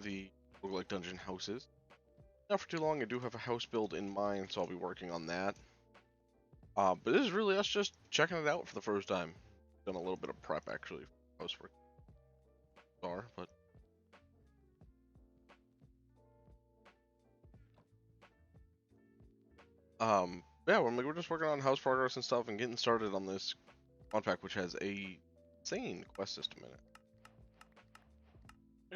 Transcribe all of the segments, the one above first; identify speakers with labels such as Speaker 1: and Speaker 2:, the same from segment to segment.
Speaker 1: of the roguelike dungeon houses. Not for too long, I do have a house build in mind, so I'll be working on that. But this is really us just checking it out for the first time. Done a little bit of prep actually for housework. But yeah, we're just working on house progress and stuff and getting started on this mod pack, which has a insane quest system in it.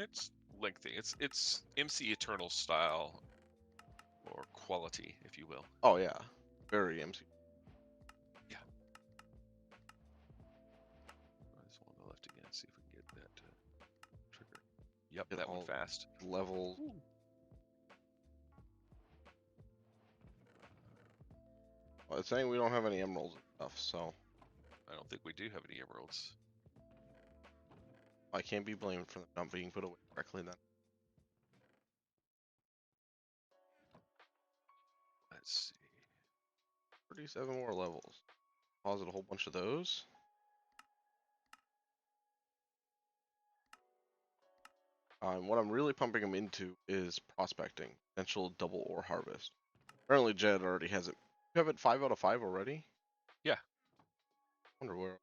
Speaker 2: It's lengthy. It's MC Eternal style or quality, if you will.
Speaker 1: Oh yeah, very MC.
Speaker 2: Yeah. There's one on the left again. See if we can get that trigger. Yep,
Speaker 1: Get
Speaker 2: that one
Speaker 1: all
Speaker 2: fast.
Speaker 1: levels.
Speaker 2: Ooh.
Speaker 1: Well, it's saying we don't have any emeralds and stuff, so
Speaker 2: I don't think we do have any emeralds.
Speaker 1: I can't be blamed for them not being put away correctly then.
Speaker 2: Let's see.
Speaker 1: 37 more levels. Deposit a whole bunch of those. What I'm really pumping them into is prospecting, potential double ore harvest. Apparently Jed already has it. You have it 5 out of 5 already?
Speaker 2: Yeah.
Speaker 1: Wonder where.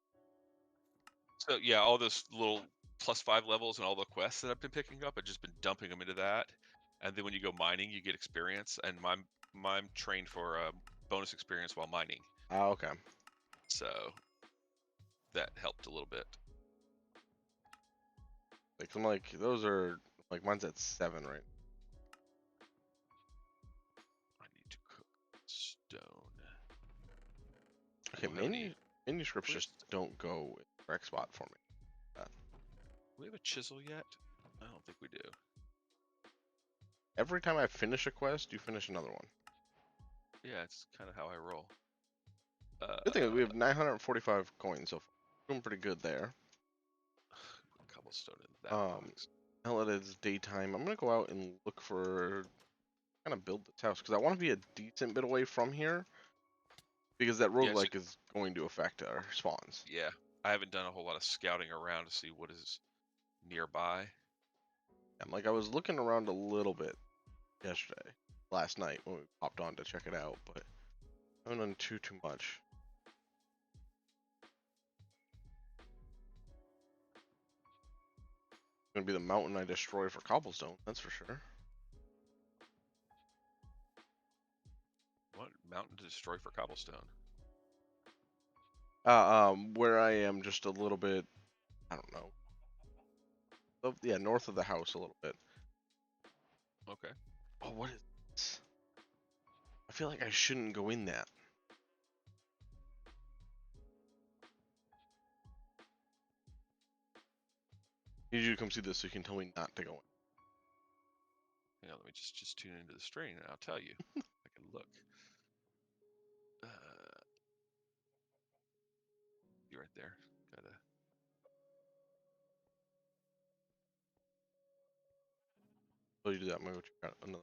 Speaker 2: So yeah, all those little +5 levels and all the quests that I've been picking up, I've just been dumping them into that. And then when you go mining, you get experience. And I'm trained for bonus experience while mining.
Speaker 1: Ah, okay.
Speaker 2: So that helped a little bit.
Speaker 1: Like, I'm like, those are, like, mine's at 7 right.
Speaker 2: I need to cook stone.
Speaker 1: Okay, manuscripts
Speaker 2: Where's-
Speaker 1: just don't go in the correct spot for me.
Speaker 2: Do we have a chisel yet? I don't think we do.
Speaker 1: Every time I finish a quest, you finish another one.
Speaker 2: Yeah, it's kind of how I roll.
Speaker 1: Good thing is we have 945 coins so far. Doing pretty good there.
Speaker 2: Cobblestone in that box.
Speaker 1: Now that it's daytime, I'm gonna go out and look for kind of build this house because I want to be a decent bit away from here because that roguelike is going to affect our spawns.
Speaker 2: Yeah, I haven't done a whole lot of scouting around to see what is nearby.
Speaker 1: And like I was looking around a little bit last night when we popped on to check it out, but I haven't done too much. It's gonna be the mountain I destroy for cobblestone, that's for sure.
Speaker 2: What mountain to destroy for cobblestone?
Speaker 1: Where I am just a little bit, I don't know. Yeah, north of the house a little bit.
Speaker 2: Okay.
Speaker 1: Oh, what is this? I feel like I shouldn't go in that. I need you to come see this so you can tell me not to go in.
Speaker 2: Hang on, let me just tune into the stream and I'll tell you. I can look. You right there. Gotta.
Speaker 1: So you do that, maybe check out another.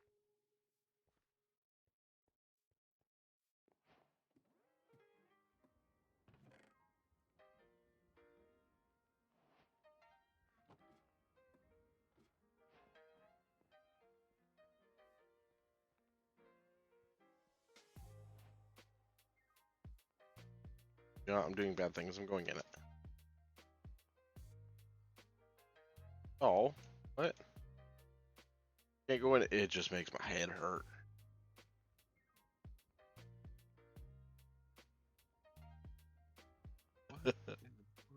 Speaker 1: You know, I'm doing bad things. I'm going in it. Oh, what? Can't go in it. It just makes my head hurt.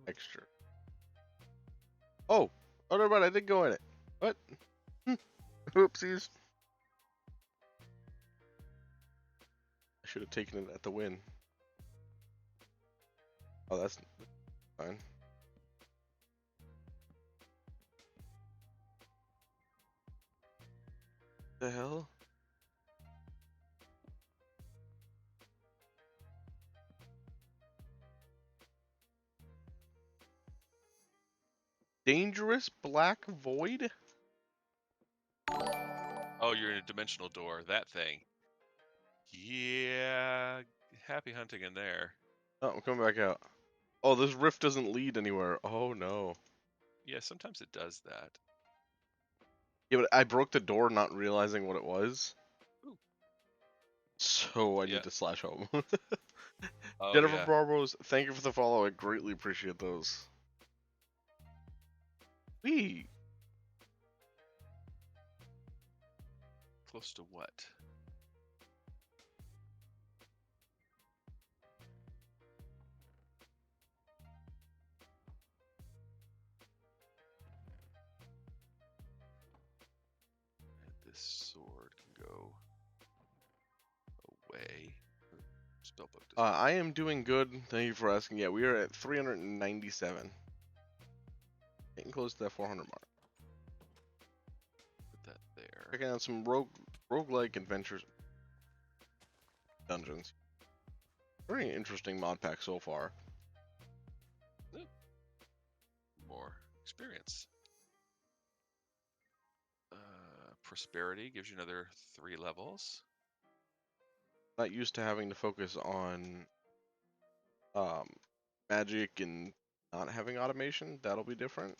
Speaker 1: Extra. Oh, never mind. I did go in it. What? Oopsies. I should have taken it at the win. Oh, that's fine. The hell? Dangerous black void?
Speaker 2: Oh, you're in a dimensional door. That thing. Yeah. Happy hunting in there.
Speaker 1: Oh, I'm coming back out. Oh, this rift doesn't lead anywhere. Oh no.
Speaker 2: Yeah, sometimes it does that.
Speaker 1: Yeah, but I broke the door not realizing what it was.
Speaker 2: Ooh.
Speaker 1: So I
Speaker 2: Yeah.
Speaker 1: need to slash home.
Speaker 2: Oh
Speaker 1: Jennifer
Speaker 2: yeah.
Speaker 1: Barbos, thank you for the follow. I greatly appreciate those. We
Speaker 2: Close to what? And this sword can go away. Spellbook doesn't.
Speaker 1: I am doing good. Thank you for asking. Yeah, we are at 397. Getting close to that 400 mark.
Speaker 2: Put that there.
Speaker 1: Checking out some roguelike adventures dungeons. Very interesting mod pack so far.
Speaker 2: More experience. Prosperity gives you another 3 levels.
Speaker 1: Not used to having to focus on um, magic and not having automation. That'll be different.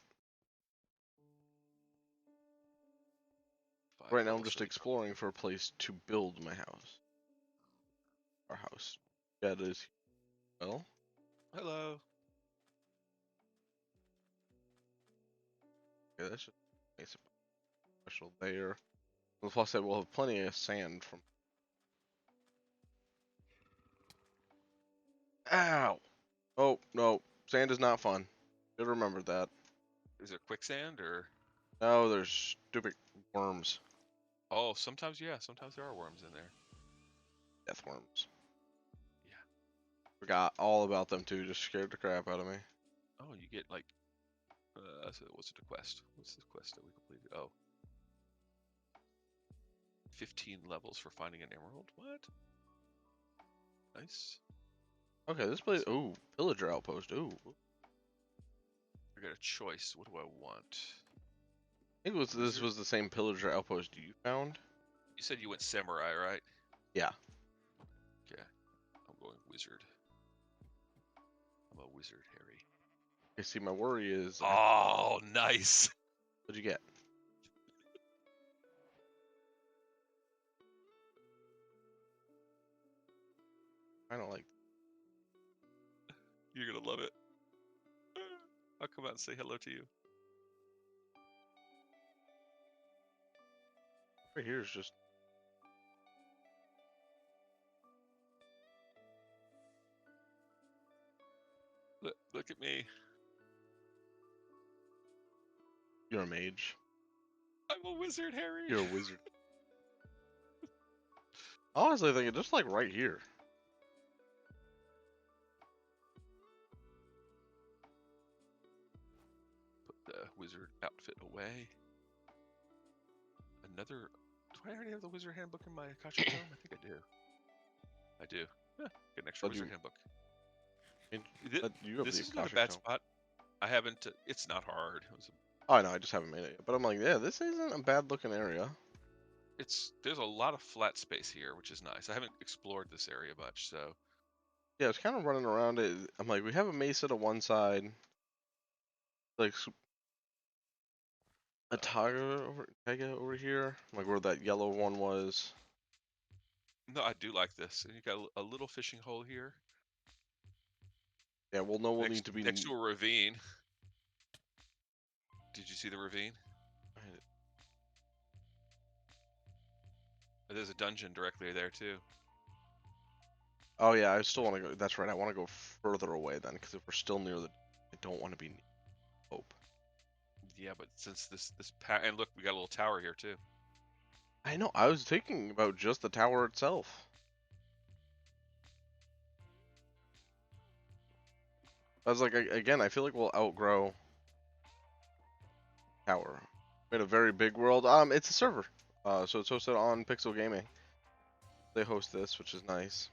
Speaker 2: 5
Speaker 1: Right now I'm
Speaker 2: levels
Speaker 1: just
Speaker 2: for the
Speaker 1: exploring for a place to build my house. Our house. That is well.
Speaker 2: Hello.
Speaker 1: Okay, that's just nice special there. And plus I will have plenty of sand from. Ow! Oh no, sand is not fun. Should remember that.
Speaker 2: Is there quicksand or?
Speaker 1: No, there's stupid worms.
Speaker 2: Oh, sometimes yeah. Sometimes there are worms in there.
Speaker 1: Death worms.
Speaker 2: Yeah.
Speaker 1: Forgot all about them too, just scared the crap out of me.
Speaker 2: Oh, you get like. So what's the quest? What's the quest that we completed? Oh. 15 levels for finding an emerald. What? Nice.
Speaker 1: Okay, this place. Ooh, villager outpost. Ooh.
Speaker 2: I got a choice. What do I want?
Speaker 1: I think this
Speaker 2: Wizard?
Speaker 1: was the same pillager outpost you found.
Speaker 2: You said you went samurai, right?
Speaker 1: Yeah.
Speaker 2: Okay. I'm going wizard. I'm a wizard, Harry.
Speaker 1: You see, my worry is.
Speaker 2: Oh, nice.
Speaker 1: What'd you get? I don't like.
Speaker 2: You're gonna love it. I'll come out and say hello to you.
Speaker 1: Right here is just.
Speaker 2: Look at me.
Speaker 1: You're a mage.
Speaker 2: I'm a wizard, Harry.
Speaker 1: You're a wizard. Honestly, I think it's just like right here.
Speaker 2: Put the wizard outfit away. Another. Do I already have the wizard handbook in my Akashic tome? I think I do. I do. Get an extra
Speaker 1: But
Speaker 2: wizard
Speaker 1: you,
Speaker 2: handbook.
Speaker 1: but you have
Speaker 2: This
Speaker 1: the
Speaker 2: is not a
Speaker 1: Akashic
Speaker 2: bad
Speaker 1: tome.
Speaker 2: spot. I haven't. It's not hard.
Speaker 1: Oh, I know, I just haven't made it yet. But I'm like, yeah, this isn't a bad looking area.
Speaker 2: There's a lot of flat space here, which is nice. I haven't explored this area much, so
Speaker 1: Yeah, it's kind of running around it. I'm like, we have a mesa to one side, like a taiga over here, like where that yellow one was.
Speaker 2: no, I do like this. And you got a little fishing hole here
Speaker 1: Yeah, we'll know we'll need
Speaker 2: next
Speaker 1: to be.
Speaker 2: next to a ravine. Did you see the ravine? There's a dungeon directly there too.
Speaker 1: Oh yeah, I still want to go. That's right. I want to go further away then, because if we're still near the, I don't want to be near Hope.
Speaker 2: Yeah, but since this and look, we got a little tower here too.
Speaker 1: I know. I was thinking about just the tower itself. I was like, again, I feel like we'll outgrow tower. We had a very big world. It's a server. So it's hosted on Pixel Gaming. They host this, which is nice.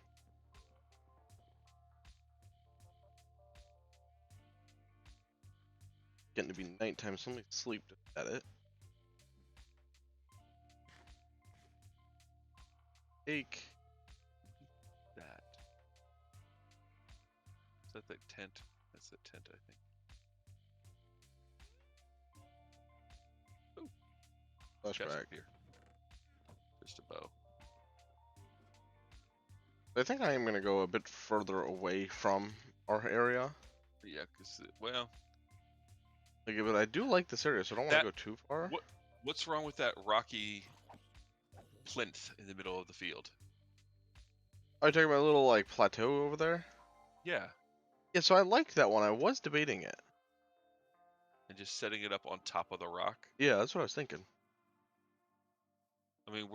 Speaker 1: Getting to be nighttime, so let me sleep at it. Take
Speaker 2: That. Is that the tent? That's the tent, I think. Ooh. Chest
Speaker 1: Flashback.
Speaker 2: here. Just a bow.
Speaker 1: I think I am gonna go a bit further away from our area.
Speaker 2: But yeah, because well,
Speaker 1: Like, but I do like this area, so I don't want to
Speaker 2: that
Speaker 1: go too far.
Speaker 2: what what's wrong with that rocky plinth in the middle of the field?
Speaker 1: Are you talking about a little like plateau over there?
Speaker 2: Yeah,
Speaker 1: Yeah, so I liked that one. I was debating it.
Speaker 2: and just setting it up on top of the rock.
Speaker 1: Yeah, that's what I was thinking.
Speaker 2: I mean,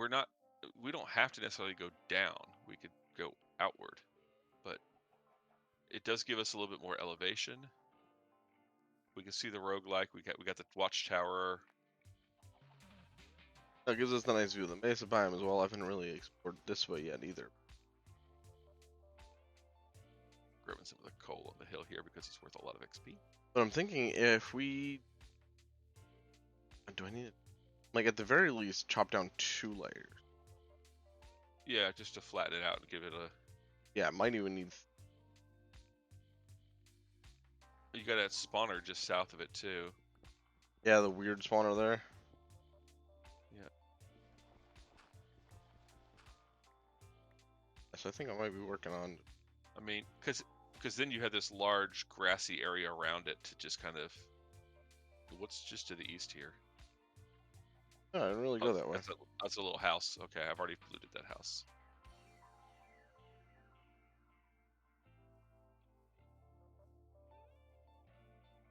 Speaker 2: we don't have to necessarily go down. We could go outward, but it does give us a little bit more elevation. We can see the roguelike. We got the watchtower.
Speaker 1: That gives us the nice view of the mesa biome as well. I haven't really explored this way yet either.
Speaker 2: Grabbing some of the coal on the hill here because it's worth a lot of XP.
Speaker 1: But I'm thinking if we... Do I need it? Like, at the very least, chop down 2 layers.
Speaker 2: Yeah, just to flatten it out and give it a.
Speaker 1: Yeah, might even need...
Speaker 2: You got that spawner just south of it too.
Speaker 1: Yeah, the weird spawner there.
Speaker 2: Yeah.
Speaker 1: So I think I might be working on...
Speaker 2: I mean, because then you have this large grassy area around it to just kind of. What's just to the east here?
Speaker 1: No, I didn't really go that way.
Speaker 2: That's a little house. Okay, I've already polluted that house.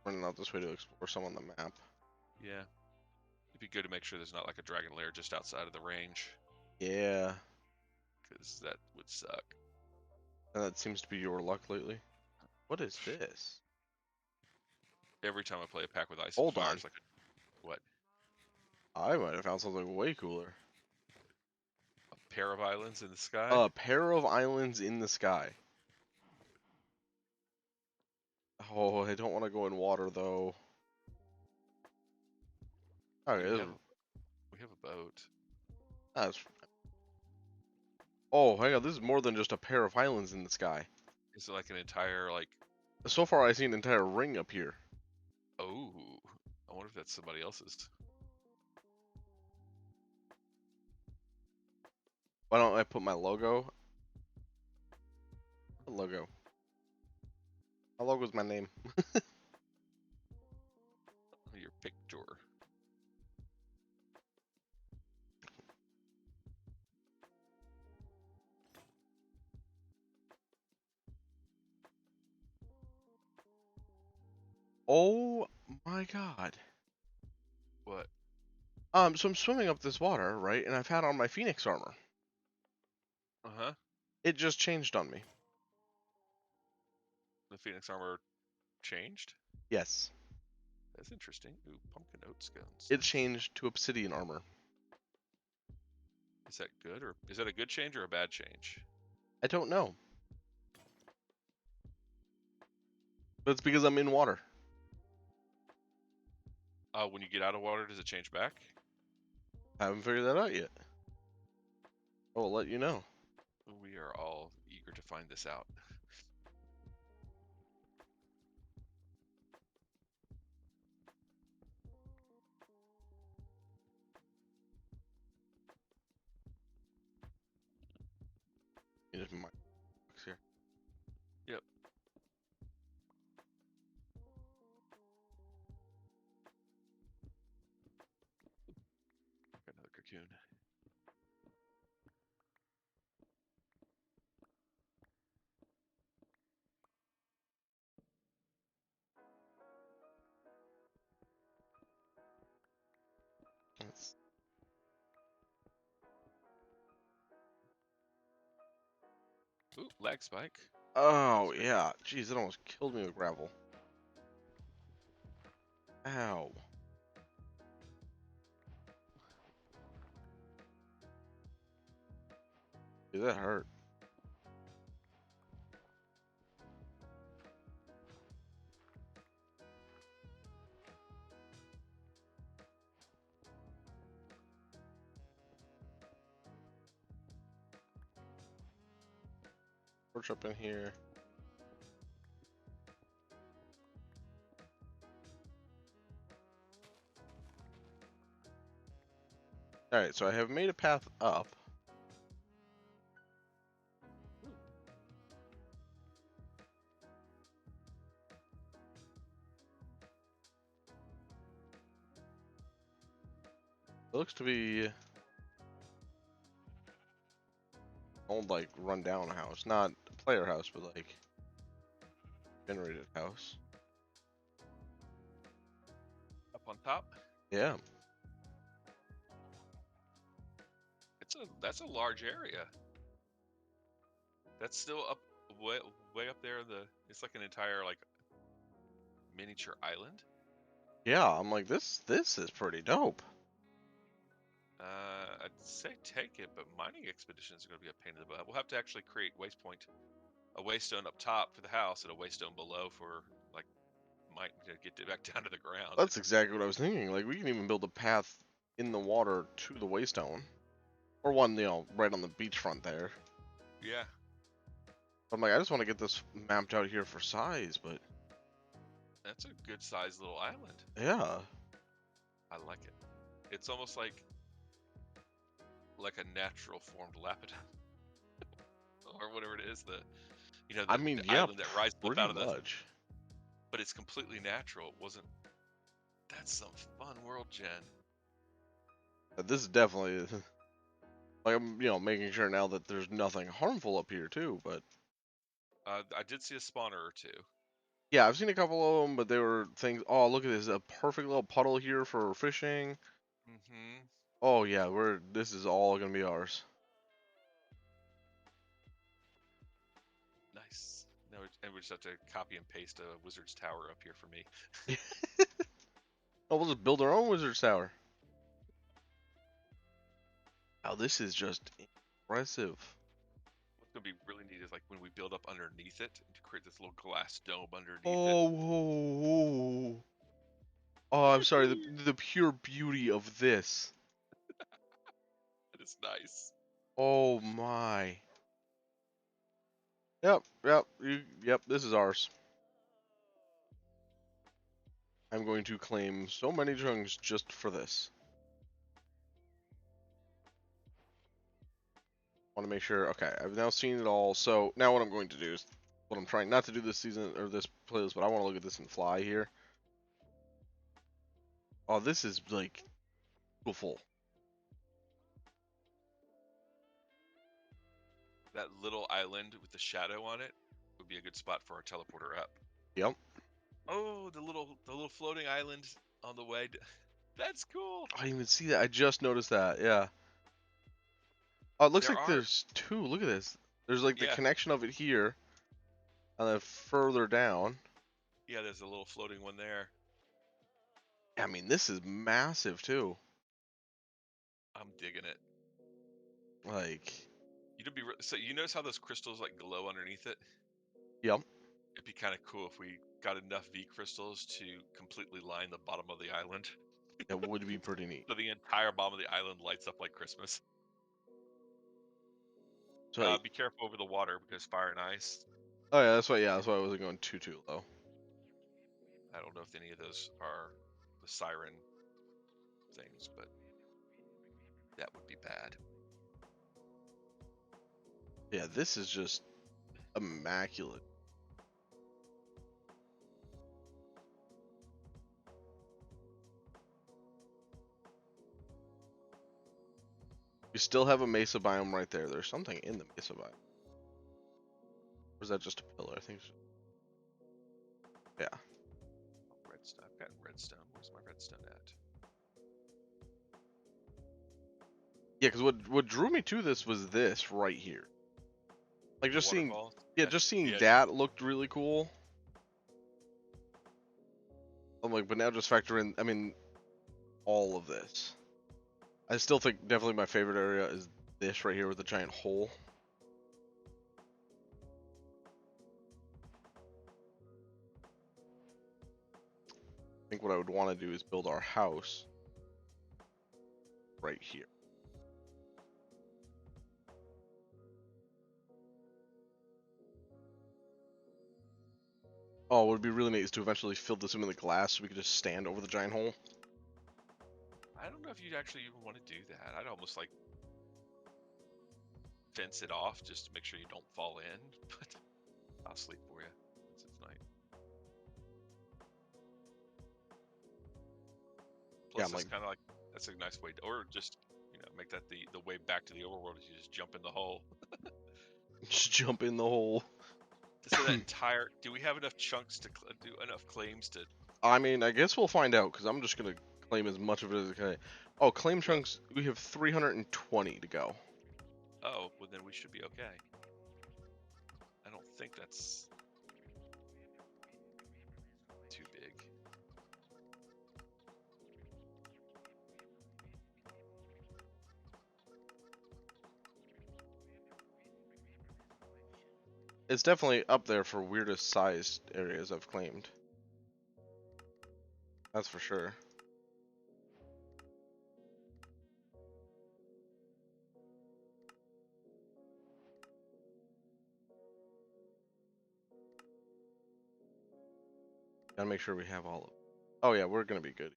Speaker 1: Running out this way to explore some on the map.
Speaker 2: Yeah. It'd be good to make sure there's not like a dragon lair just outside of the range,
Speaker 1: Yeah.
Speaker 2: because that would suck.
Speaker 1: And that seems to be your luck lately. What is this?
Speaker 2: Every time I play a pack with ice and
Speaker 1: Hold
Speaker 2: fire,
Speaker 1: on.
Speaker 2: it's like what?
Speaker 1: I might have found something way cooler.
Speaker 2: A pair of islands in the sky?
Speaker 1: A pair of islands in the sky. Oh, I don't want to go in water though. Okay,
Speaker 2: We have a boat.
Speaker 1: that's... Oh, hang on, this is more than just a pair of islands in the sky.
Speaker 2: Is it like an entire like?
Speaker 1: So far, I see an entire ring up here.
Speaker 2: Oh, I wonder if that's somebody else's.
Speaker 1: Why don't I put my logo? What logo? My logo's my name.
Speaker 2: Your picture.
Speaker 1: Oh my god.
Speaker 2: What?
Speaker 1: So I'm swimming up this water, right? And I've had on my Phoenix armor.
Speaker 2: Uh-huh.
Speaker 1: It just changed on me.
Speaker 2: The Phoenix armor changed?
Speaker 1: Yes.
Speaker 2: That's interesting. Ooh, pumpkin oat scones.
Speaker 1: It
Speaker 2: Nice.
Speaker 1: changed to obsidian armor.
Speaker 2: Is that good, or is that a good change or a bad change?
Speaker 1: I don't know. But it's because I'm in water.
Speaker 2: When you get out of water, does it change back?
Speaker 1: I haven't figured that out yet. I will let you know.
Speaker 2: We are all eager to find this out.
Speaker 1: Just my box here.
Speaker 2: Yep. Got another cocoon.
Speaker 1: Let's...
Speaker 2: Ooh, lag spike.
Speaker 1: Oh, yeah. Jeez, it almost killed me with gravel. Ow. Dude, that hurt. Torch up in here. Alright, so I have made a path up. It looks to be old, like, run-down house. Not a player house, but, like, generated house.
Speaker 2: Up on top.
Speaker 1: Yeah.
Speaker 2: That's a large area. That's still up way up there. It's like an entire like miniature island.
Speaker 1: Yeah, I'm like, this is pretty dope.
Speaker 2: I'd say take it, but mining expeditions are going to be a pain in the butt. We'll have to actually create a waystone up top for the house, and a waystone below for like get it back down to the ground.
Speaker 1: That's exactly what I was thinking. Like, we can even build a path in the water to the waystone. Or one, right on the beachfront there.
Speaker 2: Yeah,
Speaker 1: I'm like, I just want to get this mapped out here for size, but
Speaker 2: that's a good sized little island.
Speaker 1: yeah.
Speaker 2: I like it. It's almost like a natural formed lapidus or whatever it is.
Speaker 1: I mean,
Speaker 2: The
Speaker 1: yeah,
Speaker 2: island that rises up
Speaker 1: pretty
Speaker 2: out of the,
Speaker 1: much.
Speaker 2: but it's completely natural. It wasn't. That's some fun world, Jen.
Speaker 1: This is definitely like I'm, making sure now that there's nothing harmful up here too. But
Speaker 2: I did see a spawner or two.
Speaker 1: yeah, I've seen a couple of them, but they were things. Oh, look at this, a perfect little puddle here for fishing.
Speaker 2: Mm-hmm.
Speaker 1: Oh yeah, this is all gonna be ours.
Speaker 2: Nice. No, and we just have to copy and paste a wizard's tower up here for me.
Speaker 1: Oh, we'll just build our own wizard's tower. Oh, this is just impressive.
Speaker 2: What's gonna be really neat is like when we build up underneath it to create this little glass dome underneath it.
Speaker 1: Oh, whoa, whoa. Oh, I'm sorry. The pure beauty of this.
Speaker 2: It is nice.
Speaker 1: Oh my. Yep, yep, yep. This is ours. I'm going to claim so many chunks just for this. Want to make sure. Okay, I've now seen it all. So now what I'm going to do is what I'm trying not to do this season or this playlist, but I want to look at this and fly here. Oh, this is like beautiful.
Speaker 2: That little island with the shadow on it would be a good spot for our teleporter up.
Speaker 1: Yep.
Speaker 2: Oh, the little floating island on the way. That's cool.
Speaker 1: I didn't even see that. I just noticed that. Yeah. Oh, it looks
Speaker 2: There
Speaker 1: like
Speaker 2: are
Speaker 1: there's two. Look at this. There's like the
Speaker 2: yeah
Speaker 1: connection of it here, and then further down.
Speaker 2: yeah. There's a little floating one there.
Speaker 1: I mean, this is massive too.
Speaker 2: I'm digging it.
Speaker 1: Like,
Speaker 2: So you notice how those crystals like glow underneath it?
Speaker 1: yep,
Speaker 2: It'd be kind of cool if we got enough V crystals to completely line the bottom of the island.
Speaker 1: it would be pretty neat.
Speaker 2: So the entire bottom of the island lights up like Christmas.
Speaker 1: So, like,
Speaker 2: Be careful over the water because fire and ice.
Speaker 1: oh yeah, that's why. Yeah, that's why I wasn't going too low.
Speaker 2: I don't know if any of those are the siren things, but that would be bad.
Speaker 1: Yeah, this is just immaculate. You still have a mesa biome right there. There's something in the mesa biome. Or is that just a pillar? I think so. Yeah.
Speaker 2: Oh, redstone. I've gotten redstone. Where's my redstone at?
Speaker 1: Yeah, because what drew me to this was this right here. Like
Speaker 2: The
Speaker 1: just seeing,
Speaker 2: waterfalls?
Speaker 1: yeah, just seeing
Speaker 2: Yeah,
Speaker 1: that looked really cool. I'm like, but now just factor in, I mean, all of this. I still think definitely my favorite area is this right here with the giant hole. I think what I would want to do is build our house right here. Oh, what would be really neat is to eventually fill this in with glass so we could just stand over the giant hole.
Speaker 2: I don't know if you'd actually even want to do that. I'd almost like fence it off just to make sure you don't fall in. But I'll sleep for you. It's night.
Speaker 1: Yeah,
Speaker 2: Plus,
Speaker 1: I'm
Speaker 2: that's
Speaker 1: like,
Speaker 2: kind of like that's a nice way, or just make that the way back to the overworld is you just jump in the hole.
Speaker 1: just jump in the hole.
Speaker 2: So that entire, do we have enough chunks to do enough claims to?
Speaker 1: I mean, I guess we'll find out because I'm just gonna claim as much of it as I can. Oh, claim chunks. We have 320 to go.
Speaker 2: Oh, well then we should be okay. I don't think that's too big.
Speaker 1: It's definitely up there for weirdest sized areas I've claimed. That's for sure. Gotta make sure we have all of it. Oh yeah, we're gonna be good.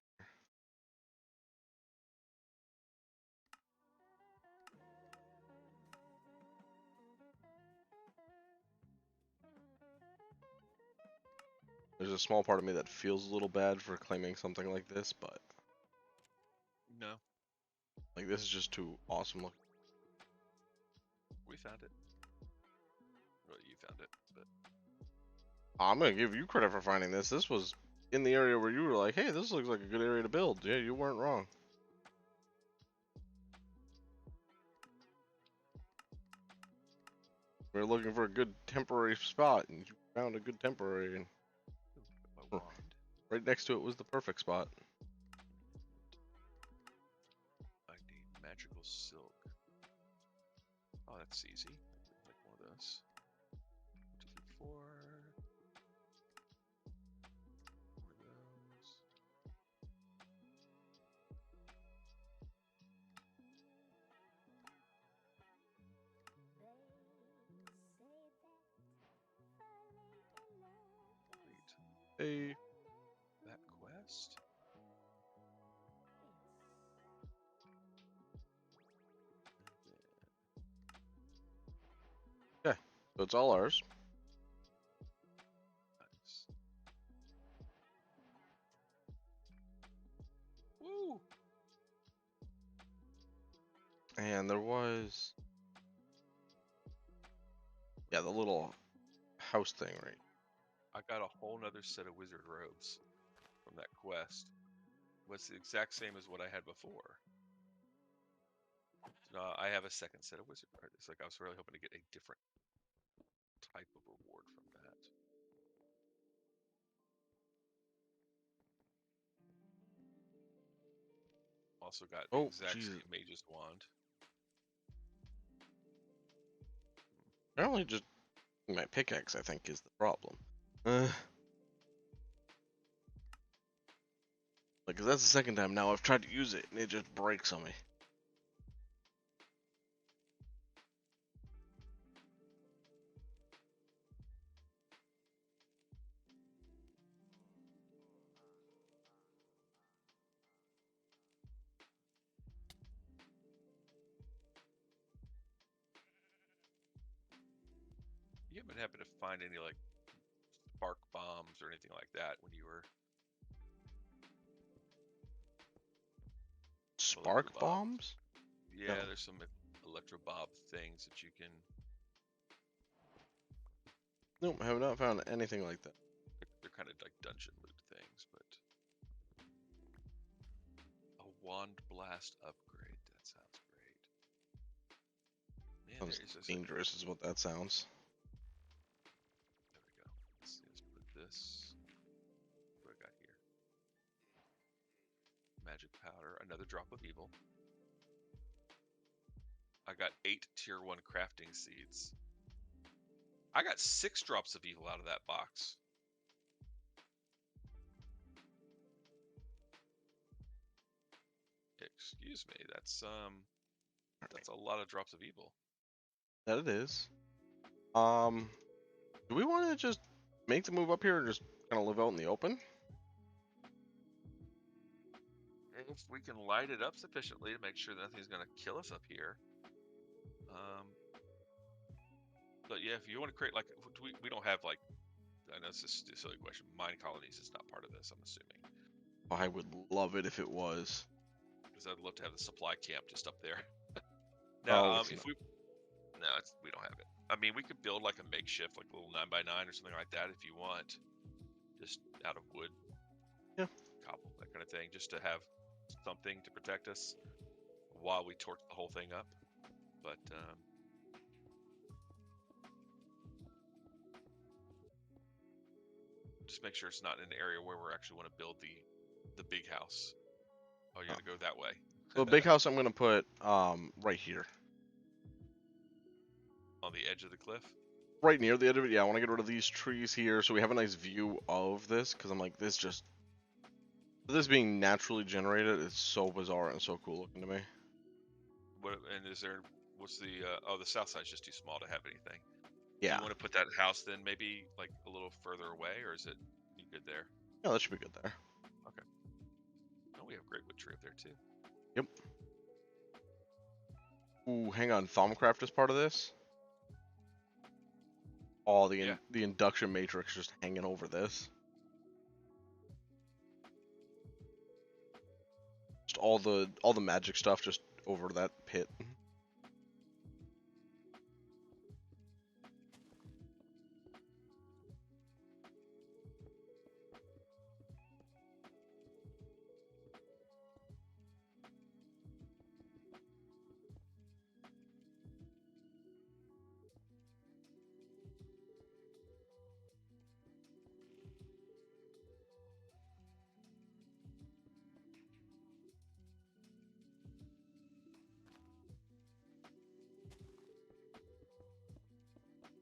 Speaker 1: There's a small part of me that feels a little bad for claiming something like this, but
Speaker 2: No,
Speaker 1: like this is just too awesome looking.
Speaker 2: we found it. Well, you found it, but
Speaker 1: I'm gonna give you credit for finding this. This was in the area where you were like, hey, this looks like a good area to build. Yeah, you weren't wrong. We were looking for a good temporary spot, and you found a good temporary, and
Speaker 2: my wand.
Speaker 1: right next to it was the perfect spot.
Speaker 2: I need magical silk. Oh, that's easy. I can make one of those. 1, 2, 3, 4. More of those. Complete
Speaker 1: Hey,
Speaker 2: that quest.
Speaker 1: yeah, so it's all ours.
Speaker 2: Nice. Woo!
Speaker 1: And there was, yeah, the little house thing, right?
Speaker 2: I got a whole nother set of wizard robes from that quest. Was the exact same as what I had before. I have a second set of wizard robes. It's like I was really hoping to get a different type of reward from that. Also got the
Speaker 1: Oh,
Speaker 2: exact
Speaker 1: Jesus.
Speaker 2: same mage's wand.
Speaker 1: Apparently, just my pickaxe, I think, is the problem. Like, 'cause that's the second time now I've tried to use it, and it just breaks on me.
Speaker 2: You haven't happened to find any like spark bombs or anything like that when you were
Speaker 1: Spark
Speaker 2: electrobob?
Speaker 1: bombs? No.
Speaker 2: Yeah, there's some electrobob things that you can.
Speaker 1: Nope, I have not found anything like that.
Speaker 2: They're kind of like dungeon loot things, but a wand blast upgrade. That sounds great. Man,
Speaker 1: Sounds
Speaker 2: there's just
Speaker 1: dangerous, is what that sounds.
Speaker 2: there we go. Let's put this. What I got here? Magic powder. Another drop of evil. I got 8 tier 1 crafting seeds. I got 6 drops of evil out of that box. Excuse me. That's a lot of drops of evil.
Speaker 1: That it is. Do we want to just make the move up here and just kind of live out in the open?
Speaker 2: if we can light it up sufficiently to make sure that nothing's going to kill us up here. But yeah, if you want to create like, we don't have like, I know it's a silly question. Mine colonies is not part of this, I'm assuming.
Speaker 1: I would love it if it was.
Speaker 2: Because I'd love to have the supply camp just up there.
Speaker 1: Oh,
Speaker 2: Now,
Speaker 1: it's
Speaker 2: if we, no, we don't have it. I mean, we could build like a makeshift, like a little 9x9 or something like that if you want, just out of wood,
Speaker 1: yeah.
Speaker 2: cobble, that kind of thing, just to have something to protect us while we torch the whole thing up. But just make sure it's not in an area where we actually want to build the big house. Oh, you're gonna go that way.
Speaker 1: So the big house I'm gonna put right here.
Speaker 2: On the edge of the cliff?
Speaker 1: Right near the edge of it, yeah. I want to get rid of these trees here so we have a nice view of this, because I'm like, this being naturally generated is so bizarre and so cool looking to me.
Speaker 2: What's the, the south side's just too small to have anything.
Speaker 1: Yeah.
Speaker 2: Do you want to put that house then maybe like a little further away, or is it you good there?
Speaker 1: Yeah, that should be good there.
Speaker 2: Okay. Oh, we have a great wood tree up there too.
Speaker 1: Yep. Ooh, hang on. Thaumcraft is part of this? Oh, the induction matrix just hanging over this. Just all the magic stuff just over that pit.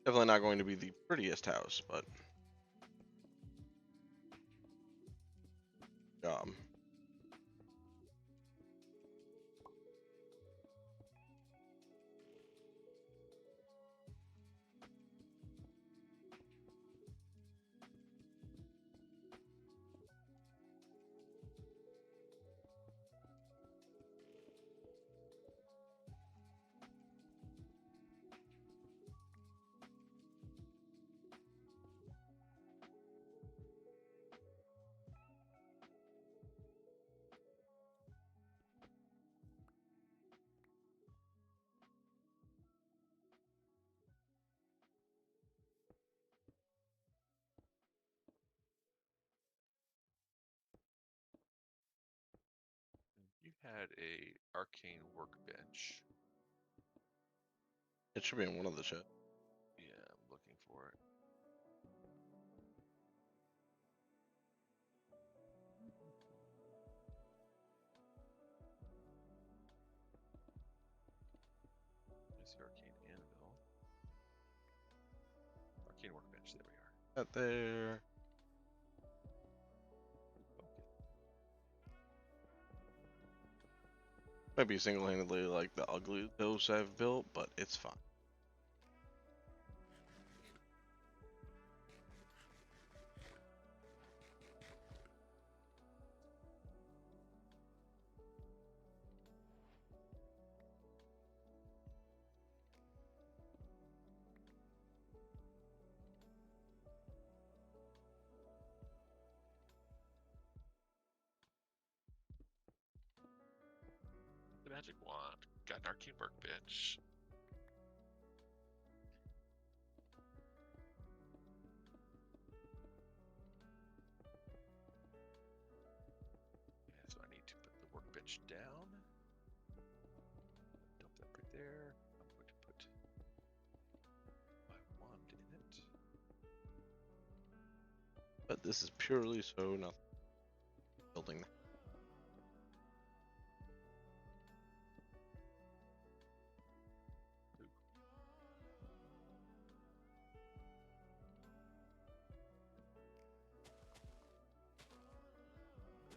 Speaker 1: Definitely not going to be the prettiest house, but
Speaker 2: You had a arcane workbench.
Speaker 1: it should be in one of the chests.
Speaker 2: Yeah, I'm looking for it. There's the arcane anvil. Arcane workbench, there we are.
Speaker 1: That there. Might be single-handedly like the ugly house I've built, but it's fine.
Speaker 2: The magic wand. Got an arcane workbench. Yeah, so I need to put the workbench down. Dump that right there. I'm going to put my wand in it.
Speaker 1: But this is purely so nothing. Building that.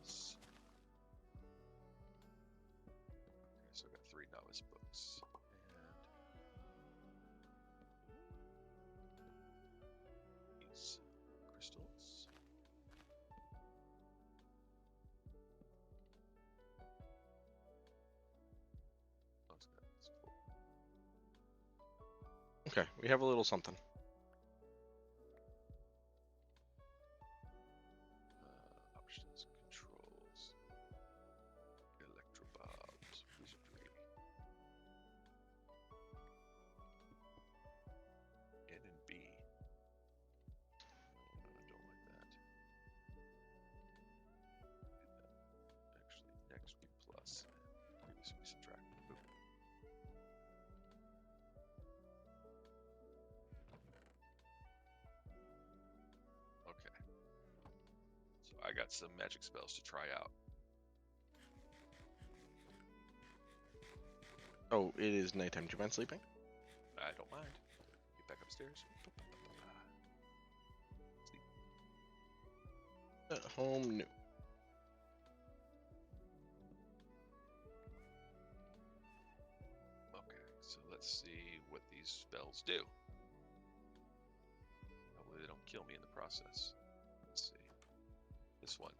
Speaker 2: This. Okay, so I got 3 novice books. And these crystals.
Speaker 1: Okay, we have a little something.
Speaker 2: Options, controls, electrobobs, wizardry, N and B. No, I don't like that. Actually, next we plus, and previous we subtract. Oop. Okay. So I got some magic spells to try out.
Speaker 1: Oh, it is nighttime. Do you mind sleeping?
Speaker 2: I don't mind. Get back upstairs. Sleep.
Speaker 1: At home, no.
Speaker 2: Okay, so let's see what these spells do. Hopefully they don't kill me in the process. Let's see. This one.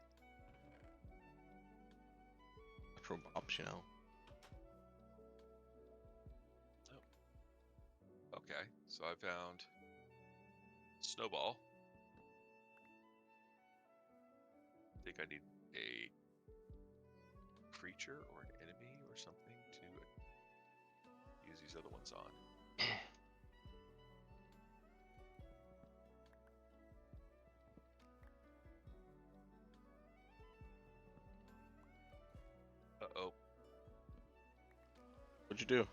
Speaker 1: Electrobobs, you know.
Speaker 2: Okay, so I found Snowball. I think I need a creature or an enemy or something to use these other ones on. Uh-oh.
Speaker 1: What'd you do?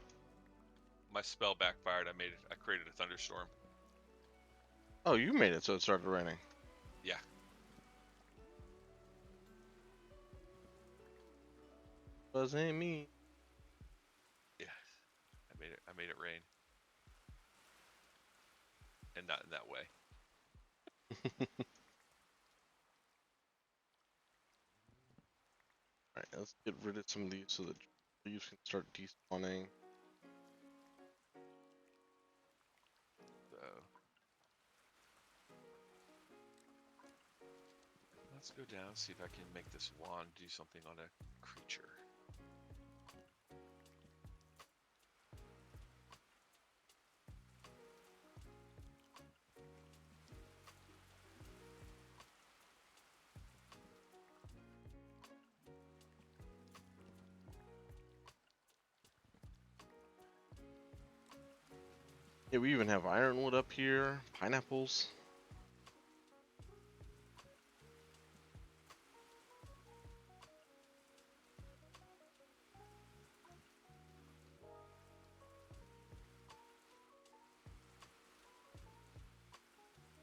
Speaker 2: My spell backfired. I created a thunderstorm.
Speaker 1: Oh, you made it so it started raining.
Speaker 2: Yeah.
Speaker 1: Wasn't me.
Speaker 2: Yeah. I made it rain. And not in that way.
Speaker 1: Alright, let's get rid of some of these so that leaves can start despawning.
Speaker 2: So let's go down, see if I can make this wand do something on a creature.
Speaker 1: Yeah, we even have ironwood up here, pineapples.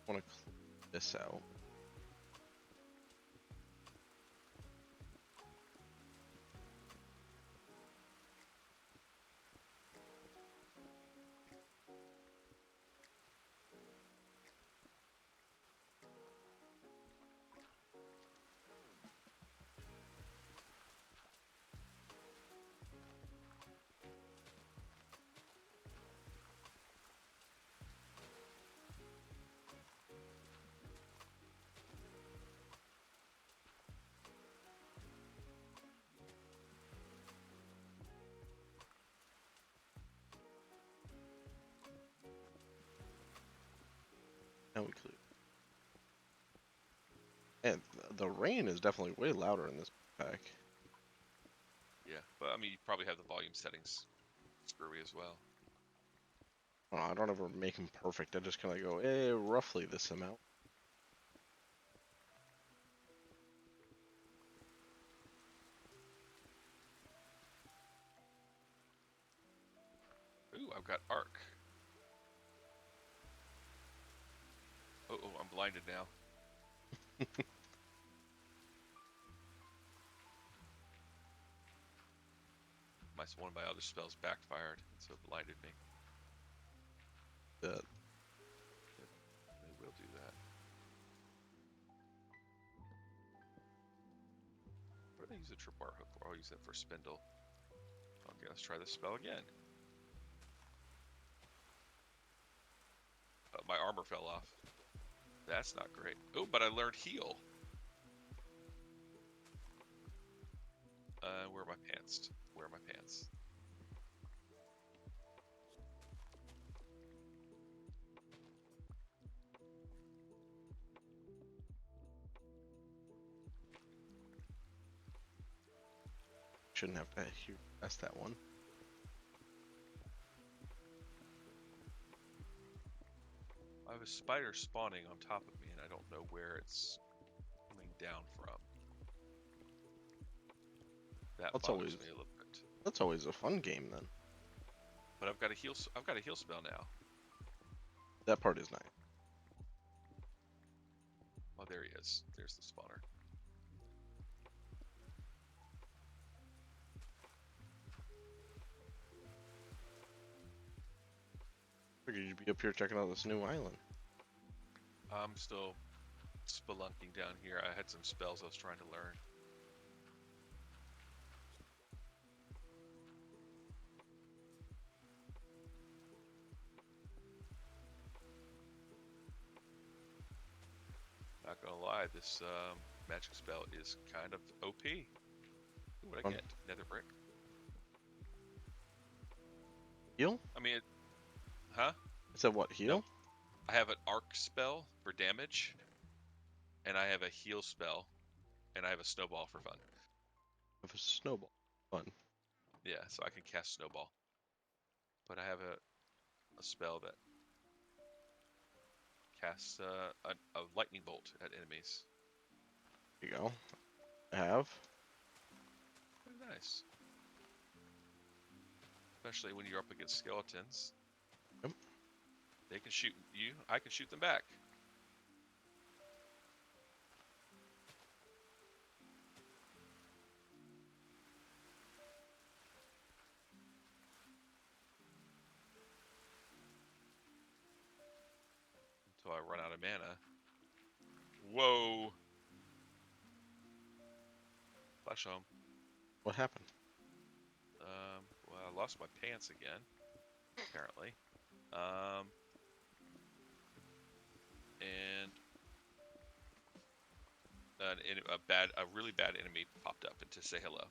Speaker 1: I want to clear this out. Now we clear. And the rain is definitely way louder in this pack.
Speaker 2: Yeah, but I mean, you probably have the volume settings screwy as well.
Speaker 1: I don't ever make them perfect. I just kind of go, roughly this amount.
Speaker 2: Ooh, I've got arc. Oh, I'm blinded now. One of my other spells backfired, so it blinded me.
Speaker 1: That
Speaker 2: They will do that. What do they use a tripwire hook for? I'll use that for spindle. Okay, let's try this spell again. My armor fell off. That's not great. Oh, but I learned heal. Where are my pants? Where are my pants?
Speaker 1: shouldn't have to hear ask that one.
Speaker 2: I have a spider spawning on top of me, and I don't know where it's coming down from. That bothers me a little bit.
Speaker 1: That's always a fun game then.
Speaker 2: But I've got a heal. I've got a heal spell now.
Speaker 1: That part is nice.
Speaker 2: Oh, there he is. There's the spawner.
Speaker 1: Figured you'd be up here checking out this new island.
Speaker 2: I'm still spelunking down here. I had some spells I was trying to learn. Not gonna lie, this magic spell is kind of OP. Ooh, what'd I get? Nether brick.
Speaker 1: Heal?
Speaker 2: I mean, huh?
Speaker 1: I said what? Heal?
Speaker 2: No. I have an arc spell for damage, and I have a heal spell, and I have a snowball for fun.
Speaker 1: Of a snowball. Fun.
Speaker 2: Yeah, so I can cast snowball. But I have a spell that casts a lightning bolt at enemies.
Speaker 1: There you go. I have.
Speaker 2: Very nice. Especially when you're up against skeletons.
Speaker 1: Yep.
Speaker 2: They can shoot you. I can shoot them back. Until I run out of mana. Whoa! Flash home.
Speaker 1: What happened?
Speaker 2: Well, I lost my pants again, apparently. And a really bad enemy popped up and to say hello.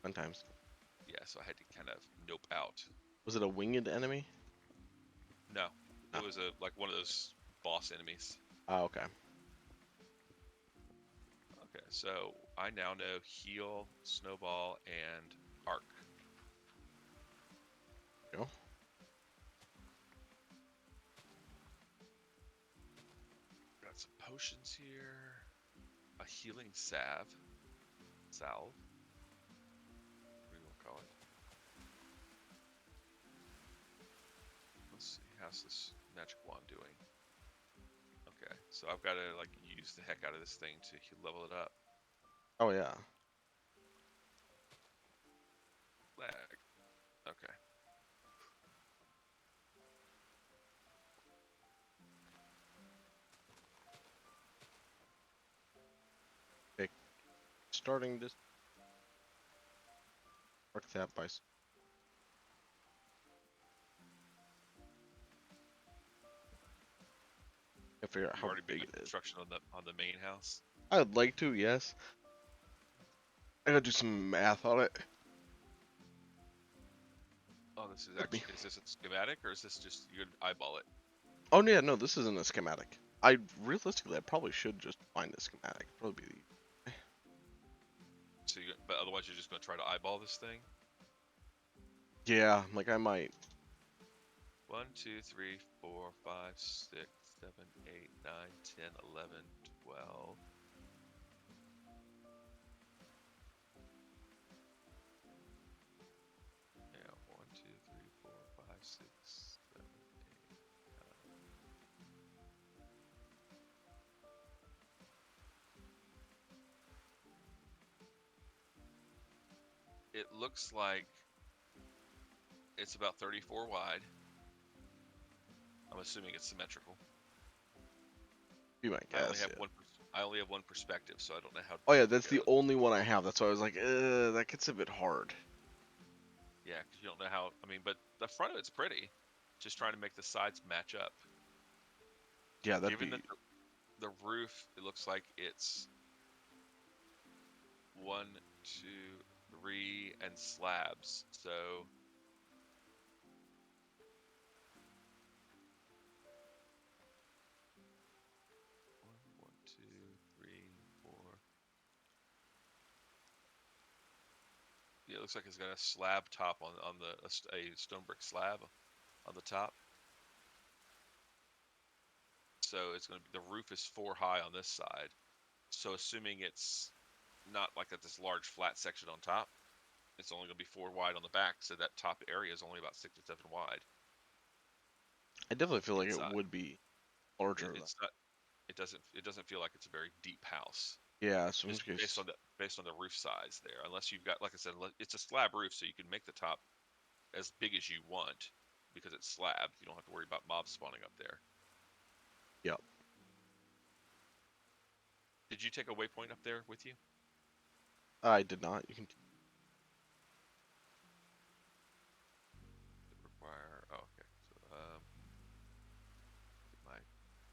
Speaker 1: Fun times.
Speaker 2: Yeah, so I had to kind of nope out.
Speaker 1: Was it a winged enemy?
Speaker 2: No,
Speaker 1: Oh.
Speaker 2: it was like one of those boss enemies.
Speaker 1: Oh, okay.
Speaker 2: Okay, so I now know heal, snowball, and arc.
Speaker 1: Go.
Speaker 2: Got some potions here. A healing salve. What do you want to call it? Let's see. How's this magic wand doing? Okay, so I've got to like use the heck out of this thing to level it up.
Speaker 1: Oh yeah.
Speaker 2: Lag. Okay.
Speaker 1: Starting this. Mark that by. I figure out
Speaker 2: You
Speaker 1: how
Speaker 2: already been
Speaker 1: big
Speaker 2: in
Speaker 1: it is.
Speaker 2: construction on the main house.
Speaker 1: I'd like to, yes. I gotta do some math on it.
Speaker 2: Oh, this is actually, is this a schematic or is this just, you eyeball it?
Speaker 1: Oh yeah, no, this isn't a schematic. I probably should just find a schematic. Probably be
Speaker 2: So but otherwise you're just going to try to eyeball this thing?
Speaker 1: yeah, like I might.
Speaker 2: 1, 2, 3, 4, 5, 6, 7, 8, 9, 10, 11, 12. Yeah, 1, 2, 3, 4, 5, 6, 7, 8, 9. It looks like it's about 34 wide. I'm assuming it's symmetrical.
Speaker 1: Be my guess.
Speaker 2: I only have one perspective, so I don't know how.
Speaker 1: Oh yeah, that's the only one I have. That's why I was like, that gets a bit hard.
Speaker 2: Yeah, because you don't know how. I mean, but the front of it's pretty. Just trying to make the sides match up.
Speaker 1: Yeah,
Speaker 2: Given that the roof, it looks like it's 1, 2, 3, and slabs. So 1, 2, 3, 4. looks like it's got a slab top on a stone brick slab on the top. So it's going to be, the roof is 4 high on this side. So assuming it's not like this large flat section on top, it's only going to be 4 wide on the back. So that top area is only about 6 to 7 wide
Speaker 1: I definitely feel like it
Speaker 2: inside.
Speaker 1: would be larger than.
Speaker 2: It's not. It doesn't feel like it's a very deep house.
Speaker 1: Yeah, so in this
Speaker 2: Just
Speaker 1: case,
Speaker 2: based on the roof size there. Unless you've got, like I said, it's a slab roof, so you can make the top as big as you want because it's slab. You don't have to worry about mobs spawning up there.
Speaker 1: yeah,
Speaker 2: Did you take a waypoint up there with you?
Speaker 1: I did not. You can.
Speaker 2: Require. Oh, okay. So get my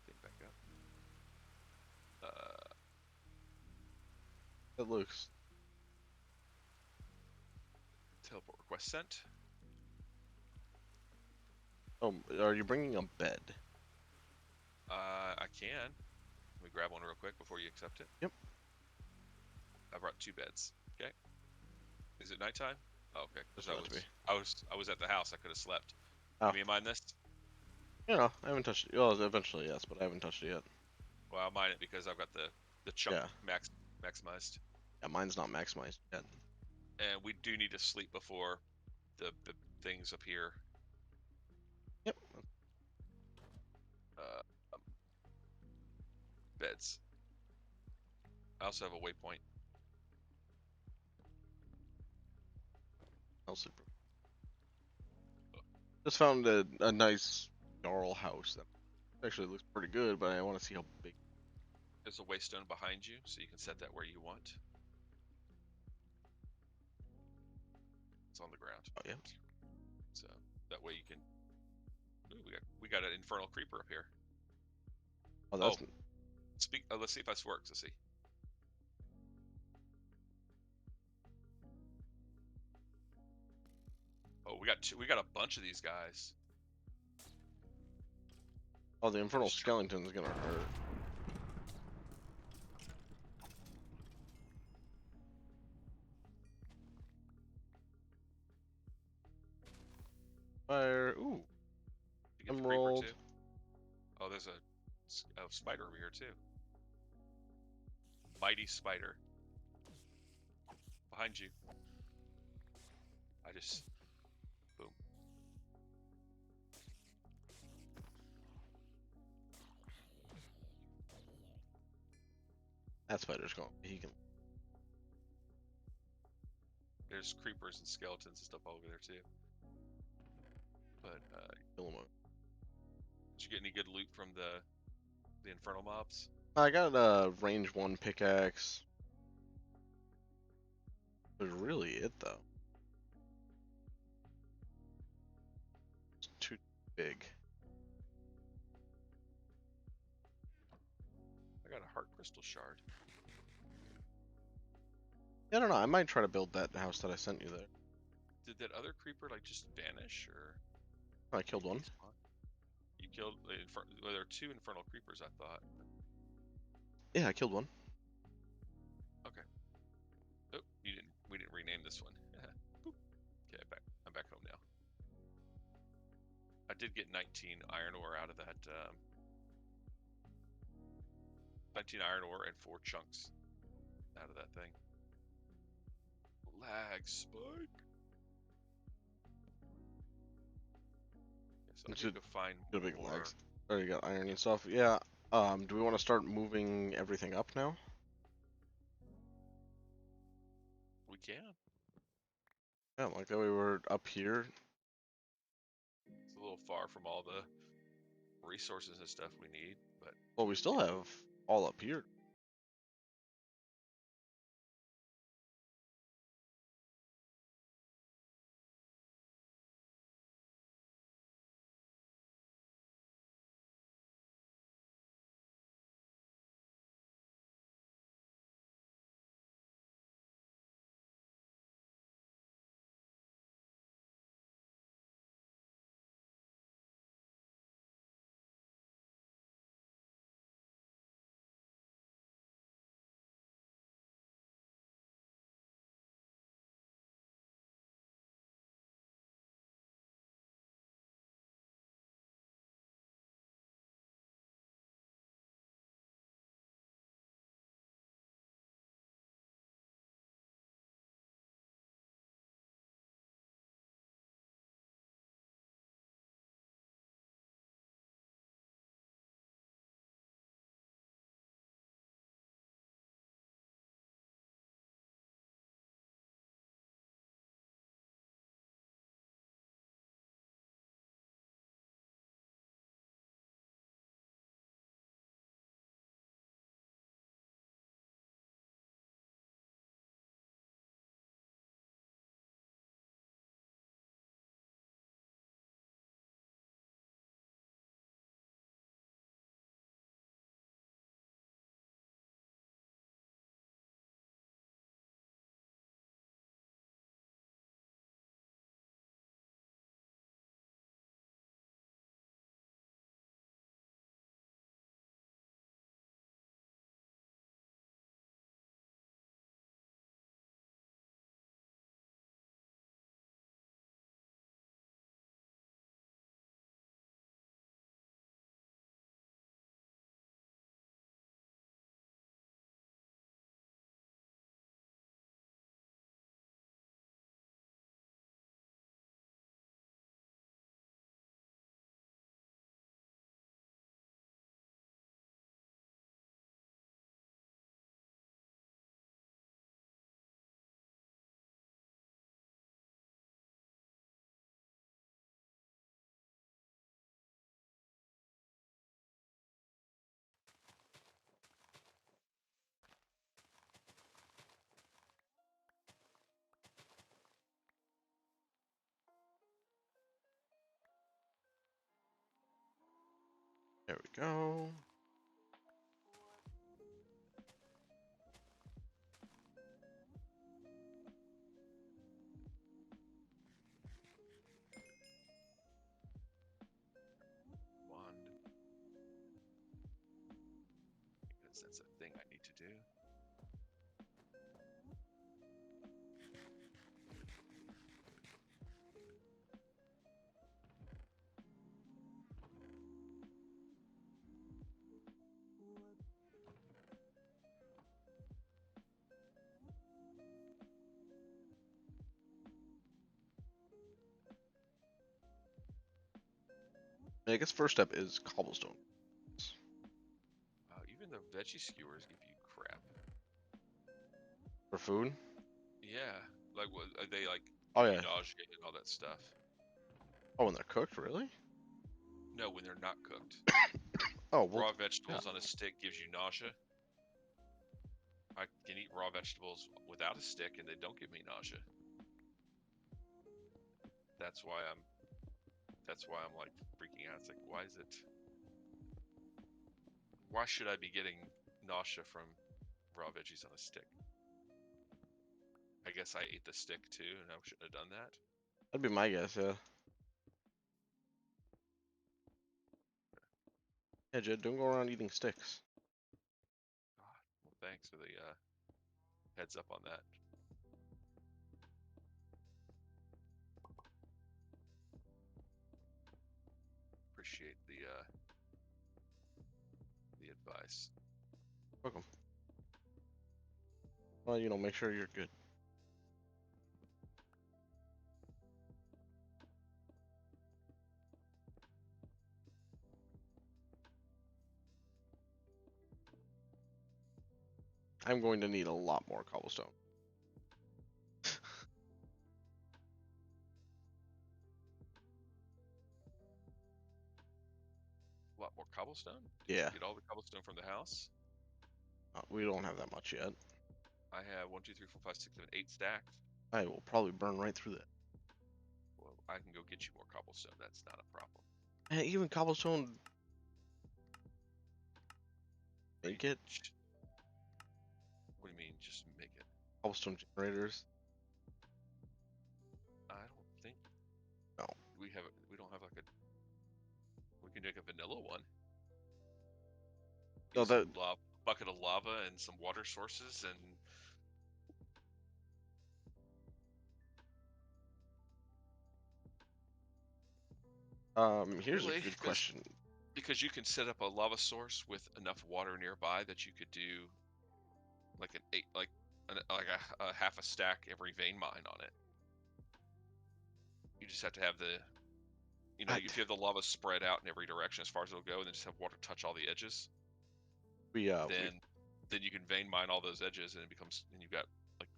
Speaker 2: thing back up.
Speaker 1: It looks.
Speaker 2: Teleport request sent.
Speaker 1: Oh, are you bringing a bed?
Speaker 2: I can. Let me grab one real quick before you accept it.
Speaker 1: Yep.
Speaker 2: I brought 2 beds. Okay. Is it nighttime? Oh, okay.
Speaker 1: That's
Speaker 2: Because
Speaker 1: about to be.
Speaker 2: I was at the house. I could have slept.
Speaker 1: Oh,
Speaker 2: Give me a mine this.
Speaker 1: you know, I haven't touched it. Well, eventually yes, but I haven't touched it yet.
Speaker 2: Well, I'll mine it because I've got the chunk
Speaker 1: Yeah,
Speaker 2: maximized.
Speaker 1: yeah, mine's not maximized yet.
Speaker 2: And we do need to sleep before the things up here.
Speaker 1: Yep.
Speaker 2: Uh, um, beds. I also have a waypoint.
Speaker 1: I'll sleep. Just found a nice Jarl house that actually looks pretty good, but I want to see how big.
Speaker 2: There's a waystone behind you, so you can set that where you want. It's on the ground.
Speaker 1: Oh yeah.
Speaker 2: So that way you can. Ooh, we got an infernal creeper up here.
Speaker 1: Oh,
Speaker 2: Oh,
Speaker 1: that's.
Speaker 2: let's see if this works. Let's see. Oh, we got a bunch of these guys.
Speaker 1: Oh, the infernal
Speaker 2: Just try-
Speaker 1: skeleton is gonna hurt. Fire. Ooh,
Speaker 2: You get the creeper
Speaker 1: emerald.
Speaker 2: too. Oh, there's a spider over here too. Mighty spider behind you. I just boom.
Speaker 1: That spider's going. He can.
Speaker 2: There's creepers and skeletons and stuff all over there too. But
Speaker 1: Kill him.
Speaker 2: did you get any good loot from the infernal mobs?
Speaker 1: I got a range 1 pickaxe. That's really it though. It's too big.
Speaker 2: I got a heart crystal shard.
Speaker 1: Yeah, I don't know. I might try to build that house that I sent you there.
Speaker 2: Did that other creeper like just vanish or
Speaker 1: I killed
Speaker 2: did he
Speaker 1: one.
Speaker 2: spawn? You killed well, there are 2 infernal creepers, I thought.
Speaker 1: Yeah, I killed one.
Speaker 2: Okay. Oh, we didn't rename this one. Boop. Okay, I'm back home now. I did get 19 iron ore out of that. 19 iron ore and 4 chunks out of that thing. Lag spike. So I
Speaker 1: It's
Speaker 2: need to go find
Speaker 1: a big
Speaker 2: more.
Speaker 1: legs. Oh, you got iron and stuff. Yeah. Do we want to start moving everything up now?
Speaker 2: We can.
Speaker 1: Yeah, like that way we're up here.
Speaker 2: It's a little far from all the resources and stuff we need, but
Speaker 1: Well, we still have all up here. There we go.
Speaker 2: Wand. Because that's a thing I need to do.
Speaker 1: I guess first step is cobblestone.
Speaker 2: Even the veggie skewers give you crap.
Speaker 1: For food?
Speaker 2: Yeah, like what they like
Speaker 1: Oh
Speaker 2: give you
Speaker 1: yeah.
Speaker 2: nausea and all that stuff.
Speaker 1: Oh, when they're cooked, really?
Speaker 2: No, when they're not cooked.
Speaker 1: Oh, well,
Speaker 2: Raw
Speaker 1: yeah.
Speaker 2: vegetables on a stick gives you nausea. I can eat raw vegetables without a stick and they don't give me nausea. That's why I'm like freaking out. It's like, why should I be getting nausea from raw veggies on a stick? I guess I ate the stick too and I shouldn't have done that.
Speaker 1: That'd be my guess, yeah. Yeah, Jed, don't go around eating sticks.
Speaker 2: God, well, thanks for the heads up on that. Appreciate the advice.
Speaker 1: Welcome. Well, you know, make sure you're good. I'm going to need a lot more cobblestone.
Speaker 2: A lot more cobblestone? Did
Speaker 1: Yeah.
Speaker 2: you get all the cobblestone from the house?
Speaker 1: We don't have that much yet.
Speaker 2: I have 1, 2, 3, 4, 5, 6, 7, 8 stacked.
Speaker 1: I will probably burn right through that.
Speaker 2: Well, I can go get you more cobblestone. That's not a problem.
Speaker 1: And even cobblestone, make it.
Speaker 2: What do you mean, just make it?
Speaker 1: Cobblestone generators.
Speaker 2: I don't think
Speaker 1: No.
Speaker 2: we don't have like a. We can make a vanilla one.
Speaker 1: No,
Speaker 2: Use some bucket of lava and some water sources and.
Speaker 1: Here's a
Speaker 2: Really?
Speaker 1: good question.
Speaker 2: Because you can set up a lava source with enough water nearby that you could do like a half a stack every vein mine on it. You just have to have if you have the lava spread out in every direction as far as it'll go, and then just have water touch all the edges,
Speaker 1: we
Speaker 2: then you can vein mine all those edges, and you've got like.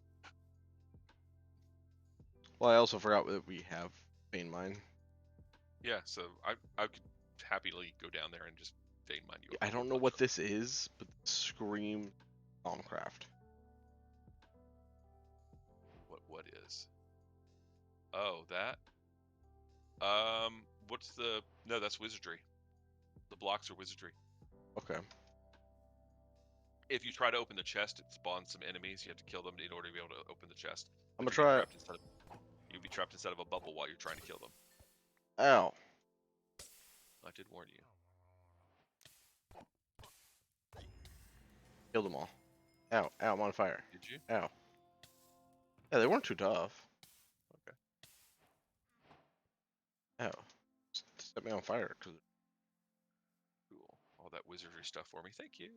Speaker 1: Well, I also forgot that we have vein mine.
Speaker 2: Yeah, so I could happily go down there and just vein mine you.
Speaker 1: I don't know what this is, but scream Bombcraft.
Speaker 2: What is? Oh, that. What's the? No, that's wizardry. The blocks are wizardry.
Speaker 1: Okay.
Speaker 2: If you try to open the chest, it spawns some enemies. You have to kill them in order to be able to open the chest.
Speaker 1: I'm
Speaker 2: But
Speaker 1: gonna try.
Speaker 2: You'll be trapped inside of a bubble while you're trying to kill them.
Speaker 1: Ow.
Speaker 2: I did warn you.
Speaker 1: Killed them all. Ow. Ow, I'm on fire.
Speaker 2: Did you?
Speaker 1: Ow. Yeah, they weren't too tough.
Speaker 2: Okay.
Speaker 1: Ow. Set me on fire. Cause
Speaker 2: Cool. All that wizardry stuff for me. Thank you.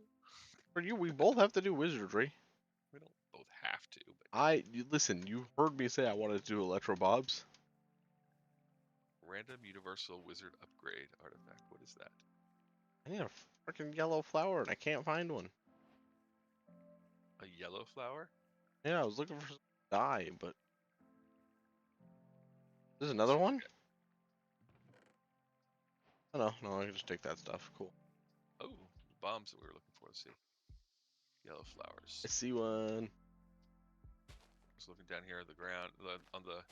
Speaker 1: for you, we both have to do wizardry.
Speaker 2: We don't both have to, but
Speaker 1: Listen, you heard me say I wanted to do Electro Bobs.
Speaker 2: random universal wizard upgrade artifact. What is that?
Speaker 1: I need a freaking yellow flower and I can't find one.
Speaker 2: A yellow flower?
Speaker 1: Yeah, I was looking for some dye, but there's another one? Oh no, I can just take that stuff. Cool.
Speaker 2: Oh, the bombs that we were looking for. Let's see. Yellow flowers.
Speaker 1: I see one.
Speaker 2: Just looking down here at the ground, on the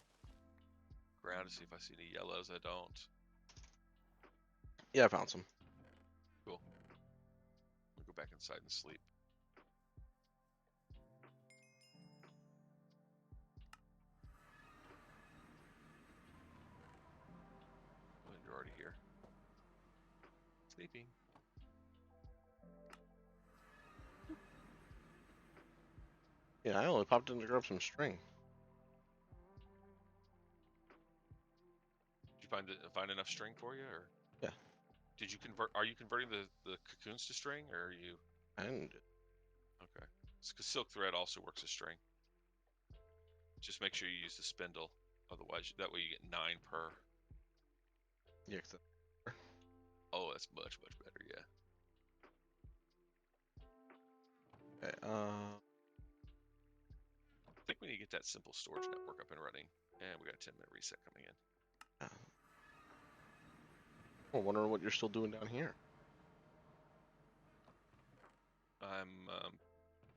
Speaker 2: ground to see if I see any yellows. I don't.
Speaker 1: Yeah, I found some.
Speaker 2: back inside and sleep. Oh, you're already here. Sleeping.
Speaker 1: Yeah, I only popped in to grab some string.
Speaker 2: Did you find enough string for you, or
Speaker 1: Yeah.
Speaker 2: did you convert? Are you converting the cocoons to string, or are you?
Speaker 1: And
Speaker 2: Okay. Because silk thread also works as string. Just make sure you use the spindle, otherwise that way you get 9 per.
Speaker 1: yeah,
Speaker 2: Oh, that's much better. Yeah.
Speaker 1: okay.
Speaker 2: I think we need to get that simple storage network up and running, and we got a 10-minute reset coming in.
Speaker 1: I'm wondering what you're still doing down here.
Speaker 2: I'm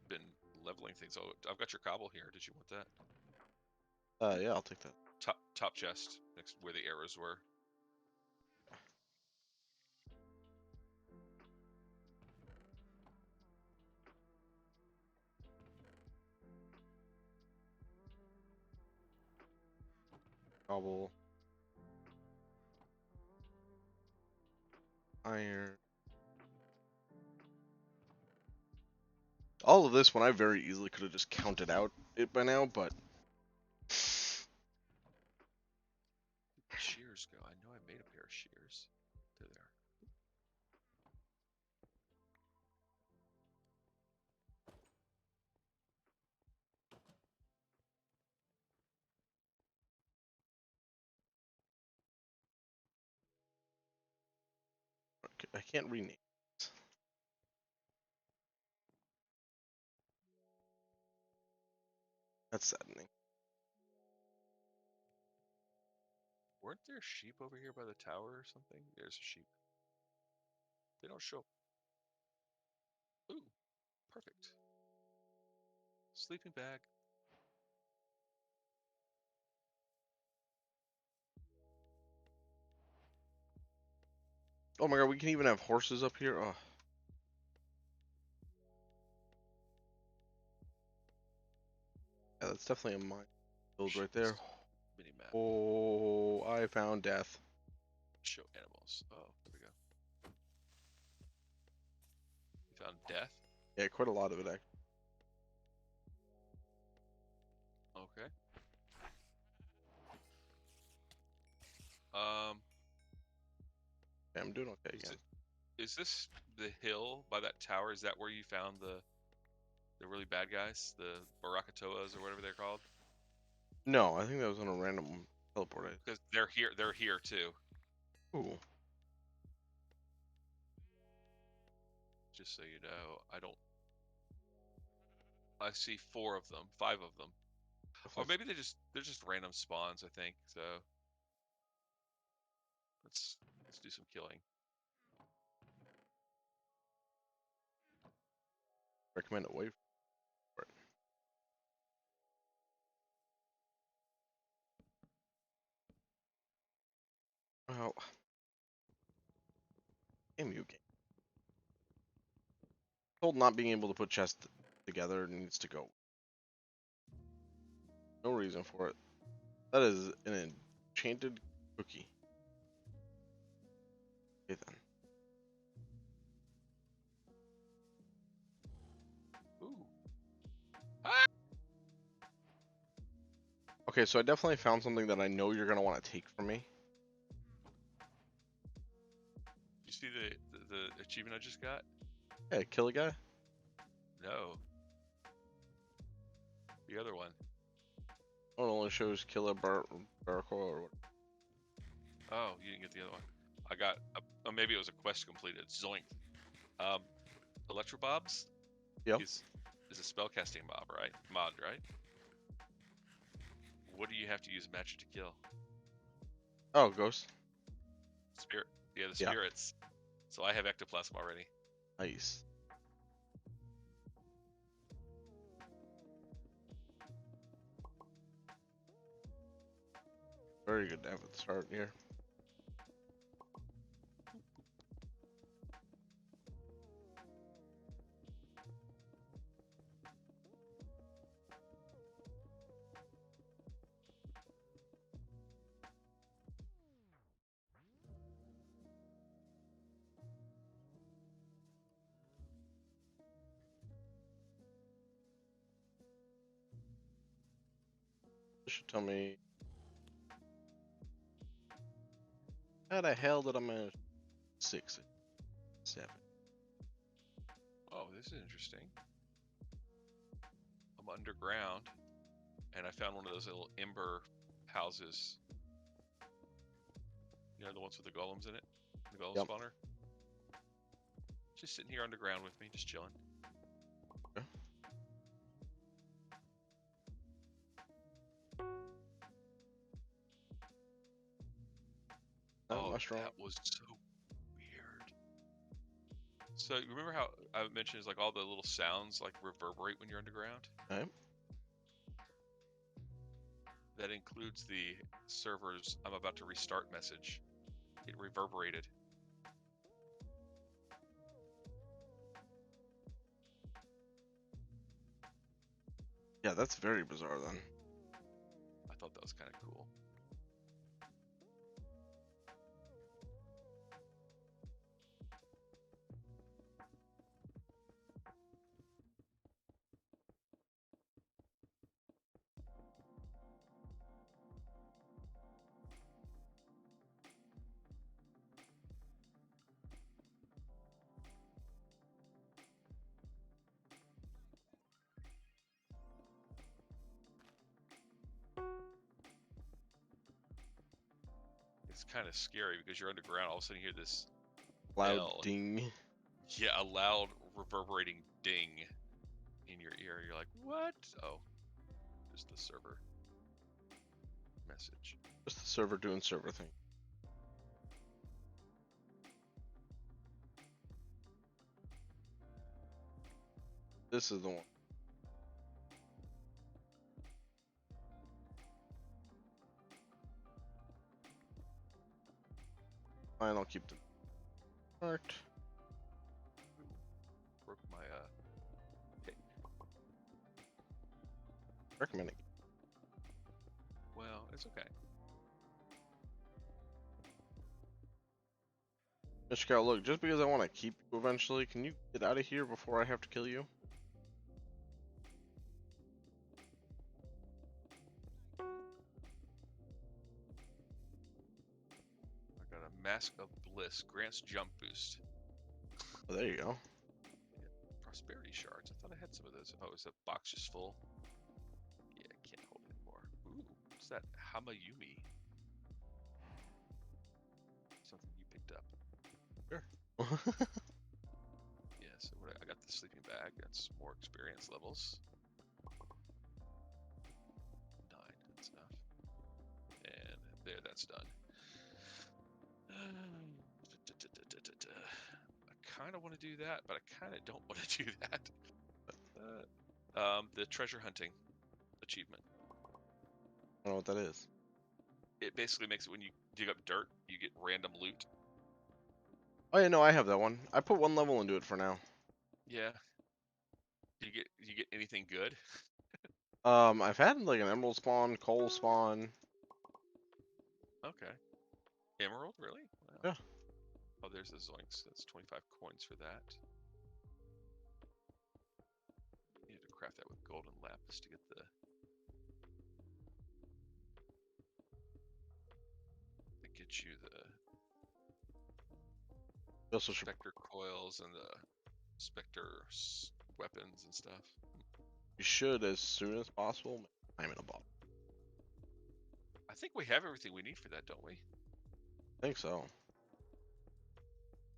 Speaker 2: been leveling things. Oh, I've got your cobble here. Did you want that?
Speaker 1: Yeah, I'll take that.
Speaker 2: Top chest next where the arrows were.
Speaker 1: Cobble, iron. All of this when I very easily could have just counted out it by now, but
Speaker 2: Shears go. I know I made a pair of shears. There they are.
Speaker 1: I can't rename it. That's saddening.
Speaker 2: Weren't there sheep over here by the tower or something? There's a sheep. They don't show. Ooh, perfect. Sleeping bag.
Speaker 1: Oh my god, we can even have horses up here. Oh. Yeah, that's definitely a mine build right there.
Speaker 2: Mini map.
Speaker 1: Oh, I found death.
Speaker 2: Show animals. Oh, there we go. You found death?
Speaker 1: Yeah, quite a lot of it actually.
Speaker 2: Okay. Um,
Speaker 1: Yeah, I'm doing okay
Speaker 2: is
Speaker 1: again.
Speaker 2: is this the hill by that tower? Is that where you found the really bad guys, the Barakatoas or whatever they're called?
Speaker 1: No, I think that was on a random teleport.
Speaker 2: Because they're here. They're here too.
Speaker 1: Ooh,
Speaker 2: Just so you know, I see 4 of them, 5 of them, or
Speaker 1: definitely
Speaker 2: maybe they're just random spawns. I think so. Let's do some killing.
Speaker 1: recommend it. Wait for it. Well, damn you game. Told not being able to put chests together needs to go. No reason for it. That is an enchanted cookie. Okay then.
Speaker 2: Ooh. Ah!
Speaker 1: Okay, so I definitely found something that I know you're gonna want to take from me.
Speaker 2: You see the achievement I just got?
Speaker 1: Yeah, kill a guy.
Speaker 2: No, the other one.
Speaker 1: Oh, it only shows kill a barracuda or what.
Speaker 2: Oh, you didn't get the other one. I got. Oh, maybe it was a quest completed. Zoink. Um, Electrobobs
Speaker 1: Yep.
Speaker 2: is a spellcasting mod, right? What do you have to use magic to kill?
Speaker 1: Oh, ghost.
Speaker 2: Spirit. Yeah, the
Speaker 1: Yeah.
Speaker 2: spirits. So I have ectoplasm already.
Speaker 1: Nice. Very good to have at the start here. should tell me how the hell did I manage 6, 7?
Speaker 2: Oh, this is interesting. I'm underground, and I found one of those little ember houses. You know, the ones with the golems in it? The golem
Speaker 1: Yep.
Speaker 2: spawner? Just sitting here underground with me, just chilling.
Speaker 1: Okay.
Speaker 2: Oh,
Speaker 1: Mushroom.
Speaker 2: that was so weird. So you remember how I mentioned is like all the little sounds like reverberate when you're underground?
Speaker 1: Okay.
Speaker 2: That includes the server's "I'm about to restart" message. It reverberated.
Speaker 1: Yeah, that's very bizarre then.
Speaker 2: I thought that was kind of cool. It's kind of scary because you're underground. All of a sudden you hear this
Speaker 1: Loud
Speaker 2: bell.
Speaker 1: ding.
Speaker 2: Yeah, a loud reverberating ding in your ear. You're like, what? Oh, just the server message.
Speaker 1: Just the server doing server thing. This is the one. Fine, I'll keep the art.
Speaker 2: Broke my pick.
Speaker 1: Recommend it.
Speaker 2: Well, it's okay.
Speaker 1: Mr. Cow, look, just because I want to keep you eventually, can you get out of here before I have to kill you?
Speaker 2: I got a Mask of Bliss. Grants jump boost.
Speaker 1: Oh, there you go.
Speaker 2: Prosperity shards. I thought I had some of those. Oh, is that box just full? Yeah, I can't hold it anymore. Ooh, what's that? Hamayumi. Something you picked up.
Speaker 1: Sure.
Speaker 2: Yeah, so I got the sleeping bag. That's more experience levels. 9, that's enough. And there, that's done. I kind of want to do that, but I kind of don't want to do that. The treasure hunting achievement.
Speaker 1: I don't know what that is.
Speaker 2: It basically makes it when you dig up dirt, you get random loot.
Speaker 1: Oh yeah, no, I have that one. I put 1 level into it for now.
Speaker 2: Yeah. You get anything good?
Speaker 1: I've had like an emerald spawn, coal spawn.
Speaker 2: Okay. Emerald, really? Wow.
Speaker 1: Yeah.
Speaker 2: Oh, there's the zoinks. That's 25 coins for that. You need to craft that with golden lapis to get the get you the
Speaker 1: You also should.
Speaker 2: specter coils and the specter weapons and stuff.
Speaker 1: You should, as soon as possible, make time in a bottle.
Speaker 2: I think we have everything we need for that, don't we?
Speaker 1: I think so.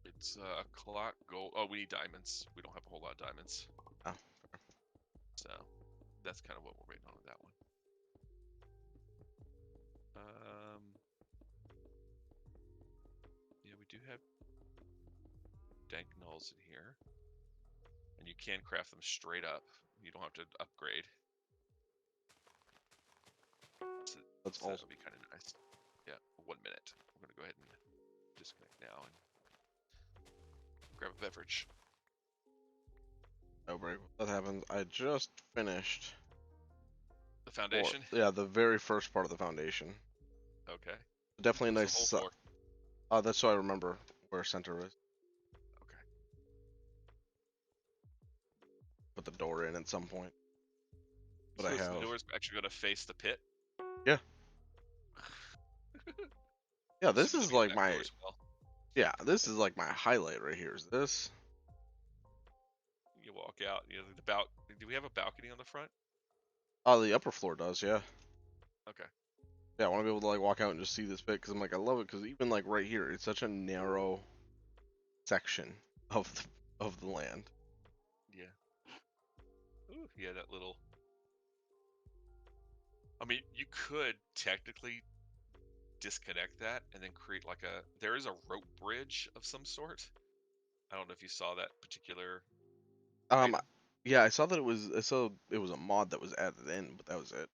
Speaker 2: It's clock gold. Oh, we need diamonds. We don't have a whole lot of diamonds.
Speaker 1: Oh,
Speaker 2: So that's kind of what we're waiting on with that one. Yeah, we do have dank nulls in here, and you can craft them straight up. You don't have to upgrade. So,
Speaker 1: that's
Speaker 2: so that
Speaker 1: also.
Speaker 2: would be kind of nice. Yeah, 1 minute. I'm gonna go ahead and disconnect now and grab a beverage.
Speaker 1: No break. That happens. I just finished.
Speaker 2: The foundation.
Speaker 1: Yeah, the very first part of the foundation.
Speaker 2: Okay.
Speaker 1: Definitely a
Speaker 2: What's the
Speaker 1: nice.
Speaker 2: hole for?
Speaker 1: That's so I remember where center is.
Speaker 2: Okay.
Speaker 1: Put the door in at some point. But
Speaker 2: So
Speaker 1: I
Speaker 2: is the
Speaker 1: have.
Speaker 2: door's actually gonna face the pit?
Speaker 1: Yeah. Yeah,
Speaker 2: I'm
Speaker 1: this
Speaker 2: assuming there'll
Speaker 1: is
Speaker 2: be a
Speaker 1: like
Speaker 2: back door
Speaker 1: my
Speaker 2: as well.
Speaker 1: this is like my highlight right here. Is this?
Speaker 2: You walk out. You know the bal. Do we have a balcony on the front?
Speaker 1: Oh, the upper floor does, yeah.
Speaker 2: Okay.
Speaker 1: Yeah, I want to be able to like walk out and just see this bit because I'm like I love it because even like right here, it's such a narrow section of the land.
Speaker 2: Yeah. Ooh, yeah, that little. I mean, you could technically disconnect that and then create like a. There is a rope bridge of some sort. I don't know if you saw that particular
Speaker 1: Um,
Speaker 2: item.
Speaker 1: yeah, I saw it was a mod that was added in, but that was it.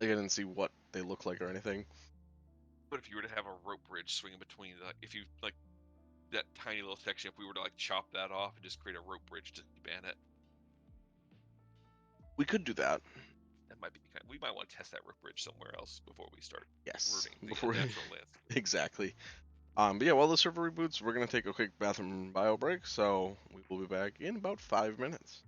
Speaker 1: Like I didn't see what they look like or anything.
Speaker 2: But if you were to have a rope bridge swinging between the, if you like that tiny little section, if we were to like chop that off and just create a rope bridge to ban it,
Speaker 1: We could do that.
Speaker 2: that might be kind. We might want to test that rope bridge somewhere else before we start
Speaker 1: Yes,
Speaker 2: ruining the
Speaker 1: before
Speaker 2: natural landscape.
Speaker 1: exactly. But yeah, while the server reboots, we're gonna take a quick bathroom bio break, so we will be back in about 5 minutes.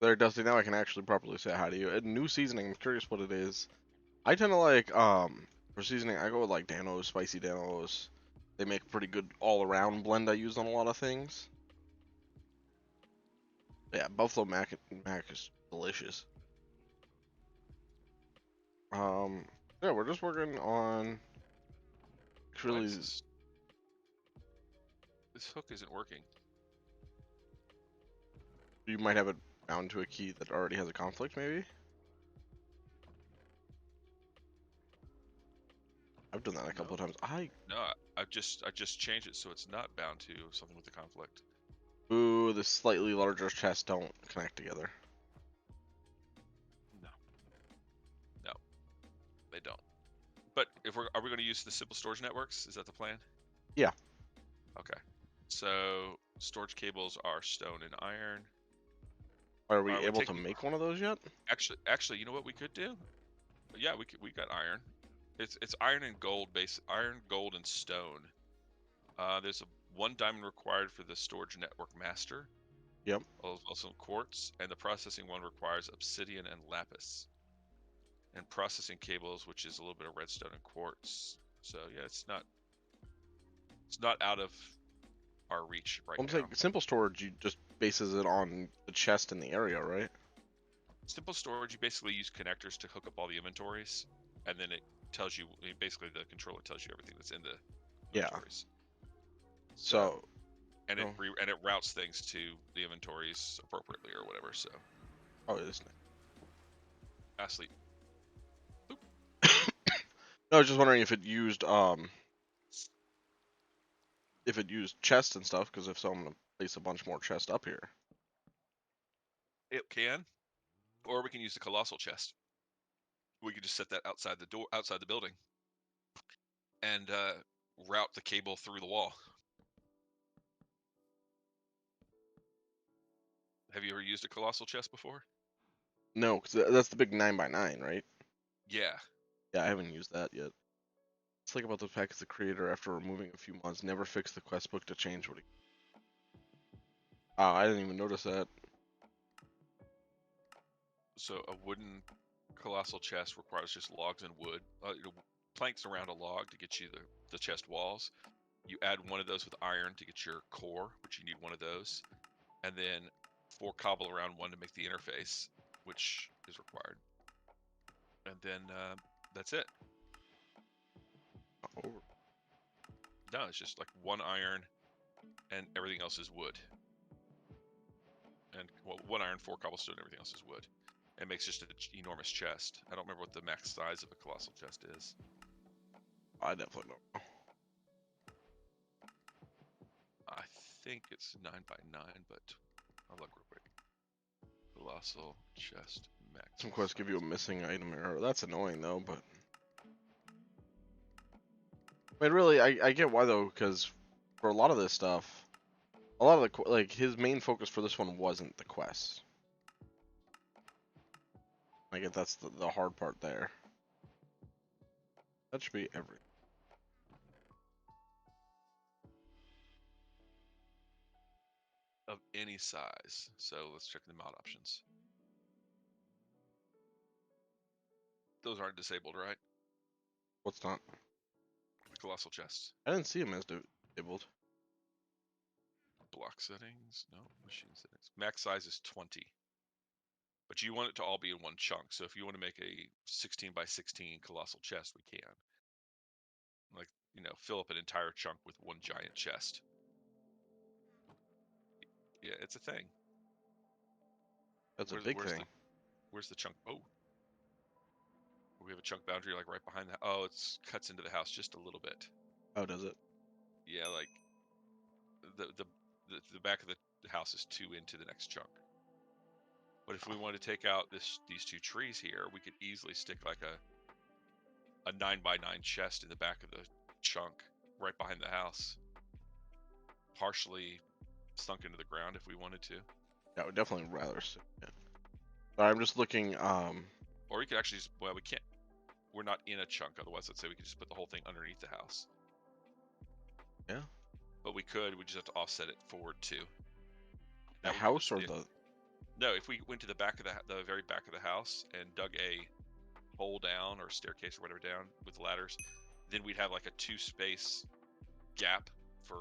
Speaker 1: There, Dusty. Now I can actually properly say hi to you. And new seasoning. I'm curious what it is. I tend to like for seasoning. I go with like Danos, spicy Danos. They make a pretty good all-around blend I use on a lot of things. Yeah, Buffalo Mac is delicious. Um, yeah, we're just working on
Speaker 2: Why is
Speaker 1: actually.
Speaker 2: this hook isn't working?
Speaker 1: You might have it bound to a key that already has a conflict, maybe. I've done that a couple
Speaker 2: No,
Speaker 1: of times.
Speaker 2: no. I just changed it so it's not bound to something with the conflict.
Speaker 1: Ooh, the slightly larger chests don't connect together.
Speaker 2: No, no, they don't. But if are we going to use the simple storage networks? Is that the plan?
Speaker 1: Yeah.
Speaker 2: Okay. So storage cables are stone and iron.
Speaker 1: Are we
Speaker 2: Are we
Speaker 1: able to
Speaker 2: taking?
Speaker 1: make one of those yet?
Speaker 2: Actually, you know what we could do? Yeah, we got iron. It's iron and gold base, iron, gold, and stone. There's a one diamond required for the storage network master.
Speaker 1: Yep.
Speaker 2: Also quartz, and the processing one requires obsidian and lapis. And processing cables, which is a little bit of redstone and quartz. So yeah, it's not out of our reach right
Speaker 1: Well, I'm
Speaker 2: now.
Speaker 1: saying simple storage, you just bases it on the chest in the area, right?
Speaker 2: Simple storage, you basically use connectors to hook up all the inventories, and then it tells you, basically the controller tells you everything that's in the
Speaker 1: Yeah.
Speaker 2: inventories. So,
Speaker 1: So,
Speaker 2: and
Speaker 1: oh,
Speaker 2: it routes things to the inventories appropriately or whatever. So,
Speaker 1: oh, it is.
Speaker 2: asleep.
Speaker 1: No, I was just wondering if it used chests and stuff. Because if so, I'm gonna place a bunch more chests up here.
Speaker 2: It can, or we can use the colossal chest. We could just set that outside the door, outside the building, and route the cable through the wall. Have you ever used a colossal chest before?
Speaker 1: No, because that's the big 9x9, right?
Speaker 2: Yeah.
Speaker 1: Yeah, I haven't used that yet. It's like about the fact that the creator, after removing a few mods, never fixed the quest book to change what he. I didn't even notice that.
Speaker 2: So a wooden colossal chest requires just logs and wood, planks around a log to get you the chest walls. You add one of those with iron to get your core, which you need one of those, and then 4 cobble around one to make the interface, which is required. And then that's it.
Speaker 1: Oh,
Speaker 2: No, it's just like 1 iron, and everything else is wood. And well, 1 iron, 4 cobblestone, everything else is wood. It makes just an enormous chest. I don't remember what the max size of a colossal chest is.
Speaker 1: I definitely don't know.
Speaker 2: I think it's 9x9, but I'll look real quick. Colossal chest max
Speaker 1: Some quests give you a
Speaker 2: size.
Speaker 1: missing item error. That's annoying though, but. I mean, really, I get why though, because for a lot of this stuff, a lot of like his main focus for this one wasn't the quests. I get that's the hard part there. That should be everything.
Speaker 2: Of any size. So let's check the mod options. Those aren't disabled, right?
Speaker 1: What's not?
Speaker 2: The colossal chests.
Speaker 1: I didn't see him as disabled.
Speaker 2: Block settings. No. Machine settings. Max size is 20. But you want it to all be in one chunk. So if you want to make a 16 by 16 colossal chest, we can. Like, fill up an entire chunk with one giant chest. Yeah, it's a thing.
Speaker 1: That's a
Speaker 2: Where's
Speaker 1: big
Speaker 2: where's
Speaker 1: thing.
Speaker 2: the where's the chunk? Oh, we have a chunk boundary like right behind that. Oh, it's cuts into the house just a little bit.
Speaker 1: How does it?
Speaker 2: Yeah, like the back of the house is 2 into the next chunk. But if we want to take out these 2 trees here, we could easily stick like a 9x9 chest in the back of the chunk right behind the house, partially sunk into the ground if we wanted to.
Speaker 1: Yeah, I would definitely rather see it. But I'm just looking.
Speaker 2: Or we could actually just, well, we can't. We're not in a chunk. Otherwise, let's say we could just put the whole thing underneath the house.
Speaker 1: Yeah.
Speaker 2: But we could. We just have to offset it forward too.
Speaker 1: The
Speaker 2: That would give
Speaker 1: house
Speaker 2: us
Speaker 1: or
Speaker 2: the No, if we went to the back of the very back of the house and dug a hole down or staircase or whatever down with ladders, then we'd have like a 2-space gap for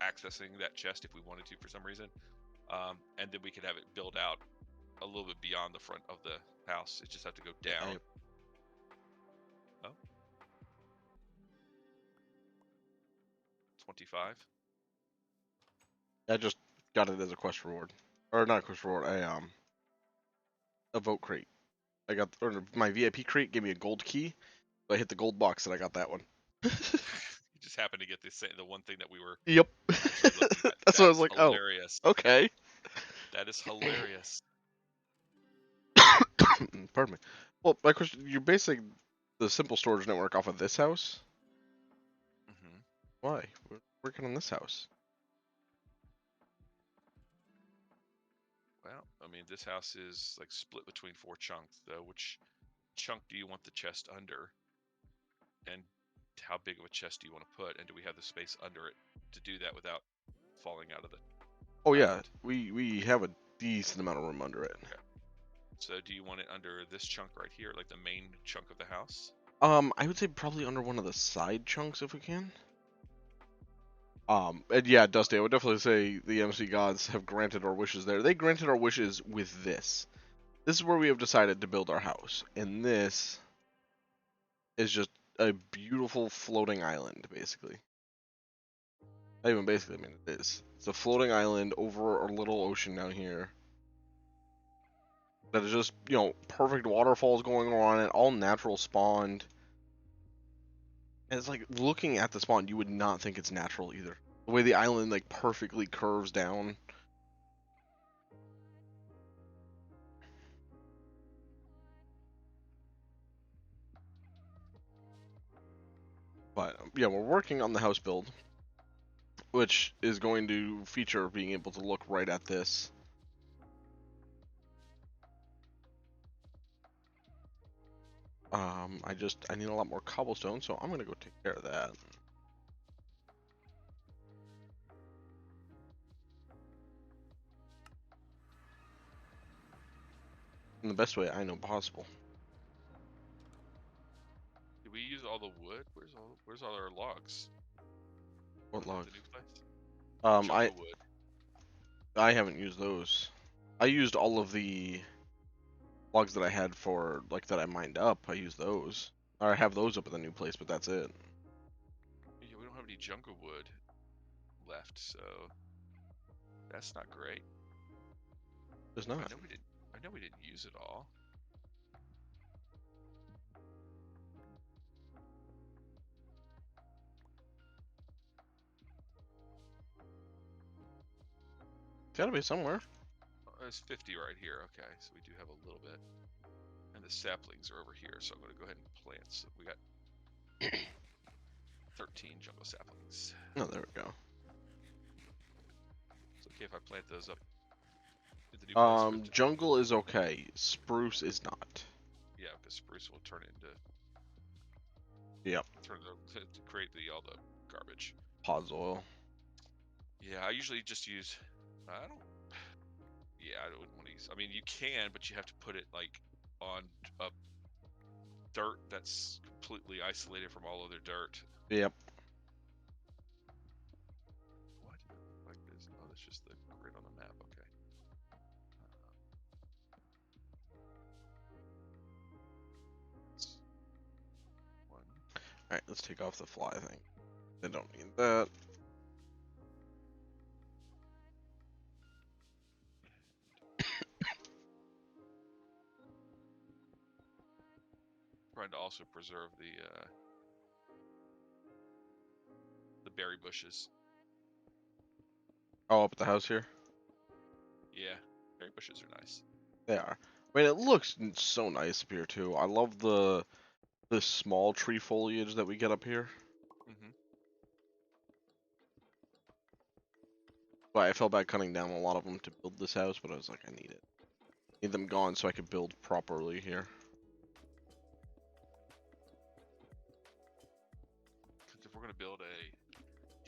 Speaker 2: accessing that chest if we wanted to for some reason, and then we could have it build out a little bit beyond the front of the house. It just have to go down. Oh, 25.
Speaker 1: I just got it as a quest reward, or not a quest reward, a vote crate. I got or my VIP crate gave me a gold key, so I hit the gold box and I got that one.
Speaker 2: You just happened to get the one thing that we were
Speaker 1: Yep.
Speaker 2: actually looking at.
Speaker 1: That's what I was
Speaker 2: That's
Speaker 1: like.
Speaker 2: hilarious.
Speaker 1: Oh, okay.
Speaker 2: That is hilarious.
Speaker 1: Pardon me. Well, my question: you're basing the simple storage network off of this house?
Speaker 2: Mm-hmm.
Speaker 1: Why? We're working on this house.
Speaker 2: Well, I mean, this house is like split between 4 chunks, though. Which chunk do you want the chest under? And how big of a chest do you want to put? And do we have the space under it to do that without falling out of the
Speaker 1: Oh yeah,
Speaker 2: island?
Speaker 1: we have a decent amount of room under it.
Speaker 2: Okay. So do you want it under this chunk right here, like the main chunk of the house?
Speaker 1: I would say probably under one of the side chunks if we can. And yeah, Dusty, I would definitely say the MC gods have granted our wishes there. They granted our wishes with this. This is where we have decided to build our house, and this is just a beautiful floating island, basically. Not even basically, I mean it is. It's a floating island over a little ocean down here. That is just, perfect waterfalls going on it, all natural spawned. And it's like looking at the spawn, you would not think it's natural either. The way the island like perfectly curves down. But yeah, we're working on the house build, which is going to feature being able to look right at this. I need a lot more cobblestone, so I'm gonna go take care of that. In the best way I know possible.
Speaker 2: Did we use all the wood? Where's all our logs?
Speaker 1: What
Speaker 2: From
Speaker 1: logs?
Speaker 2: the new place?
Speaker 1: I
Speaker 2: Jungle wood.
Speaker 1: I haven't used those. I used all of the logs that I had for like that I mined up. I used those. Or I have those up at the new place, but that's it.
Speaker 2: Yeah, we don't have any jungle wood left, so that's not great.
Speaker 1: There's
Speaker 2: I
Speaker 1: not.
Speaker 2: know we didn't. I know we didn't use it all.
Speaker 1: It's gotta be somewhere.
Speaker 2: Oh, there's 50 right here. Okay, so we do have a little bit. And the saplings are over here, so I'm going to go ahead and plant. So we got 13 jungle saplings.
Speaker 1: Oh, there we go.
Speaker 2: It's okay if I plant those up in the new place.
Speaker 1: Jungle is okay. Spruce is not.
Speaker 2: Yeah, because spruce will turn into
Speaker 1: Yep.
Speaker 2: to create all the garbage.
Speaker 1: Pods oil.
Speaker 2: Yeah, I usually just use. I don't. Yeah, I wouldn't want to use. I mean, you can, but you have to put it like on a dirt that's completely isolated from all other dirt.
Speaker 1: Yep.
Speaker 2: Why did it look like this? Oh, that's just the grid on the map. Okay. That's one.
Speaker 1: Alright, let's take off the fly thing. I don't need that.
Speaker 2: Trying to also preserve the berry bushes.
Speaker 1: Oh, up at the house here?
Speaker 2: Yeah, berry bushes are nice.
Speaker 1: They are. I mean, it looks so nice up here too. I love the small tree foliage that we get up here.
Speaker 2: Mm-hmm.
Speaker 1: But I felt bad cutting down a lot of them to build this house, but I was like, I need it. Need them gone so I could build properly here.
Speaker 2: Because if we're gonna build do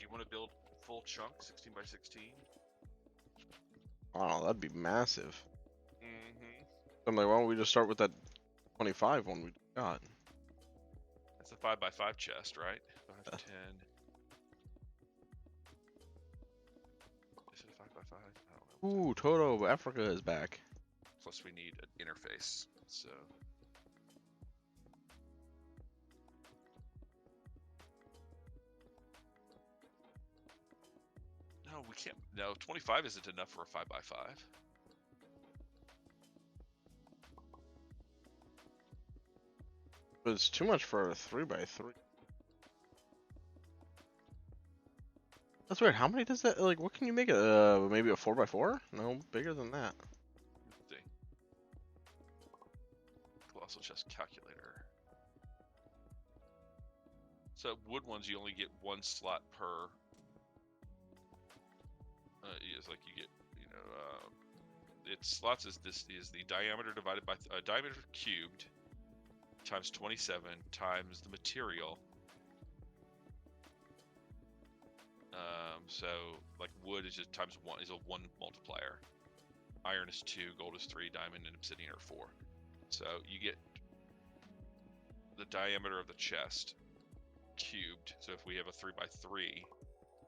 Speaker 2: you want to build full chunk 16 by 16?
Speaker 1: Oh, that'd be massive. I'm like, why don't we just start with that 25 one we got?
Speaker 2: That's a 5x5 chest, right? 5,
Speaker 1: Yeah.
Speaker 2: 10. Is it a 5x5? I don't know.
Speaker 1: Ooh, Toto, Africa is back.
Speaker 2: Plus we need an interface, so. No, we can't. No, 25 isn't enough for a 5x5.
Speaker 1: But it's too much for a 3x3. That's weird. How many does that, like, what can you make it? Maybe a 4x4? No, bigger than that.
Speaker 2: Let's see. Colossal chest calculator. So wood ones, you only get one slot per. It's like you get, its slots is the diameter divided by diameter cubed times 27 times the material. So like wood is just times 1 is a 1 multiplier. Iron is 2, gold is 3, diamond and obsidian are 4. So you get the diameter of the chest cubed. So if we have a 3x3,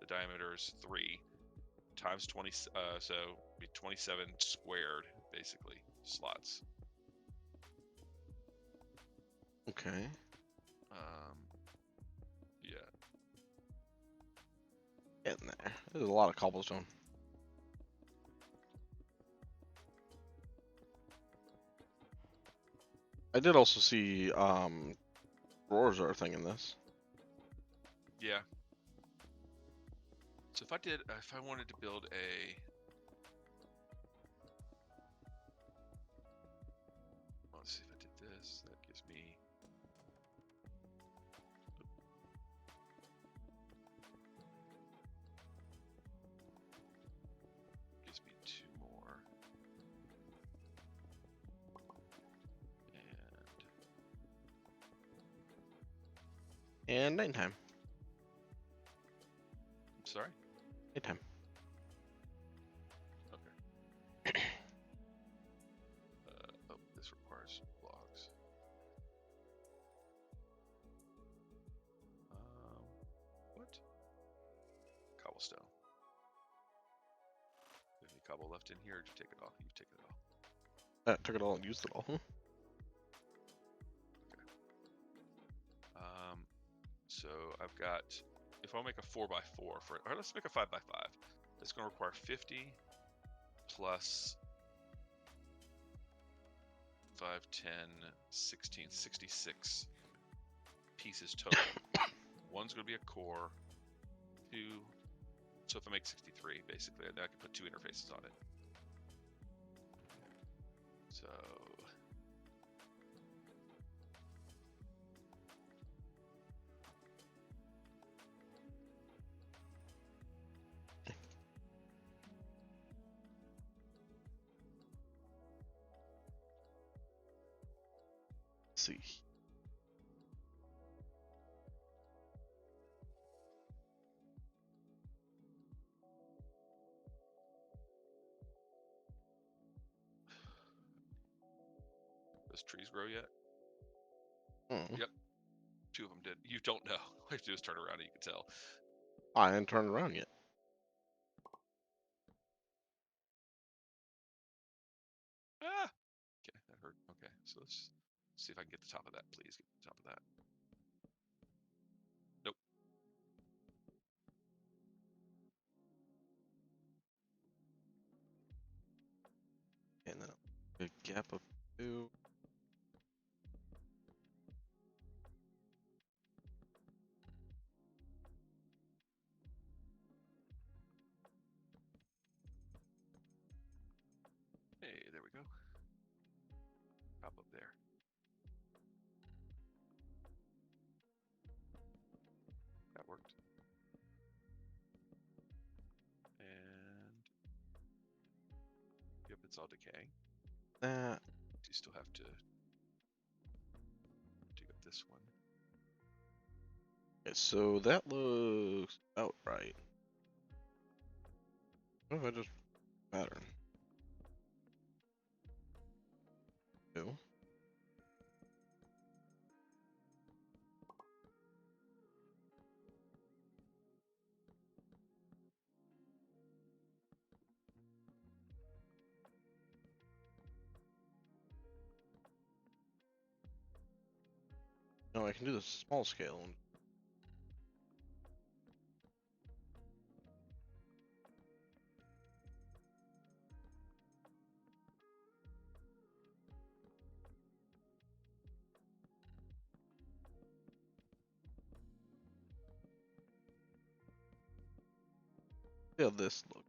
Speaker 2: the diameter is 3 times 20. So it'd be 27 squared, basically slots.
Speaker 1: Okay.
Speaker 2: Yeah.
Speaker 1: Getting there. There's a lot of cobblestone. I did also see, drawers are a thing in this.
Speaker 2: Yeah. So if I wanted to build a, let's see if I did this, that gives me, gives me 2 more.
Speaker 1: And nighttime.
Speaker 2: I'm sorry?
Speaker 1: Nighttime.
Speaker 2: Okay. Oh, this requires logs. What? Cobblestone. Do you have any cobble left in here, or did you take it all? You've taken it all.
Speaker 1: Took it all and used it all.
Speaker 2: So I've got, if I'll make a 4x4 for, or let's make a 5x5. It's going to require 50 plus 5, 10, 16, 66 pieces total. One's going to be a core, 2. So if I make 63, basically, then I can put 2 interfaces on it. So
Speaker 1: Let's see.
Speaker 2: those trees grow yet?
Speaker 1: Hmm.
Speaker 2: Yep, 2 of them did. You don't know. All you have to do is turn around and you can tell.
Speaker 1: I didn't turn around yet.
Speaker 2: Ah! Okay, that hurt. Okay, so let's see if I can get the top of that. Please get the top of that. Nope.
Speaker 1: And then a gap of 2.
Speaker 2: Hey, there we go. Pop up there. That worked. And yep, it's all decaying.
Speaker 1: That.
Speaker 2: You still have to dig up this one.
Speaker 1: Okay, so that looks about right. What if I just pattern? No, I can do the small scale. See how this looks.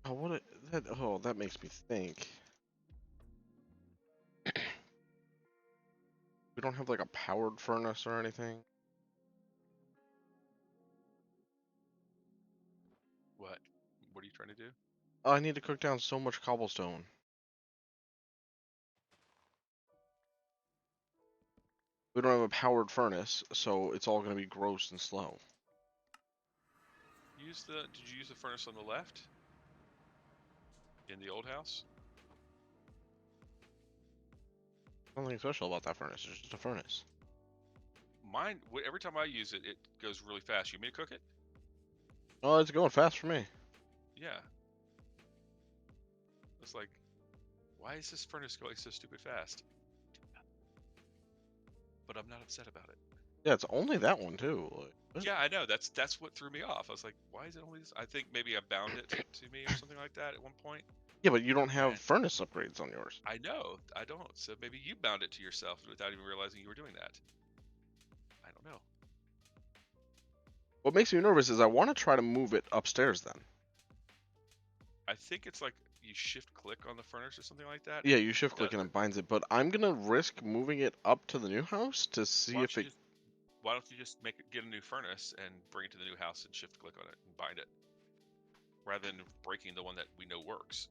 Speaker 1: Oh, that? Oh, that makes me think. We don't have like a powered furnace or anything.
Speaker 2: What? What are you trying to do?
Speaker 1: Oh, I need to cook down so much cobblestone. We don't have a powered furnace, so it's all gonna be gross and slow.
Speaker 2: Did you use the furnace on the left? In the old house?
Speaker 1: Nothing special about that furnace. It's just a furnace.
Speaker 2: Mine, every time I use it, it goes really fast. You want me to cook it?
Speaker 1: Oh, it's going fast for me.
Speaker 2: Yeah. It's like, why is this furnace going so stupid fast? But I'm not upset about it.
Speaker 1: Yeah, it's only that one too. Like,
Speaker 2: Yeah, I know. That's what threw me off. I was like, why is it only this? I think maybe I bound it to me or something like that at one point.
Speaker 1: yeah, but you don't have
Speaker 2: And
Speaker 1: furnace upgrades on yours.
Speaker 2: I know, I don't. So maybe you bound it to yourself without even realizing you were doing that. I don't know.
Speaker 1: What makes me nervous is I want to try to move it upstairs then.
Speaker 2: I think it's like you shift click on the furnace or something like that.
Speaker 1: Yeah, you shift click
Speaker 2: Does
Speaker 1: and
Speaker 2: it?
Speaker 1: it binds it, but I'm gonna risk moving it up to the new house to
Speaker 2: Why
Speaker 1: see
Speaker 2: don't
Speaker 1: if
Speaker 2: you
Speaker 1: it.
Speaker 2: just Why don't you just get a new furnace and bring it to the new house and shift click on it and bind it, rather than breaking the one that we know works.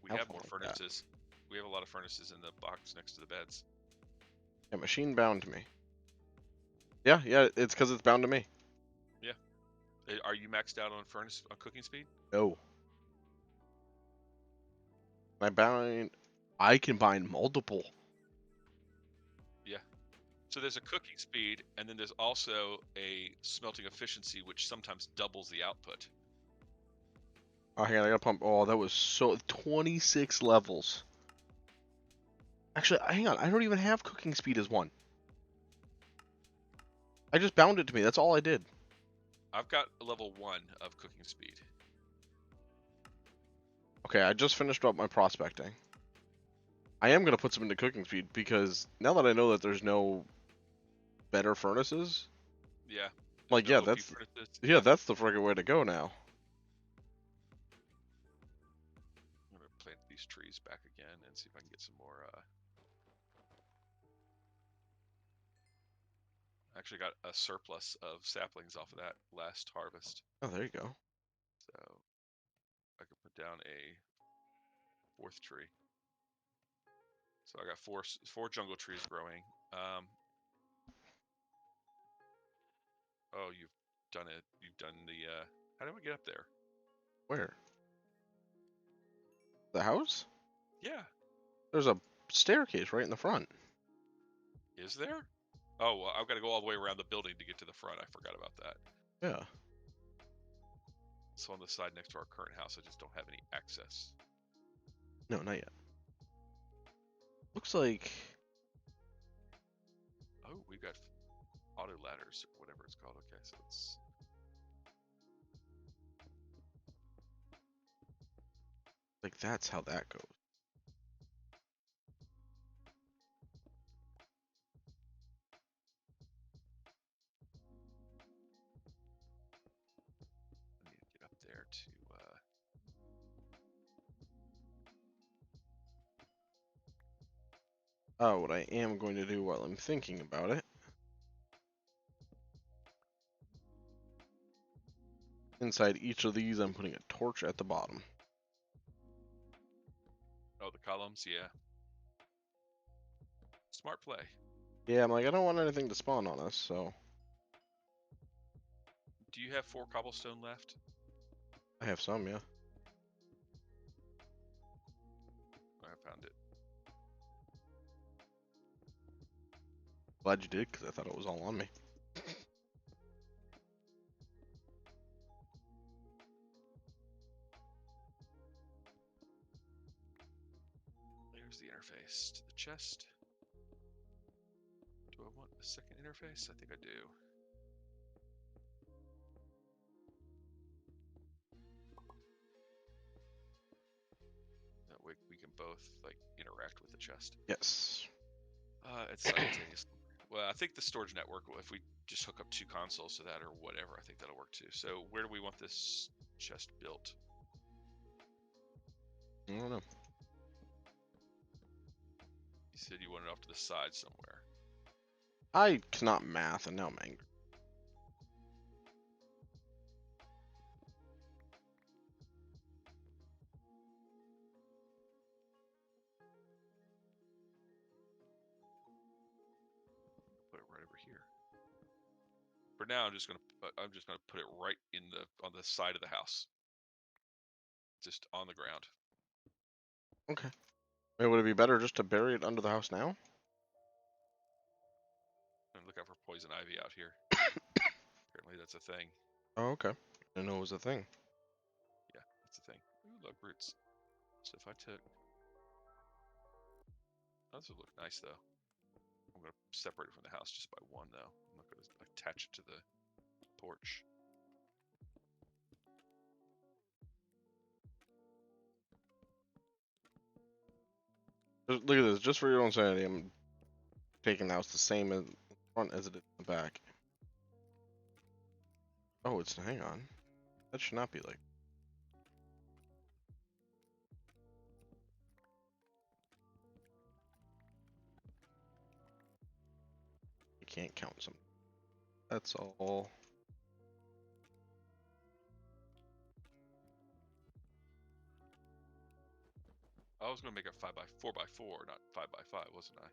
Speaker 2: We
Speaker 1: Have
Speaker 2: have
Speaker 1: one
Speaker 2: more
Speaker 1: like that.
Speaker 2: furnaces. We have a lot of furnaces in the box next to the beds.
Speaker 1: Yeah, machine bound to me. Yeah, yeah, it's because it's bound to me.
Speaker 2: Yeah. Are you maxed out on furnace on cooking speed?
Speaker 1: No, I can bind multiple.
Speaker 2: Yeah. So there's a cooking speed, and then there's also a smelting efficiency, which sometimes doubles the output.
Speaker 1: Oh, hang on, I gotta pump. Oh, that was so 26 levels. Actually, hang on, I don't even have cooking speed as one. I just bound it to me. That's all I did.
Speaker 2: I've got a level 1 of cooking speed.
Speaker 1: Okay, I just finished up my prospecting. I am gonna put some into cooking speed because now that I know that there's no better furnaces,
Speaker 2: Yeah. There's
Speaker 1: like
Speaker 2: no
Speaker 1: yeah,
Speaker 2: OP
Speaker 1: that's
Speaker 2: furnaces.
Speaker 1: yeah, that's the friggin' way to go now.
Speaker 2: I'm gonna plant these trees back again and see if I can get some more. Actually, got a surplus of saplings off of that last harvest,
Speaker 1: Oh, there you go.
Speaker 2: so I could put down a 4th tree. So I got four jungle trees growing. Oh, you've done it. You've done the. How do I get up there?
Speaker 1: Where? The house?
Speaker 2: Yeah.
Speaker 1: There's a staircase right in the front.
Speaker 2: Is there? Oh, well, I've got to go all the way around the building to get to the front. I forgot about that.
Speaker 1: Yeah.
Speaker 2: So on the side next to our current house, I just don't have any access.
Speaker 1: No, not yet. Looks like.
Speaker 2: Oh, we've got auto ladders or whatever it's called. Okay, so it's.
Speaker 1: Like that's how that goes.
Speaker 2: I need to get up there to.
Speaker 1: Oh, what I am going to do while I'm thinking about it. Inside each of these, I'm putting a torch at the bottom.
Speaker 2: Oh, the columns. Yeah. Smart play.
Speaker 1: Yeah, I'm like, I don't want anything to spawn on us, so
Speaker 2: Do you have 4 cobblestone left?
Speaker 1: I have some, yeah.
Speaker 2: I found it.
Speaker 1: Glad you did, because I thought it was all on me.
Speaker 2: There's the interface to the chest. Do I want a second interface? I think I do. That way we can both like interact with the chest.
Speaker 1: Yes.
Speaker 2: It's simultaneous. Well, I think the storage network, if we just hook up 2 consoles to that or whatever, I think that'll work too. So where do we want this chest built?
Speaker 1: I don't know.
Speaker 2: You said you want it off to the side somewhere.
Speaker 1: I cannot math, and now I'm angry.
Speaker 2: Put it right over here. For now, I'm just gonna put it right on the side of the house, just on the ground.
Speaker 1: Okay. Wait, would it be better just to bury it under the house now?
Speaker 2: And look out for poison ivy out here. Apparently, that's a thing.
Speaker 1: Oh, okay. I didn't know it was a thing.
Speaker 2: Yeah, that's a thing. Ooh, look, roots. So if I took, those would look nice though. I'm gonna separate it from the house just by 1 though. I'm not gonna attach it to the porch.
Speaker 1: Look at this, just for your own sanity, I'm taking the house the same in the front as it is in the back. Oh, hang on. That should not be like. You can't count some. That's all.
Speaker 2: I was gonna make it 4x4, not 5x5, wasn't I?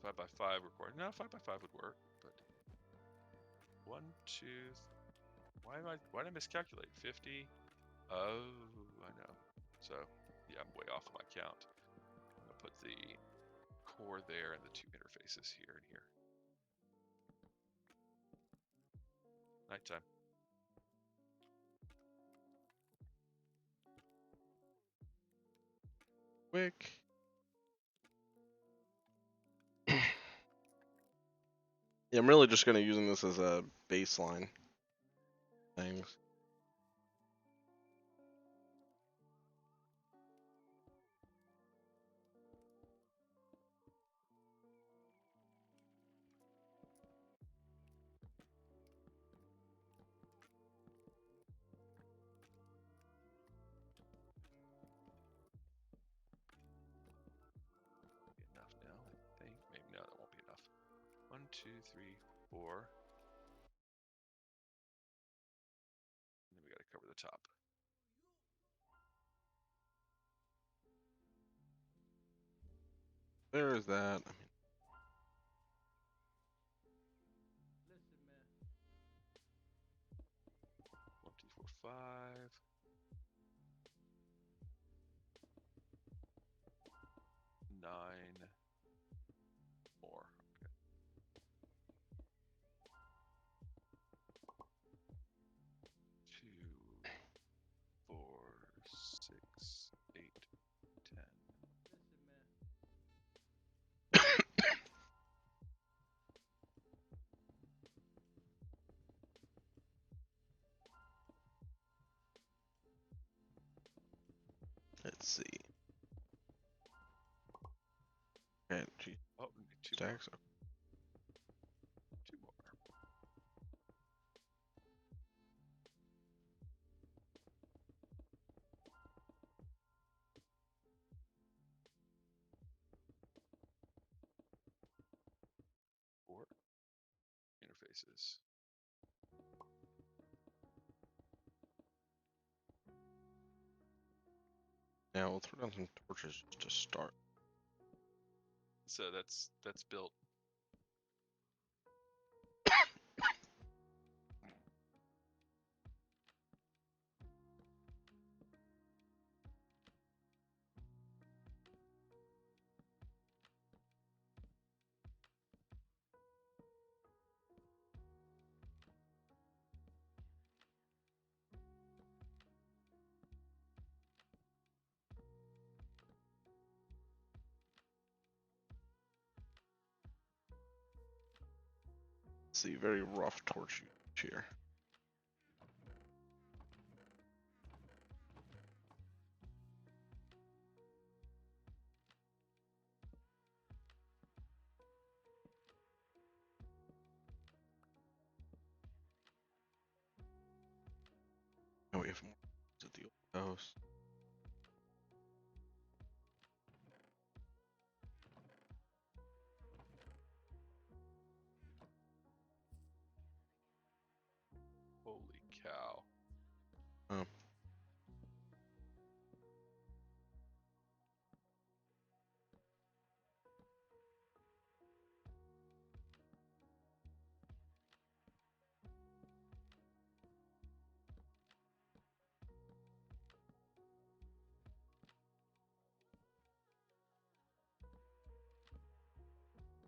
Speaker 2: 5x5 required. No, 5x5 would work, but 1, 2. Why did I miscalculate? 50. Oh, I know. So yeah, I'm way off on my count. I'm gonna put the core there and the 2 interfaces here and here. Nighttime.
Speaker 1: Quick. Yeah, I'm really just gonna using this as a baseline things.
Speaker 2: Enough now, I think. Maybe no, that won't be enough. 1, 2, 3, 4. And then we gotta cover the top.
Speaker 1: There is that.
Speaker 2: 1, 2, 4, 5. 9 more. Okay. 2, 4, 6, 8, 10.
Speaker 1: Let's see. Okay, geez,
Speaker 2: Oh, we need 2
Speaker 1: stacks.
Speaker 2: more. 2 more. 4 interfaces.
Speaker 1: Now we'll throw down some torches just to start.
Speaker 2: So that's built.
Speaker 1: see, very rough torch usage here. Oh, we have more at the old house.
Speaker 2: Holy cow.
Speaker 1: Oh.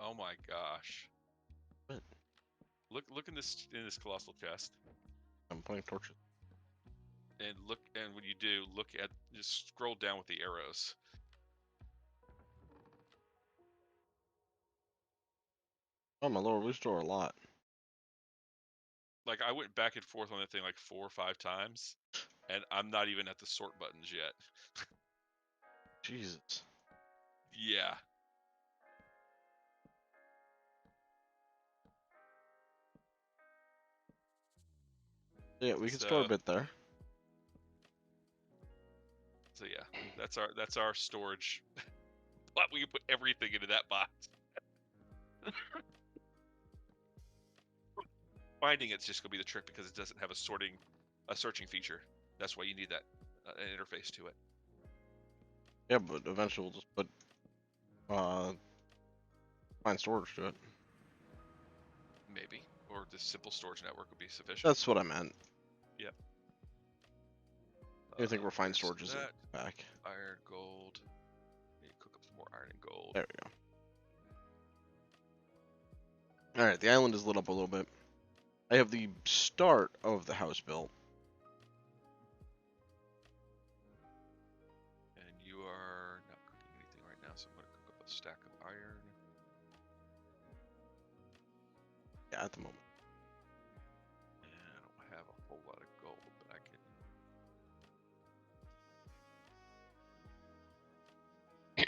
Speaker 2: Oh my gosh.
Speaker 1: What?
Speaker 2: Look in this colossal chest.
Speaker 1: I'm putting torches.
Speaker 2: And when you do, just scroll down with the arrows.
Speaker 1: Oh, my lower restore a lot.
Speaker 2: Like, I went back and forth on that thing like 4 or 5 times, and I'm not even at the sort buttons yet.
Speaker 1: Jesus.
Speaker 2: Yeah.
Speaker 1: Yeah, we can store a
Speaker 2: So
Speaker 1: bit there.
Speaker 2: yeah, that's our storage. But we can put everything into that box. Finding it's just gonna be the trick because it doesn't have a searching feature. That's why you need that an interface to it.
Speaker 1: Yeah, but eventually we'll just put find storage to it.
Speaker 2: Maybe, or the simple storage network would be sufficient.
Speaker 1: That's what I meant.
Speaker 2: Yep.
Speaker 1: I think we're fine
Speaker 2: There's
Speaker 1: storage is
Speaker 2: that.
Speaker 1: back.
Speaker 2: Iron, gold. Need to cook up some more iron and gold.
Speaker 1: There we go. Alright, the island is lit up a little bit. I have the start of the house built.
Speaker 2: And you are not cooking anything right now, so I'm going to cook up a stack of iron.
Speaker 1: Yeah, at the moment.
Speaker 2: And I don't have a whole lot of gold, but I can. Do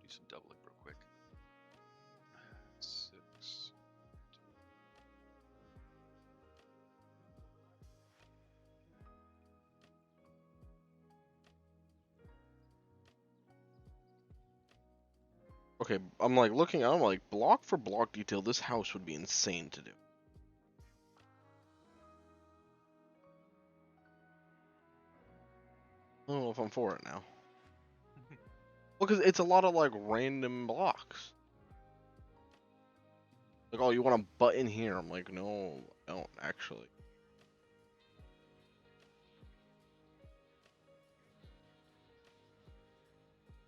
Speaker 2: some doubling real quick. 6.
Speaker 1: Okay, I'm like looking, I'm like, block for block detail, this house would be insane to do. I don't know if I'm for it now. Well, because it's a lot of like random blocks. Like, oh, you want a button here? I'm like, no, I don't actually.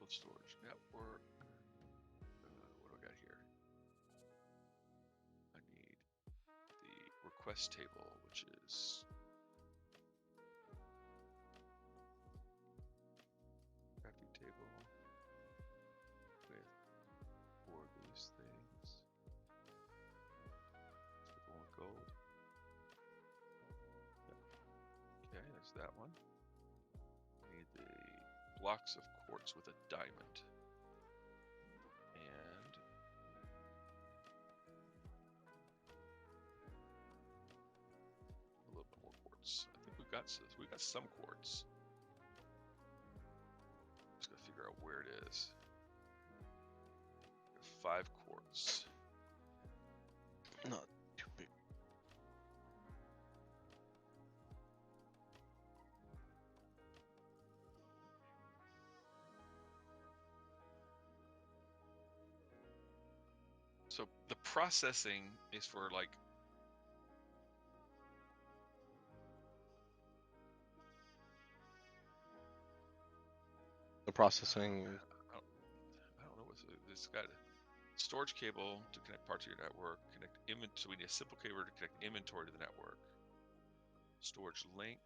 Speaker 2: Storage network. What do I got here? I need the request table, which is crafting table with 4 of these things. Let's go with gold. Yep. Okay, there's that one. I need the blocks of quartz with a diamond. And a little bit more quartz. I think we got some quartz. Just gotta figure out where it is. 5 quartz.
Speaker 1: Not too big.
Speaker 2: So the processing is for like
Speaker 1: The processing.
Speaker 2: I don't know what's it's got a storage cable to connect parts of your network. So we need a simple cable to connect inventory to the network. Storage link,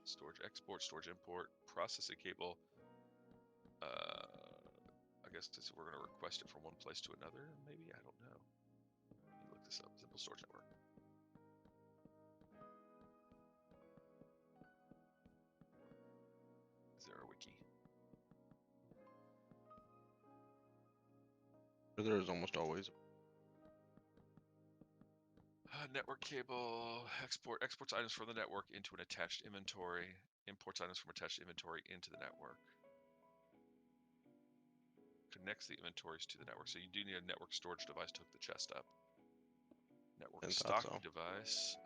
Speaker 2: storage export, storage import, processing cable. I guess we're going to request it from one place to another. Maybe I don't know. the storage network. Is there a wiki?
Speaker 1: There is almost always.
Speaker 2: Network cable, exports items from the network into an attached inventory, imports items from attached inventory into the network. Connects the inventories to the network. So you do need a network storage device to hook the chest up. Network stocking device.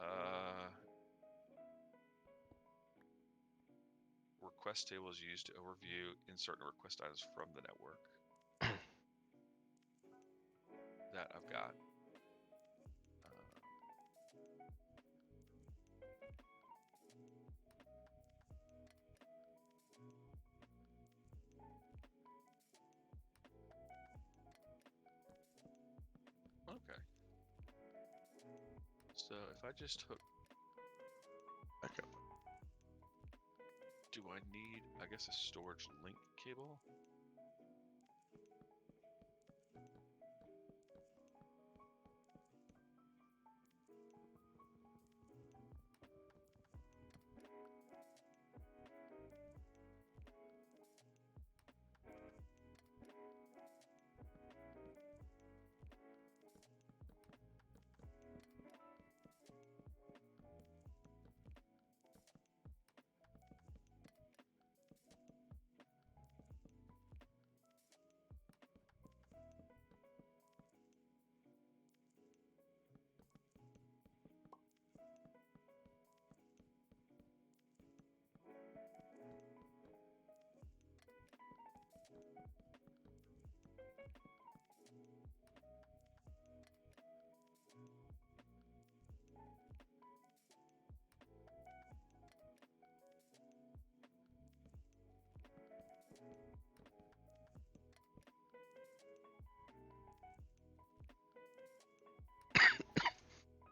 Speaker 2: Request table is used to overview, insert, and request items from the network. That I've got. Okay. So if I just hook
Speaker 1: Back up.
Speaker 2: Do I need, I guess, a storage link cable?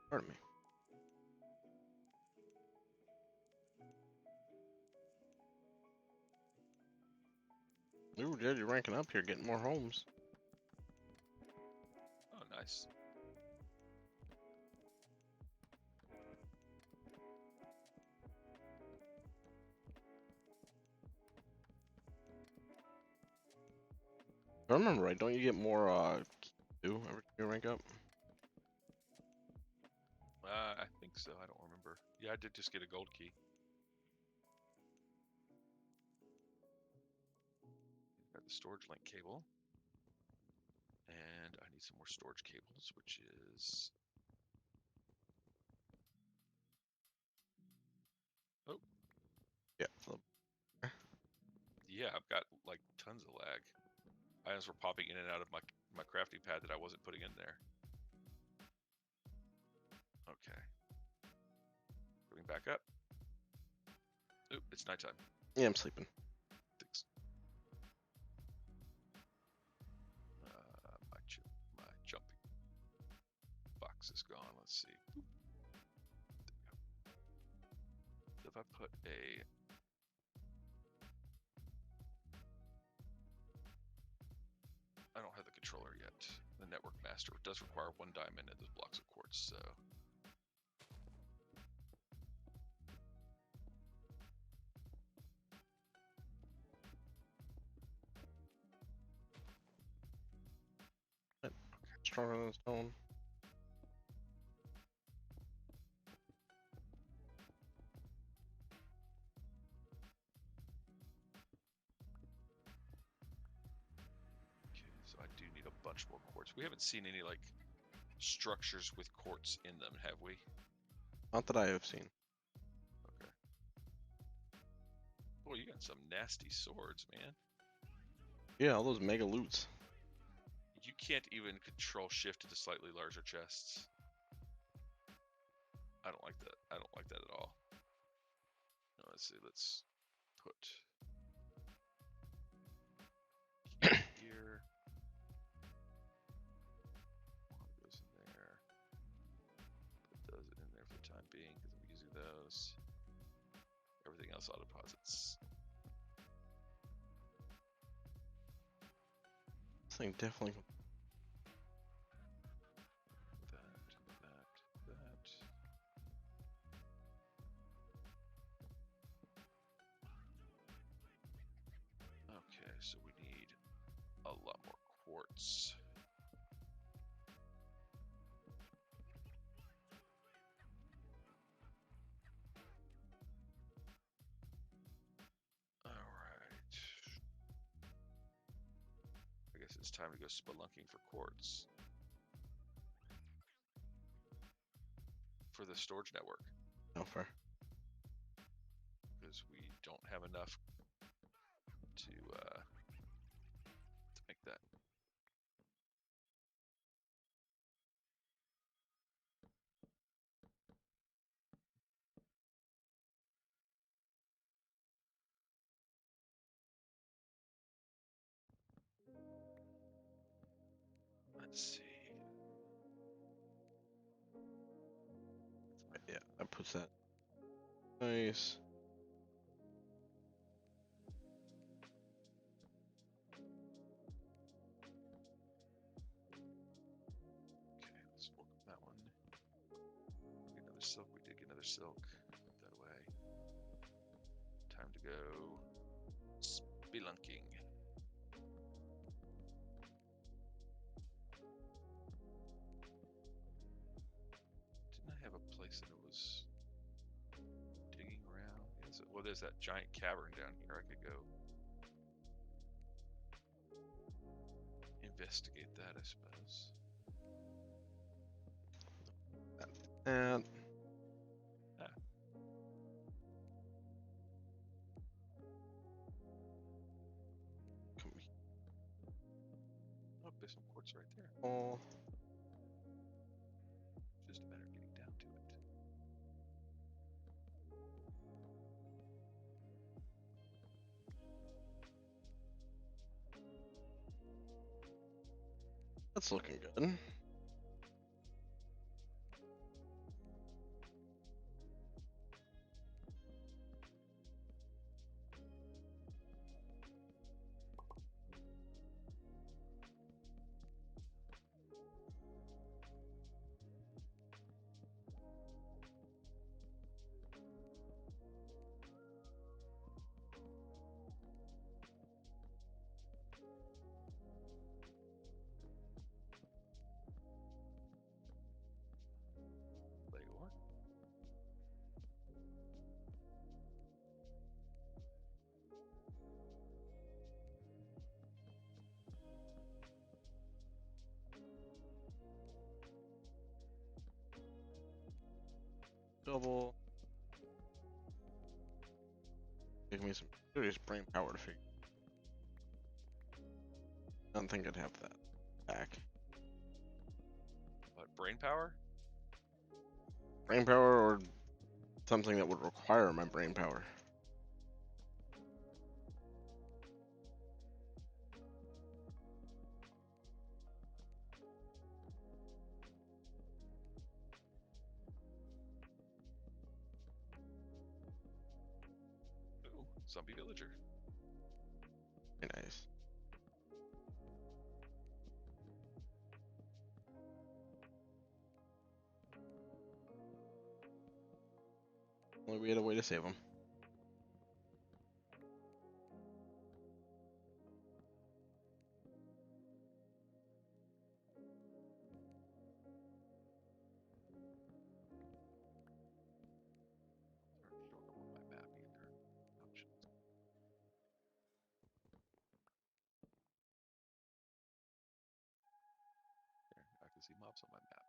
Speaker 1: Pardon me. Ooh, Jed, you're ranking up here, getting more homes.
Speaker 2: Oh, nice.
Speaker 1: If I remember right, don't you get more Q every time you rank up?
Speaker 2: I think so. I don't remember. Yeah, I did just get a gold key. Got the storage link cable. And I need some more storage cables, which is... Oh.
Speaker 1: Yeah.
Speaker 2: Yeah, I've got like tons of lag. Items were popping in and out of my crafting pad that I wasn't putting in there. Okay. Going back up. Oop, it's nighttime.
Speaker 1: Yeah, I'm sleeping.
Speaker 2: Thanks. My jumping box is gone. Let's see. Boop. So if I put a... I don't have the controller yet. The network master does require 1 diamond and those blocks of quartz, so...
Speaker 1: Stronger than stone.
Speaker 2: Okay, so I do need a bunch more quartz. We haven't seen any, like, structures with quartz in them, have we?
Speaker 1: Not that I have seen.
Speaker 2: Okay. Boy, you got some nasty swords, man.
Speaker 1: Yeah, all those mega loots.
Speaker 2: You can't even control shift into slightly larger chests. I don't like that. I don't like that at all. No, let's see. Let's put here. One goes in there. Put those in there for the time being because I'm using those. Everything else auto deposits.
Speaker 1: This thing definitely.
Speaker 2: That. so we need a lot more quartz. Alright. I guess it's time to go spelunking for quartz. For the storage network.
Speaker 1: No fair.
Speaker 2: Because we don't have enough to make that. Let's see.
Speaker 1: Yeah, that puts that. Nice.
Speaker 2: Okay, let's work on that one. Get another silk. We did get another silk. Put that away. Time to go spelunking. Didn't I have a place that it was digging around? Well, there's that giant cavern down here. I could go investigate that, I suppose.
Speaker 1: And come here.
Speaker 2: Oh, there's some quartz right there.
Speaker 1: Oh,
Speaker 2: Just a matter of getting down to it.
Speaker 1: that's looking good.
Speaker 2: Lay ore.
Speaker 1: Double. Give me some serious brain power to figure. I don't think I'd have that back.
Speaker 2: What, brain power?
Speaker 1: Brain power or something that would require my brain power.
Speaker 2: Ooh, zombie villager.
Speaker 1: Very nice. Only we had a way to save him.
Speaker 2: Sorry, showing up on my map either. Options. There, I can see mobs on my map.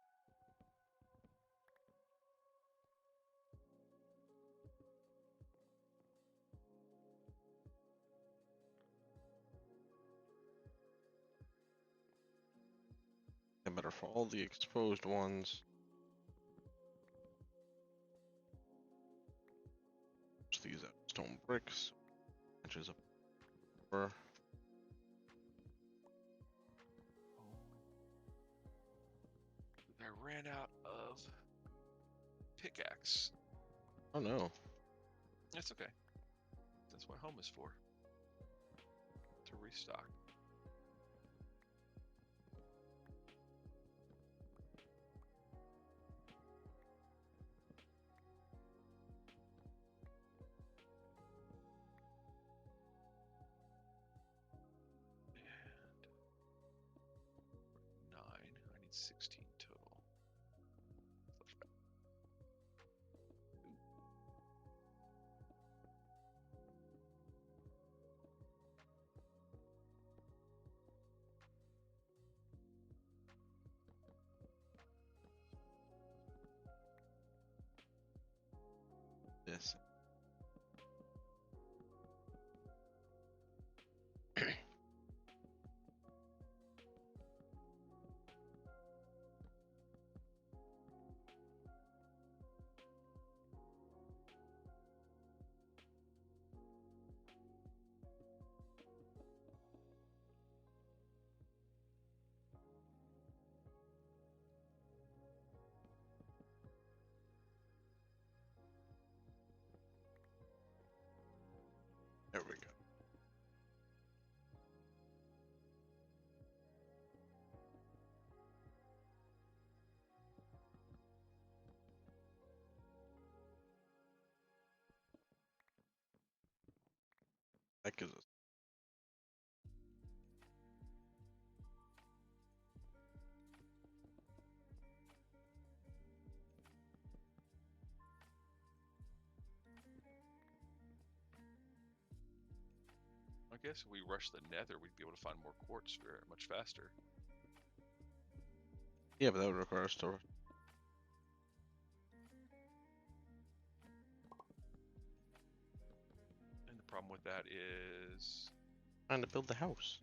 Speaker 1: And better for all the exposed ones. Just use that stone bricks. Inches of over.
Speaker 2: I ran out of pickaxe.
Speaker 1: Oh no.
Speaker 2: That's okay. That's what home is for. To restock. 16 total.
Speaker 1: This. There we go. That gives us.
Speaker 2: I guess if we rush the nether, we'd be able to find more quartz much faster.
Speaker 1: Yeah, but that would require us to
Speaker 2: And the problem with that is
Speaker 1: trying to build the house.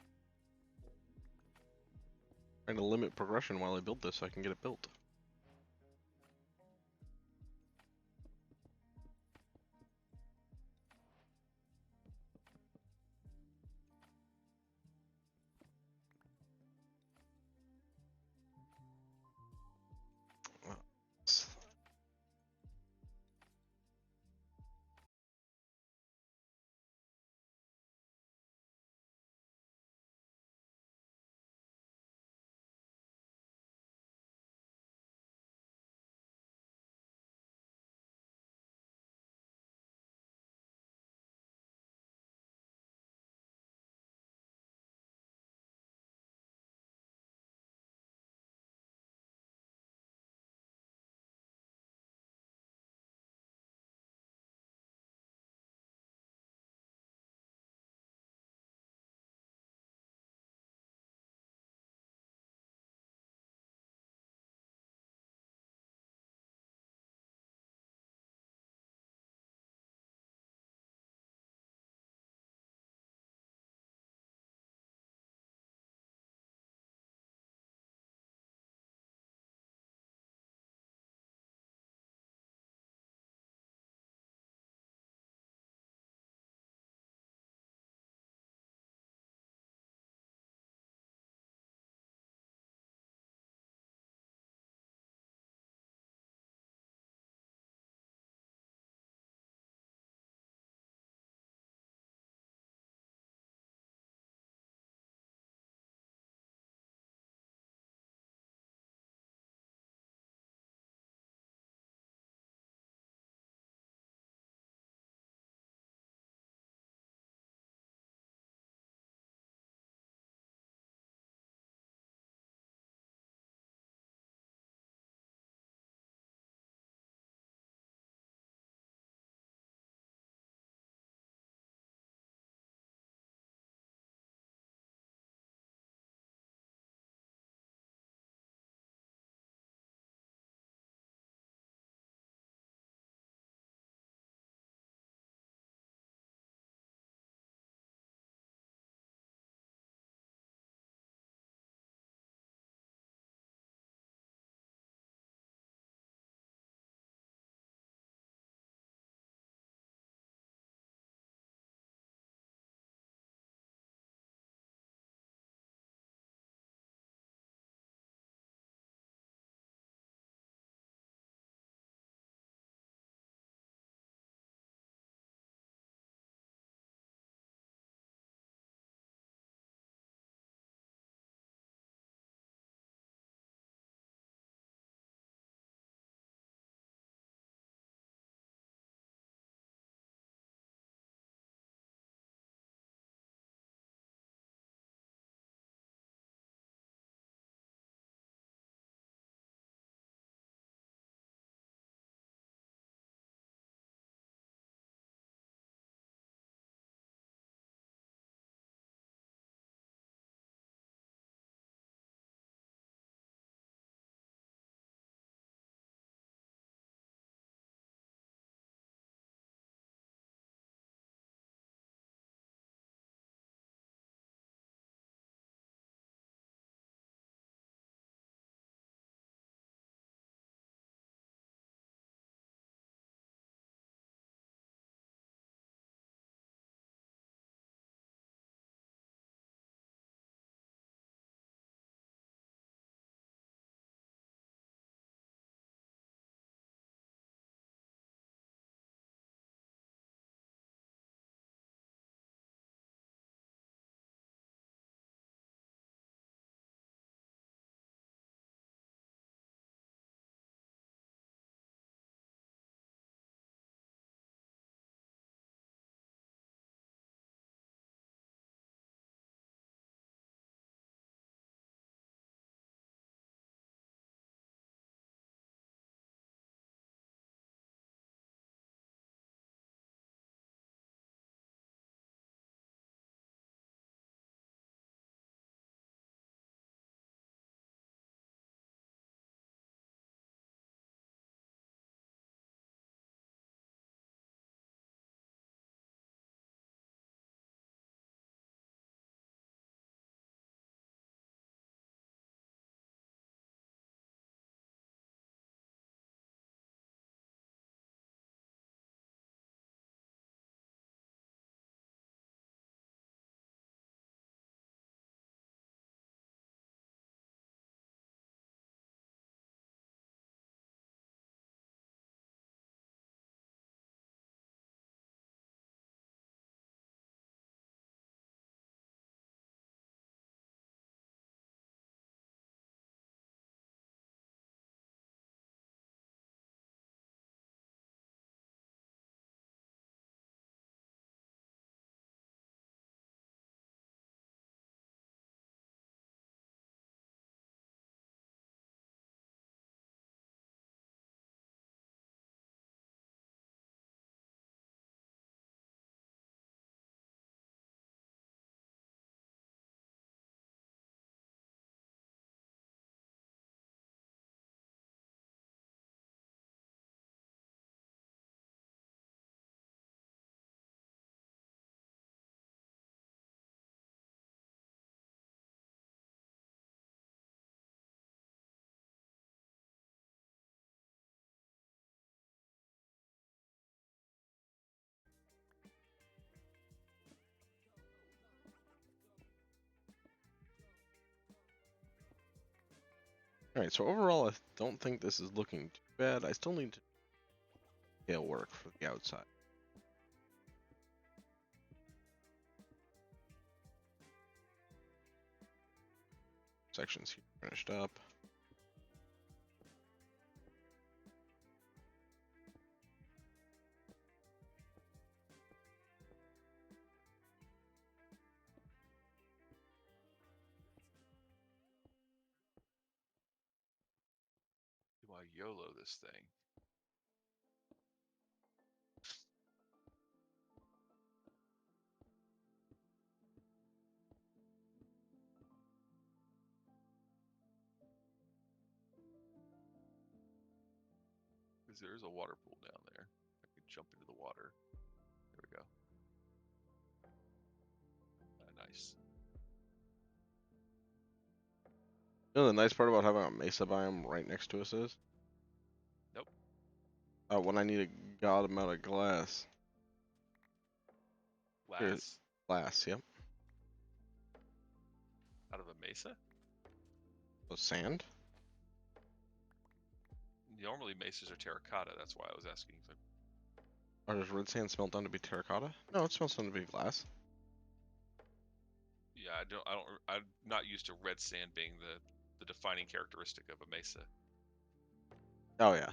Speaker 1: Trying to limit progression while I build this so I can get it built. Alright, so overall, I don't think this is looking too bad. I still need to scale work for the outside. Sections here finished up.
Speaker 2: Do I YOLO this thing? Because there is a water pool down there. I could jump into the water. There we go. Nice.
Speaker 1: You know the nice part about having a mesa biome right next to us is?
Speaker 2: Nope.
Speaker 1: When I need a god amount of glass.
Speaker 2: Glass?
Speaker 1: Glass, yep.
Speaker 2: Out of a mesa?
Speaker 1: The sand?
Speaker 2: Normally mesas are terracotta, that's why I was asking.
Speaker 1: Or does red sand smelt down to be terracotta? No, it smells down to be glass.
Speaker 2: Yeah, I'm not used to red sand being the defining characteristic of a mesa.
Speaker 1: Oh yeah.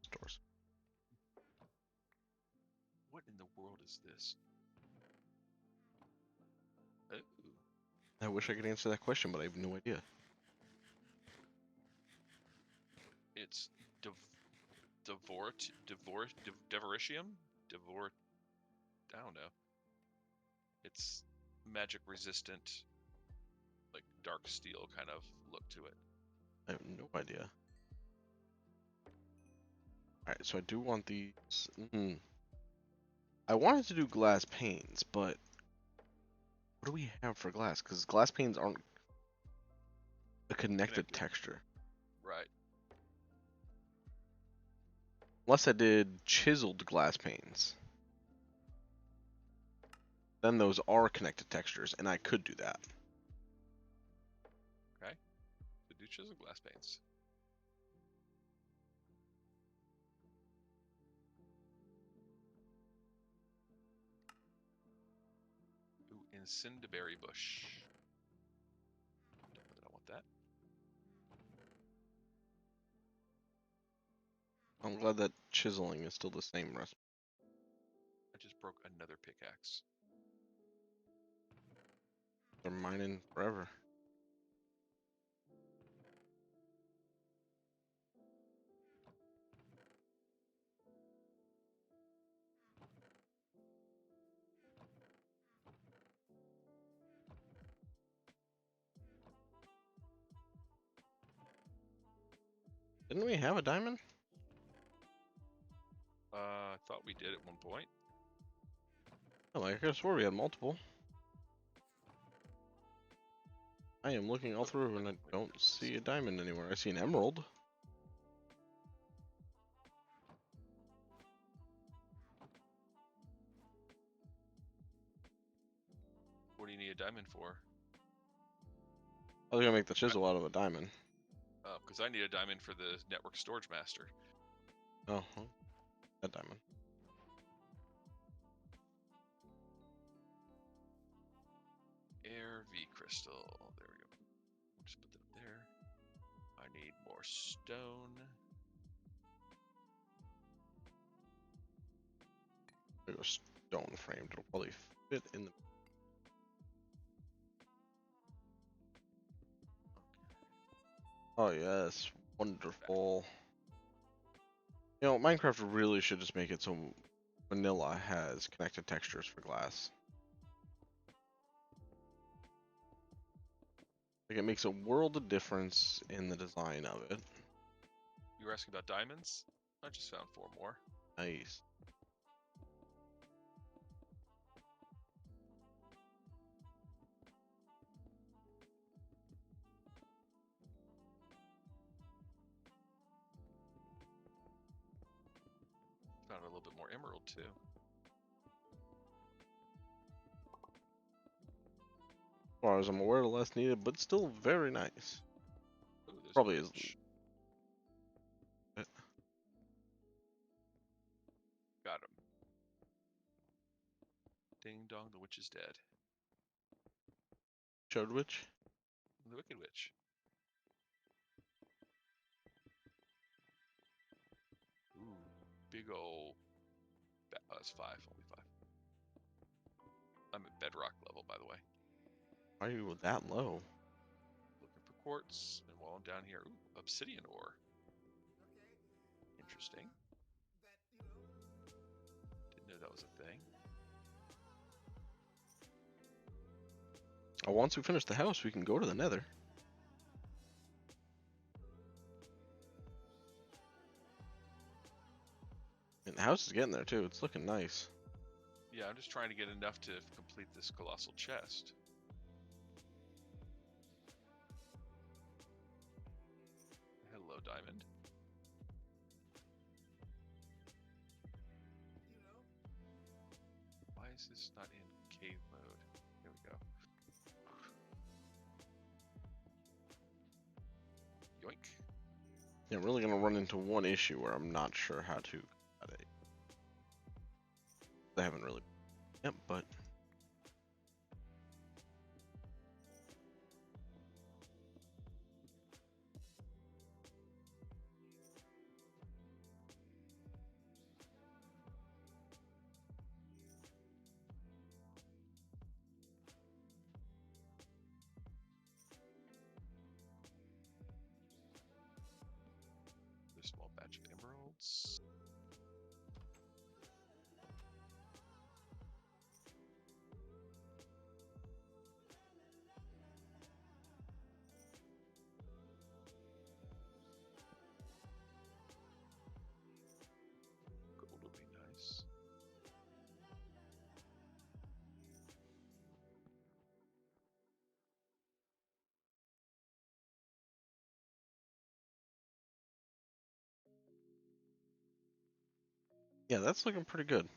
Speaker 1: Stores.
Speaker 2: What in the world is this? Oh,
Speaker 1: I wish I could answer that question, but I have no idea.
Speaker 2: it's Devoritium? I don't know. It's magic resistant, like dark steel kind of look to it.
Speaker 1: I have no idea. Alright, so I do want these. I wanted to do glass panes, but what do we have for glass? Because glass panes aren't a connected texture.
Speaker 2: Right.
Speaker 1: Unless I did chiseled glass panes. Then those are connected textures, and I could do that.
Speaker 2: Okay. So do chisel glass panes. Ooh, Incendiary bush. Don't know that I want that.
Speaker 1: I'm glad that chiseling is still the same recipe.
Speaker 2: I just broke another pickaxe.
Speaker 1: They're mining forever. Didn't we have a diamond?
Speaker 2: I thought we did at one point.
Speaker 1: Oh, I could have swore we had multiple. I am looking all through and I don't see a diamond anywhere. I see an emerald.
Speaker 2: What do you need a diamond for?
Speaker 1: I was gonna make the chisel out of a diamond.
Speaker 2: Because I need a diamond for the network storage master.
Speaker 1: Oh, a diamond.
Speaker 2: Air V crystal. There we go. Just put that up there. I need more stone.
Speaker 1: There goes stone framed. It'll probably fit in the. Oh yes, wonderful. You know, Minecraft really should just make it so vanilla has connected textures for glass. Like it makes a world of difference in the design of it.
Speaker 2: You were asking about diamonds? I just found 4 more.
Speaker 1: Nice.
Speaker 2: a little bit more emerald too.
Speaker 1: As far as I'm aware, less needed, but still very nice.
Speaker 2: Ooh, there's
Speaker 1: Probably
Speaker 2: a
Speaker 1: is.
Speaker 2: witch. Got him. Ding dong, the witch is dead.
Speaker 1: Showed which?
Speaker 2: The wicked witch. Ooh, big ol'. It's 5, only 5. I'm at bedrock level, by the way.
Speaker 1: Why are you that low?
Speaker 2: Looking for quartz, and while I'm down here, ooh, obsidian ore. Interesting. Didn't know that was a thing.
Speaker 1: Oh, once we finish the house, we can go to the nether. And the house is getting there too. It's looking nice.
Speaker 2: Yeah, I'm just trying to get enough to complete this colossal chest. Hello, diamond. Why is this not in cave mode? Here we go. Yoink.
Speaker 1: Yeah, I'm really gonna run into one issue where I'm not sure how to cut it. I haven't really. Yep, but
Speaker 2: There's a small batch of emeralds. Gold would be nice.
Speaker 1: yeah, that's looking pretty good.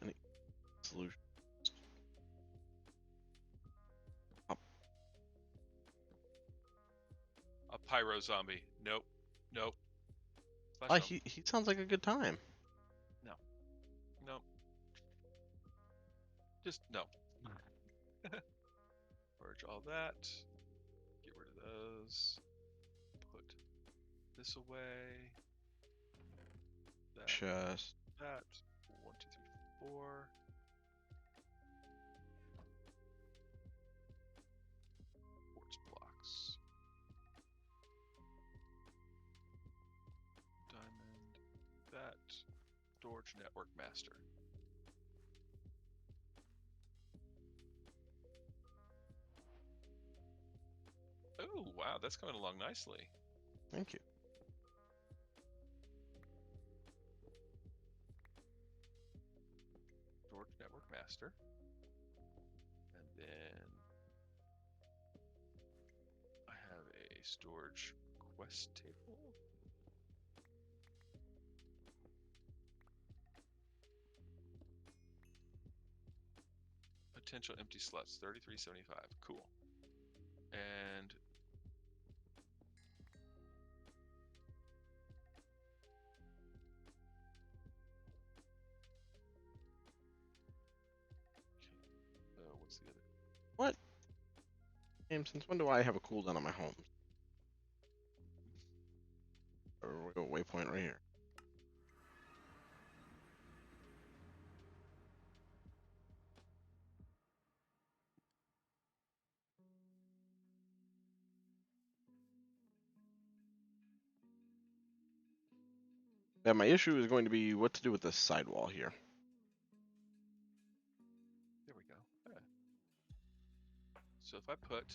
Speaker 1: Any solution?
Speaker 2: A pyro zombie. Nope. Nope. Slash home.
Speaker 1: He sounds like a good time.
Speaker 2: No. Nope. Just no. Purge all that. Get rid of those. Put this away. That.
Speaker 1: Just
Speaker 2: That. 1, 2, 3, 4. Quartz blocks. Diamond. That. Storage network master. Oh, wow, that's coming along nicely.
Speaker 1: thank you.
Speaker 2: Storage network master. And then I have a storage quest table. Potential empty slots, 3375. Cool. And what's the other?
Speaker 1: What? Game, since when do I have a cooldown on my homes? Or we go waypoint right here. Yeah, my issue is going to be what to do with this sidewall here.
Speaker 2: There we go. Yeah. So if I put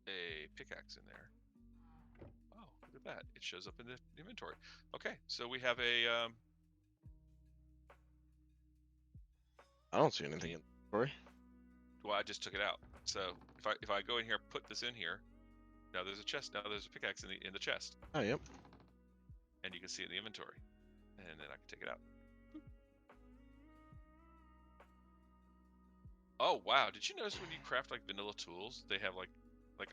Speaker 2: a pickaxe in there, oh, look at that! It shows up in the inventory. Okay, so we have a.
Speaker 1: I don't see anything in the inventory.
Speaker 2: Well, I just took it out. So if I go in here, put this in here, now there's a chest. Now there's a pickaxe in the chest,
Speaker 1: Oh, yep.
Speaker 2: and you can see it in the inventory, and then I can take it out. Oh wow! Did you notice when you craft like vanilla tools, they have like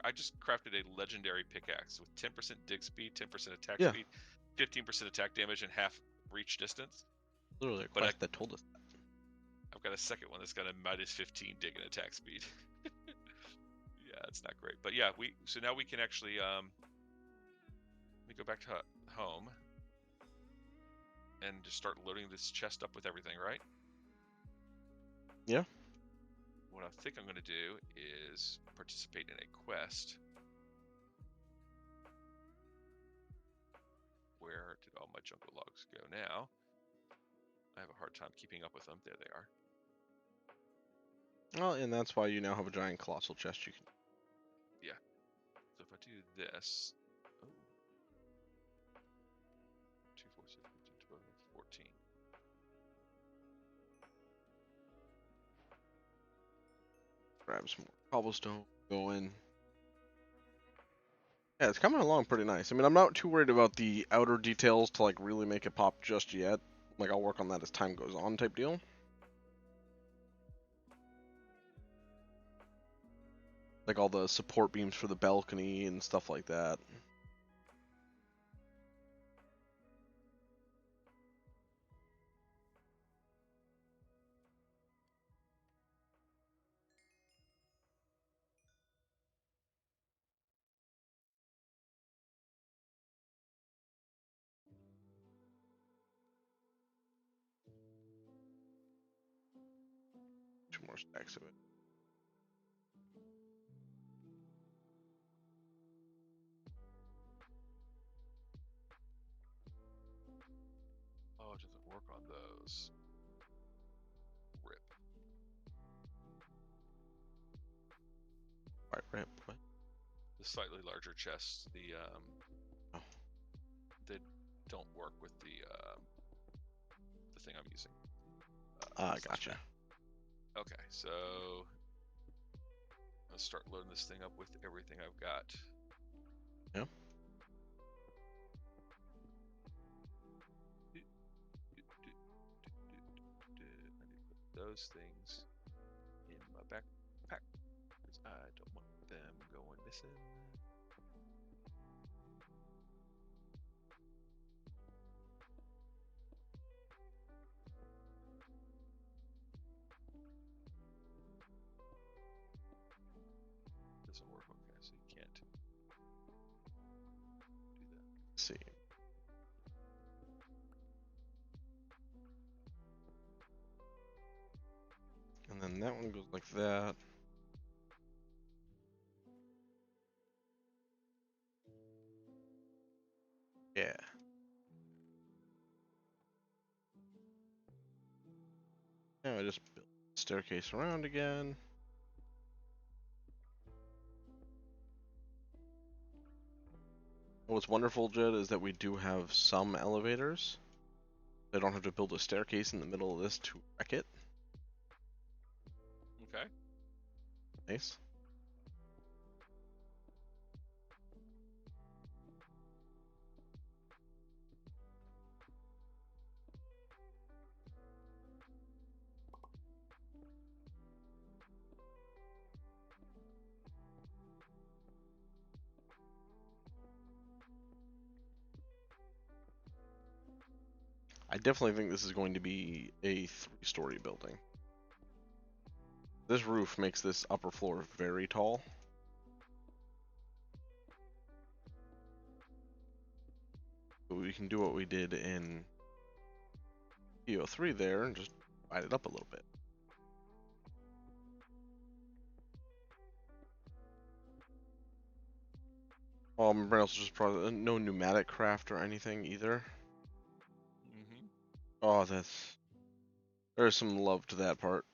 Speaker 2: I just crafted a legendary pickaxe with 10% dig speed, 10% attack
Speaker 1: Yeah.
Speaker 2: speed, 15% attack damage, and half reach distance.
Speaker 1: Literally a
Speaker 2: But
Speaker 1: quest that told us that.
Speaker 2: I've got a second one that's got a minus 15 dig and attack speed. Yeah, it's not great. But yeah, so now we can actually let me go back to home and just start loading this chest up with everything, right?
Speaker 1: Yeah.
Speaker 2: What I think I'm going to do is participate in a quest. Where did all my jungle logs go now? I have a hard time keeping up with them. There they are.
Speaker 1: Well, and that's why you now have a giant colossal chest you can.
Speaker 2: Yeah. So if I do this, oh, 2, 4, 6, 15, 12, 14.
Speaker 1: Grab some more cobblestone, go in. Yeah, it's coming along pretty nice. I mean, I'm not too worried about the outer details to like really make it pop just yet. Like, I'll work on that as time goes on type deal. Like all the support beams for the balcony and stuff like that. Two more stacks of it.
Speaker 2: Oh, it doesn't work on those. Rip.
Speaker 1: Alright, ramp. What?
Speaker 2: The slightly larger chests,
Speaker 1: Oh.
Speaker 2: they don't work with the thing I'm using.
Speaker 1: Gotcha.
Speaker 2: Map. Okay, so let's start loading this thing up with everything I've got.
Speaker 1: Yeah.
Speaker 2: I need to put those things in my backpack because I don't want them going missing. Doesn't work. Okay, so you can't do that.
Speaker 1: Let's see. And then that one goes like that. Yeah. Now I just build the staircase around again. What's wonderful, Jed, is that we do have some elevators. I don't have to build a staircase in the middle of this to wreck it.
Speaker 2: Okay.
Speaker 1: Nice. I definitely think this is going to be a 3-story building. This roof makes this upper floor very tall. But we can do what we did in PO3 there and just divide it up a little bit. Remember else just probably no pneumatic craft or anything either.
Speaker 2: Mm-hmm.
Speaker 1: Oh, there's some love to that part.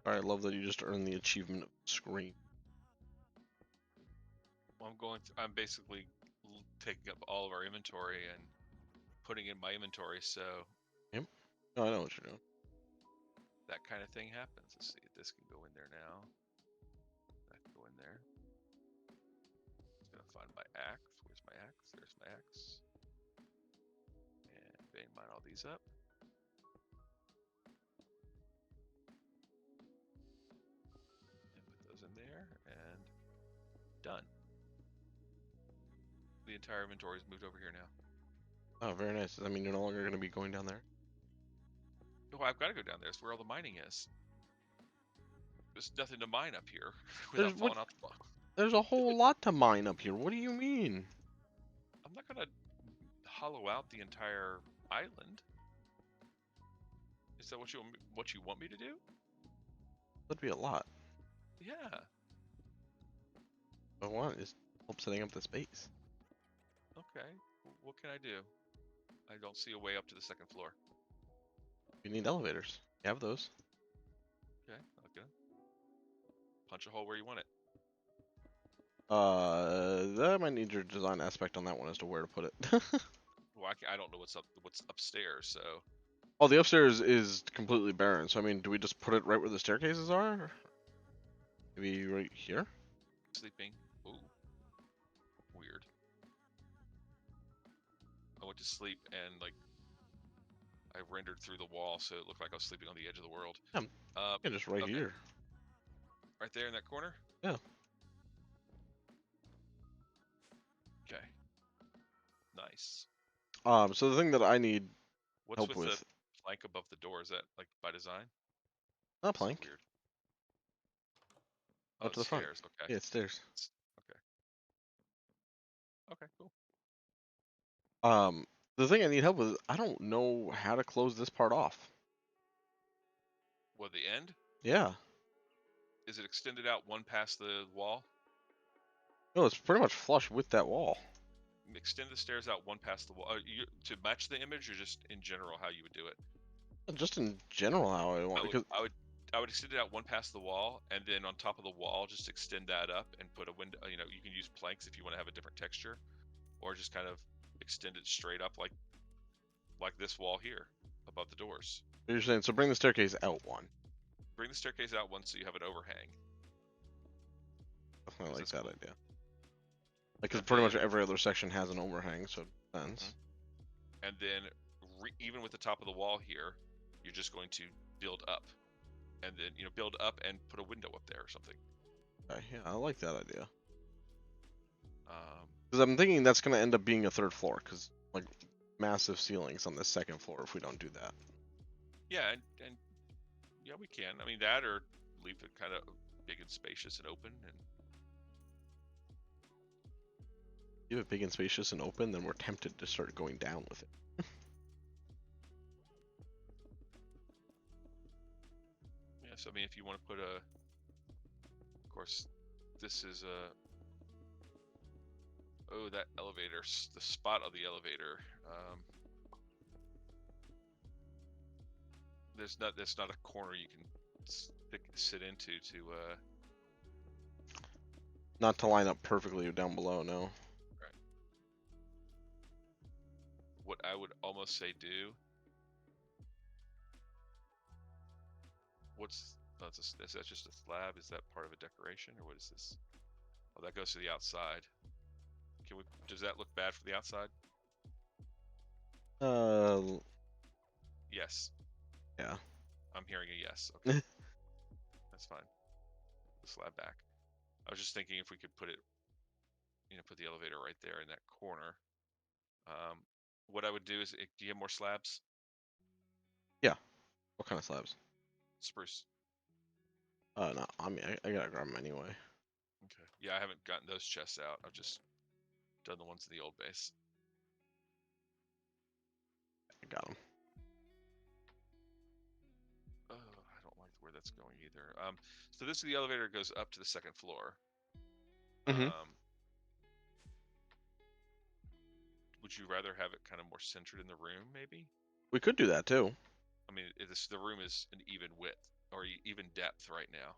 Speaker 1: I love that you just earned the achievement of screen.
Speaker 2: Well, I'm basically taking up all of our inventory and putting in my inventory, so
Speaker 1: Yep. Oh, I know what you're doing.
Speaker 2: that kind of thing happens. Let's see, this can go in there now. That can go in there. Just gonna find my axe. Where's my axe? There's my axe. And vein mine all these up. And put those in there, and done. The entire inventory is moved over here now.
Speaker 1: Oh, very nice. Does that mean you're no longer going to be going down there?
Speaker 2: Oh, I've got to go down there. It's where all the mining is. There's nothing to mine up here
Speaker 1: There's
Speaker 2: without
Speaker 1: what?
Speaker 2: falling off the block.
Speaker 1: There's a whole lot to mine up here. What do you mean?
Speaker 2: I'm not gonna hollow out the entire island. Is that what you want me to do?
Speaker 1: That'd be a lot.
Speaker 2: Yeah.
Speaker 1: I want is help setting up the space.
Speaker 2: Okay. What can I do? I don't see a way up to the second floor.
Speaker 1: You need elevators. You have those.
Speaker 2: Okay. Okay. Punch a hole where you want it.
Speaker 1: That might need your design aspect on that one as to where to put it.
Speaker 2: Well, I don't know what's upstairs, so
Speaker 1: Oh, the upstairs is completely barren. So I mean, do we just put it right where the staircases are? Maybe right here?
Speaker 2: sleeping. Ooh. Weird. I went to sleep and like I rendered through the wall, so it looked like I was sleeping on the edge of the world.
Speaker 1: Yeah,
Speaker 2: Uh,
Speaker 1: yeah, just right
Speaker 2: okay.
Speaker 1: here.
Speaker 2: Right there in that corner?
Speaker 1: Yeah.
Speaker 2: Okay. Nice.
Speaker 1: So the thing that I need
Speaker 2: What's
Speaker 1: help
Speaker 2: with the
Speaker 1: with,
Speaker 2: plank above the door? Is that like by design?
Speaker 1: not
Speaker 2: So
Speaker 1: plank,
Speaker 2: weird. Oh,
Speaker 1: out to
Speaker 2: it's
Speaker 1: the front.
Speaker 2: stairs. Okay.
Speaker 1: Yeah, it's stairs.
Speaker 2: Okay. Okay, cool.
Speaker 1: The thing I need help with, I don't know how to close this part off.
Speaker 2: Well, the end?
Speaker 1: Yeah.
Speaker 2: Is it extended out one past the wall?
Speaker 1: No, it's pretty much flush with that wall.
Speaker 2: Extend the stairs out one past the wall. To match the image, or just in general how you would do it?
Speaker 1: Just in general, how I want, because
Speaker 2: I would extend it out one past the wall, and then on top of the wall, just extend that up and put a window. You know, you can use planks if you want to have a different texture, or just kind of extend it straight up like this wall here above the doors.
Speaker 1: you're saying, so bring the staircase out one.
Speaker 2: Bring the staircase out one so you have an overhang.
Speaker 1: I like that
Speaker 2: Cool?
Speaker 1: idea. Because
Speaker 2: And
Speaker 1: pretty
Speaker 2: then,
Speaker 1: much every other section has an overhang, so it depends.
Speaker 2: and then even with the top of the wall here, you're just going to build up, and then build up and put a window up there or something.
Speaker 1: Okay, yeah, I like that idea.
Speaker 2: Um,
Speaker 1: Because I'm thinking that's going to end up being a third floor, because like massive ceilings on the second floor if we don't do that.
Speaker 2: yeah, and yeah, we can. I mean that, or leave it kind of big and spacious and open, and
Speaker 1: Leave it big and spacious and open, then we're tempted to start going down with it.
Speaker 2: yeah. So I mean, if you want to put of course, this is oh, that elevator, the spot of the elevator. There's not a corner you can sit into to.
Speaker 1: Not to line up perfectly down below, no.
Speaker 2: Right. What I would almost say do. Is that just a slab? Is that part of a decoration, or what is this? Oh, that goes to the outside. Does that look bad from the outside? Yes.
Speaker 1: Yeah.
Speaker 2: I'm hearing a yes. Okay. That's fine. The slab back. I was just thinking if we could put it, put the elevator right there in that corner. What I would do is, do you have more slabs?
Speaker 1: Yeah. What kind of slabs?
Speaker 2: Spruce.
Speaker 1: No, I mean, I gotta grab them anyway.
Speaker 2: Okay. Yeah, I haven't gotten those chests out. I've just done the ones in the old base.
Speaker 1: I got them.
Speaker 2: Oh, I don't like where that's going either. So this is the elevator goes up to the second floor.
Speaker 1: Mm-hmm.
Speaker 2: Would you rather have it kind of more centered in the room, maybe?
Speaker 1: We could do that too.
Speaker 2: I mean, the room is an even width. or even depth right now,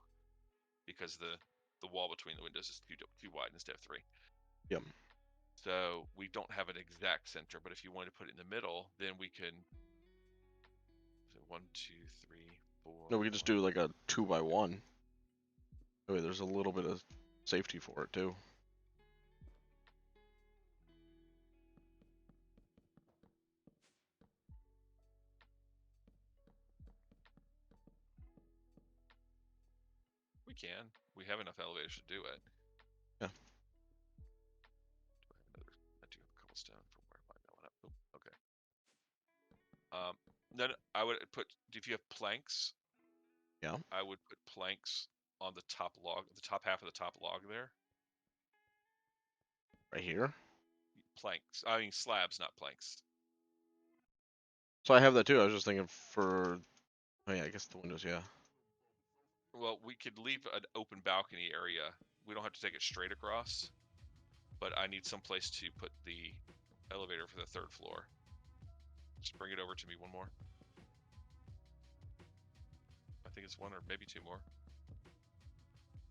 Speaker 2: because the wall between the windows is too wide instead of 3.
Speaker 1: Yep.
Speaker 2: So we don't have an exact center, but if you wanted to put it in the middle, then we can. So 1, 2, 3, 4.
Speaker 1: No, we could just do like a 2x1. That way there's a little bit of safety for it too.
Speaker 2: We can. We have enough elevators to do it.
Speaker 1: Yeah.
Speaker 2: I do have a couple stone from where I might that one up. Oh, okay. Then I would put, if you have planks,
Speaker 1: Yeah.
Speaker 2: I would put planks on the top log, the top half of the top log there.
Speaker 1: Right here.
Speaker 2: Planks. I mean slabs, not planks.
Speaker 1: So I have that too. I was just thinking for. Oh yeah, I guess the windows. Yeah.
Speaker 2: Well, we could leave an open balcony area. We don't have to take it straight across, but I need some place to put the elevator for the 3rd floor. Just bring it over to me one more. I think it's 1 or maybe 2 more.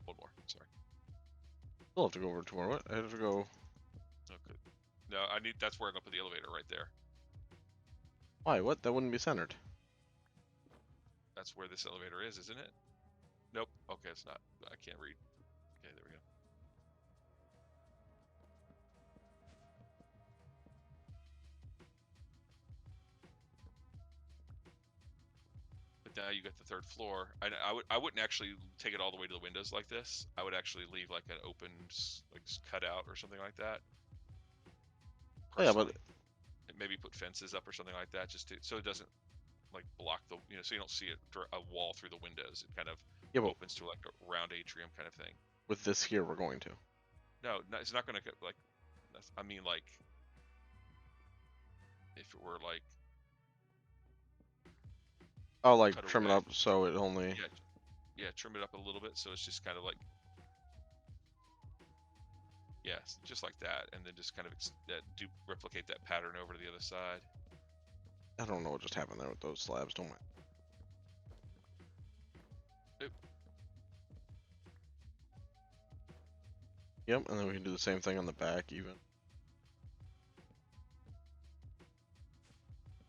Speaker 2: 1 more, sorry.
Speaker 1: We'll have to go over tomorrow. What? I have to go.
Speaker 2: Okay. No, that's where I'm gonna put the elevator right there.
Speaker 1: Why? What? That wouldn't be centered.
Speaker 2: That's where this elevator is, isn't it? Nope. Okay, it's not. I can't read. Okay, there we go. But now you got the 3rd floor. I wouldn't actually take it all the way to the windows like this. I would actually leave like an open like cutout or something like that.
Speaker 1: Oh, yeah,
Speaker 2: Personally,
Speaker 1: but
Speaker 2: and maybe put fences up or something like that, just so it doesn't like block the, so you don't see a wall through the windows. It kind of
Speaker 1: yeah, but
Speaker 2: opens to like a round atrium kind of thing.
Speaker 1: with this here, we're going to.
Speaker 2: No, it's not going to get like. I mean, like if it were like.
Speaker 1: Oh, like
Speaker 2: Cut
Speaker 1: trim it
Speaker 2: away.
Speaker 1: up so it only.
Speaker 2: Yeah, yeah, trim it up a little bit so it's just kind of like. Yeah, just like that, and then just kind of replicate that pattern over to the other side.
Speaker 1: I don't know what just happened there with those slabs. Don't mind.
Speaker 2: Oop.
Speaker 1: Yep, and then we can do the same thing on the back even.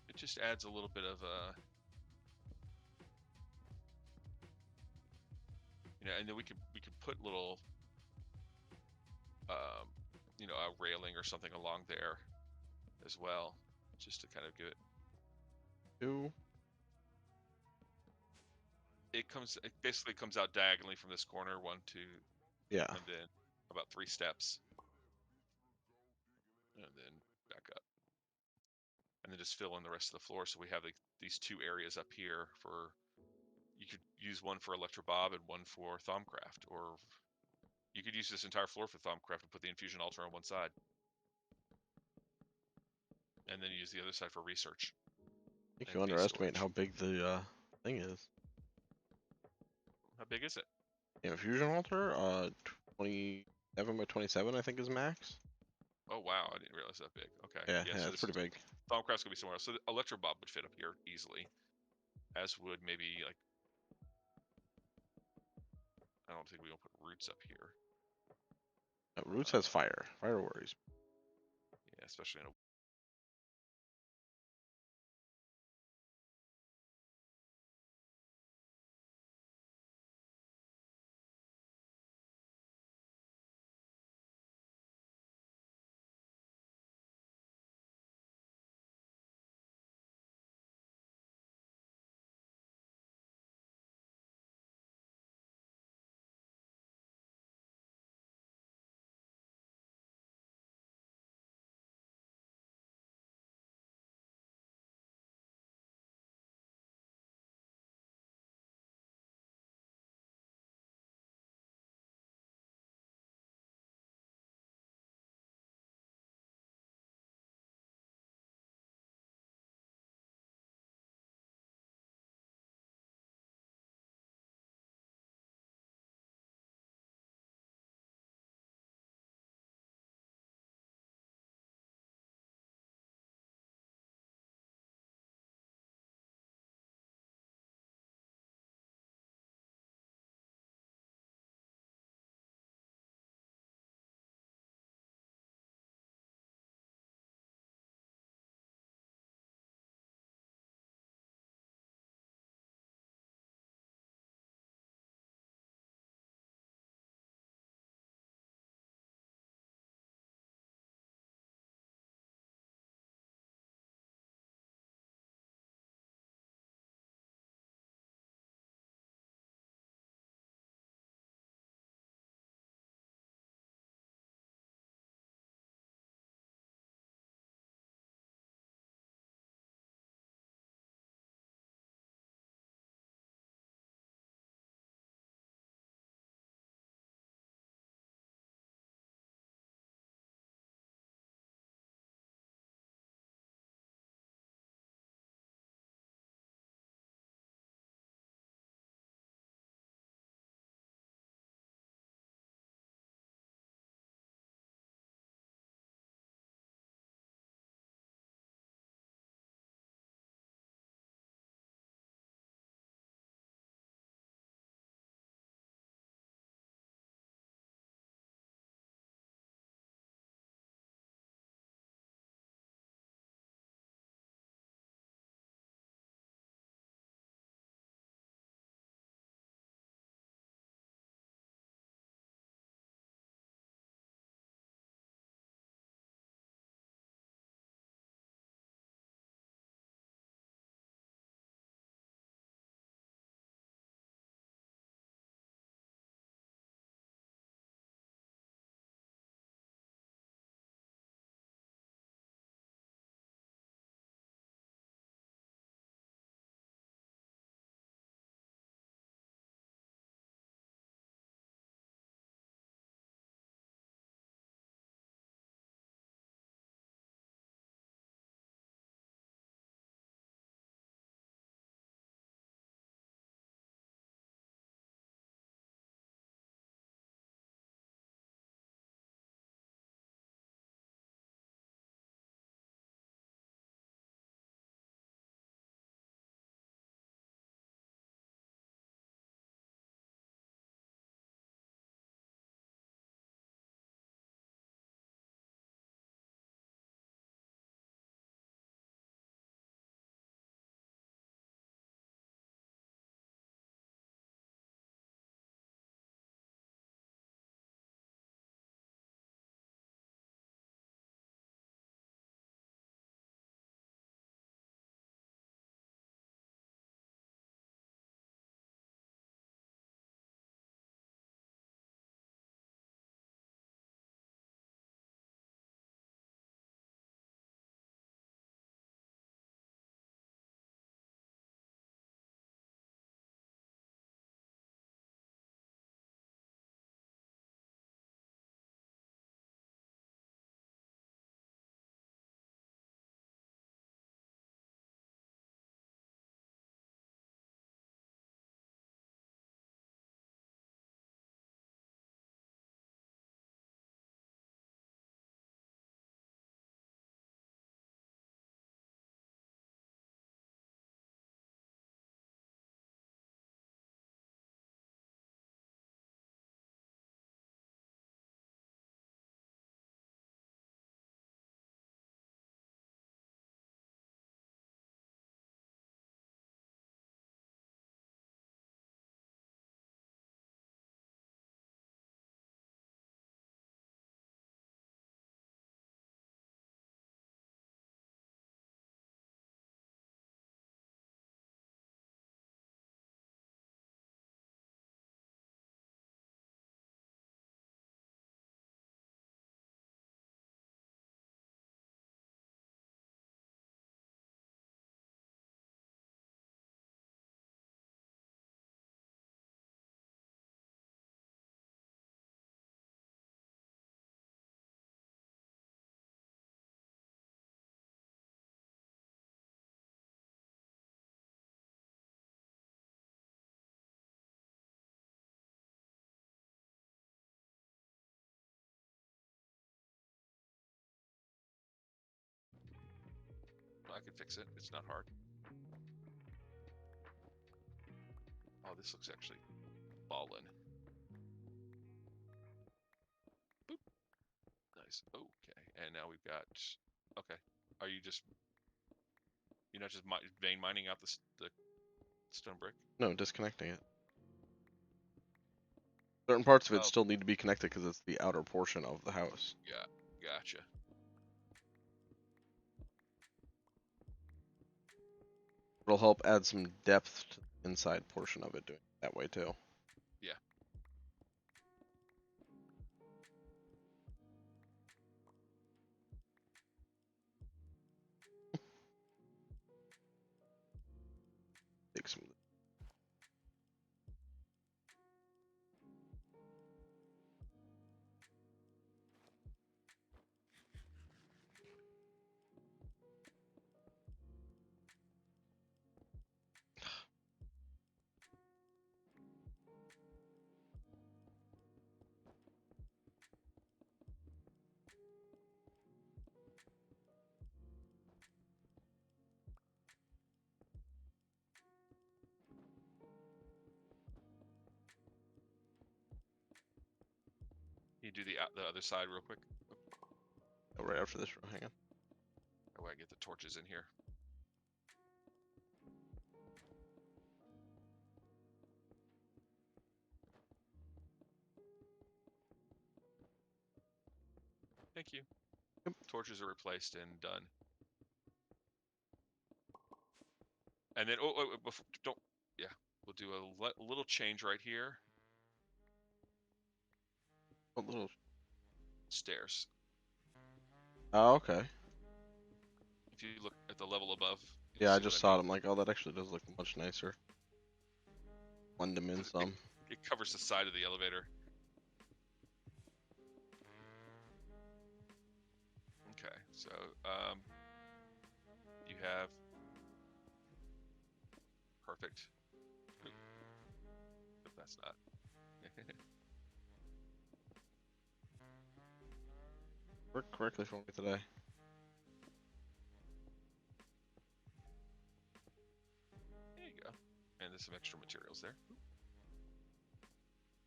Speaker 2: It just adds a little bit of and then we could put little a railing or something along there as well, just to kind of give it.
Speaker 1: Two.
Speaker 2: It basically comes out diagonally from this corner, 1, 2,
Speaker 1: Yeah.
Speaker 2: and then about 3 steps, and then back up, and then just fill in the rest of the floor. So we have these 2 areas up here for. You could use one for Electrobob and one for Thaumcraft, or you could use this entire floor for Thaumcraft and put the infusion altar on one side, and then use the other side for research.
Speaker 1: I think
Speaker 2: And
Speaker 1: you underestimate
Speaker 2: storage.
Speaker 1: how big the thing is.
Speaker 2: How big is it?
Speaker 1: The infusion altar, 27 by 27, I think is max.
Speaker 2: Oh wow, I didn't realize that big. Okay,
Speaker 1: Yeah,
Speaker 2: yeah.
Speaker 1: yeah,
Speaker 2: So
Speaker 1: it's
Speaker 2: this is
Speaker 1: pretty big.
Speaker 2: Thaumcraft's gonna be somewhere else. So the Electrobob would fit up here easily, as would maybe like. I don't think we will put roots up here.
Speaker 1: Roots has fire. Fire worries.
Speaker 2: Yeah, especially in a I can fix it. It's not hard. Oh, this looks actually ballin'. Boop. Nice. Okay. And now we've got. Okay. Are you just? You're not just vein mining out the stone brick?
Speaker 1: No, disconnecting it. Certain parts of it
Speaker 2: Oh,
Speaker 1: still need to be connected because it's the outer portion of the house.
Speaker 2: yeah. Gotcha.
Speaker 1: It'll help add some depth to the inside portion of it doing it that way too.
Speaker 2: Yeah.
Speaker 1: Take some.
Speaker 2: Can you do the other side real quick?
Speaker 1: Right after this row. Hang on.
Speaker 2: That way I get the torches in here. Thank you.
Speaker 1: Yep.
Speaker 2: Torches are replaced and done. And then, oh before, don't, yeah, we'll do a little change right here.
Speaker 1: A little.
Speaker 2: Stairs.
Speaker 1: Oh, okay.
Speaker 2: If you look at the level above, you'll
Speaker 1: Yeah, I
Speaker 2: see what
Speaker 1: just
Speaker 2: I
Speaker 1: saw it.
Speaker 2: mean.
Speaker 1: I'm like, oh, that actually does look much nicer. Blend them in
Speaker 2: Because
Speaker 1: some.
Speaker 2: it covers the side of the elevator. Okay, so you have perfect. But that's not.
Speaker 1: Worked correctly for me today.
Speaker 2: There you go. And there's some extra materials there.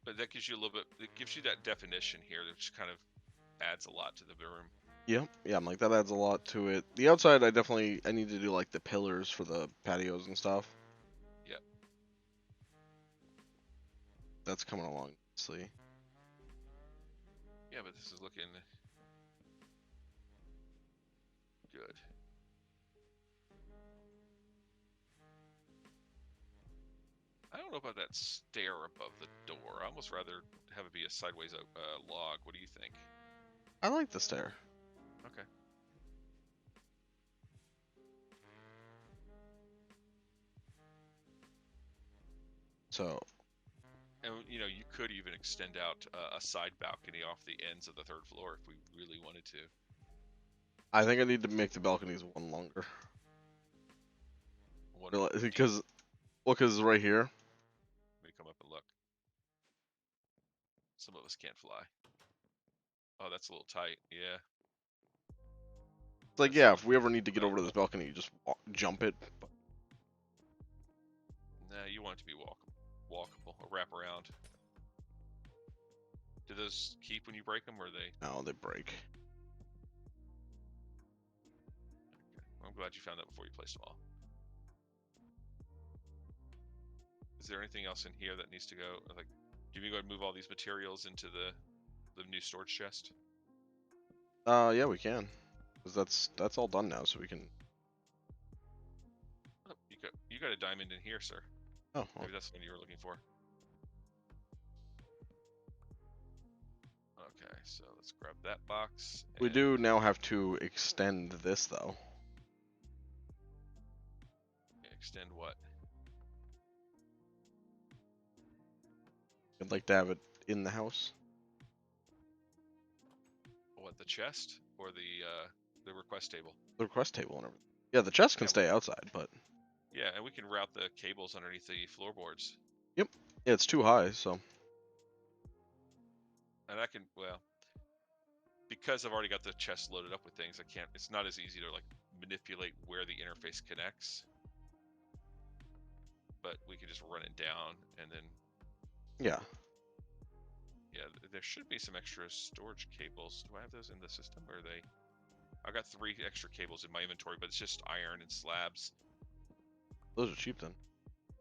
Speaker 2: But that gives you a little bit. It gives you that definition here, which kind of adds a lot to the room.
Speaker 1: Yeah, I'm like that adds a lot to it. The outside, I need to do like the pillars for the patios and stuff.
Speaker 2: Yep.
Speaker 1: That's coming along nicely.
Speaker 2: Yeah, but this is looking good. I don't know about that stair above the door. I almost rather have it be a sideways log. What do you think?
Speaker 1: I like the stair.
Speaker 2: Okay.
Speaker 1: So
Speaker 2: And you know, you could even extend out a side balcony off the ends of the third floor if we really wanted to.
Speaker 1: I think I need to make the balconies one longer.
Speaker 2: One,
Speaker 1: Because, well, because right here.
Speaker 2: let me come up and look. Some of us can't fly. Oh, that's a little tight. Yeah.
Speaker 1: It's like,
Speaker 2: That's
Speaker 1: yeah,
Speaker 2: not
Speaker 1: if we ever need to get
Speaker 2: well,
Speaker 1: over to this balcony, you just jump it. But
Speaker 2: nah, you want it to be walkable, or wrap around. Do those keep when you break them, or they?
Speaker 1: no, they break.
Speaker 2: Okay. Well, I'm glad you found that before you placed them all. Is there anything else in here that needs to go? Like, do we go and move all these materials into the new storage chest?
Speaker 1: Yeah, we can. Because that's all done now, so we can.
Speaker 2: Oh, you got a diamond in here, sir.
Speaker 1: Oh, well.
Speaker 2: Maybe that's the one you were looking for. Okay, so let's grab that box.
Speaker 1: We do now have to extend this though.
Speaker 2: Extend what?
Speaker 1: I'd like to have it in the house.
Speaker 2: What, the chest or the request table?
Speaker 1: The request table and everything. Yeah, the chest can
Speaker 2: Yeah,
Speaker 1: stay outside, but
Speaker 2: yeah, and we can route the cables underneath the floorboards.
Speaker 1: yep, yeah, it's too high, so
Speaker 2: And I can, well, because I've already got the chest loaded up with things, I can't. It's not as easy to like manipulate where the interface connects, but we could just run it down and then
Speaker 1: Yeah.
Speaker 2: yeah, there should be some extra storage cables. Do I have those in the system, or are they? I got 3 extra cables in my inventory, but it's just iron and slabs.
Speaker 1: Those are cheap then.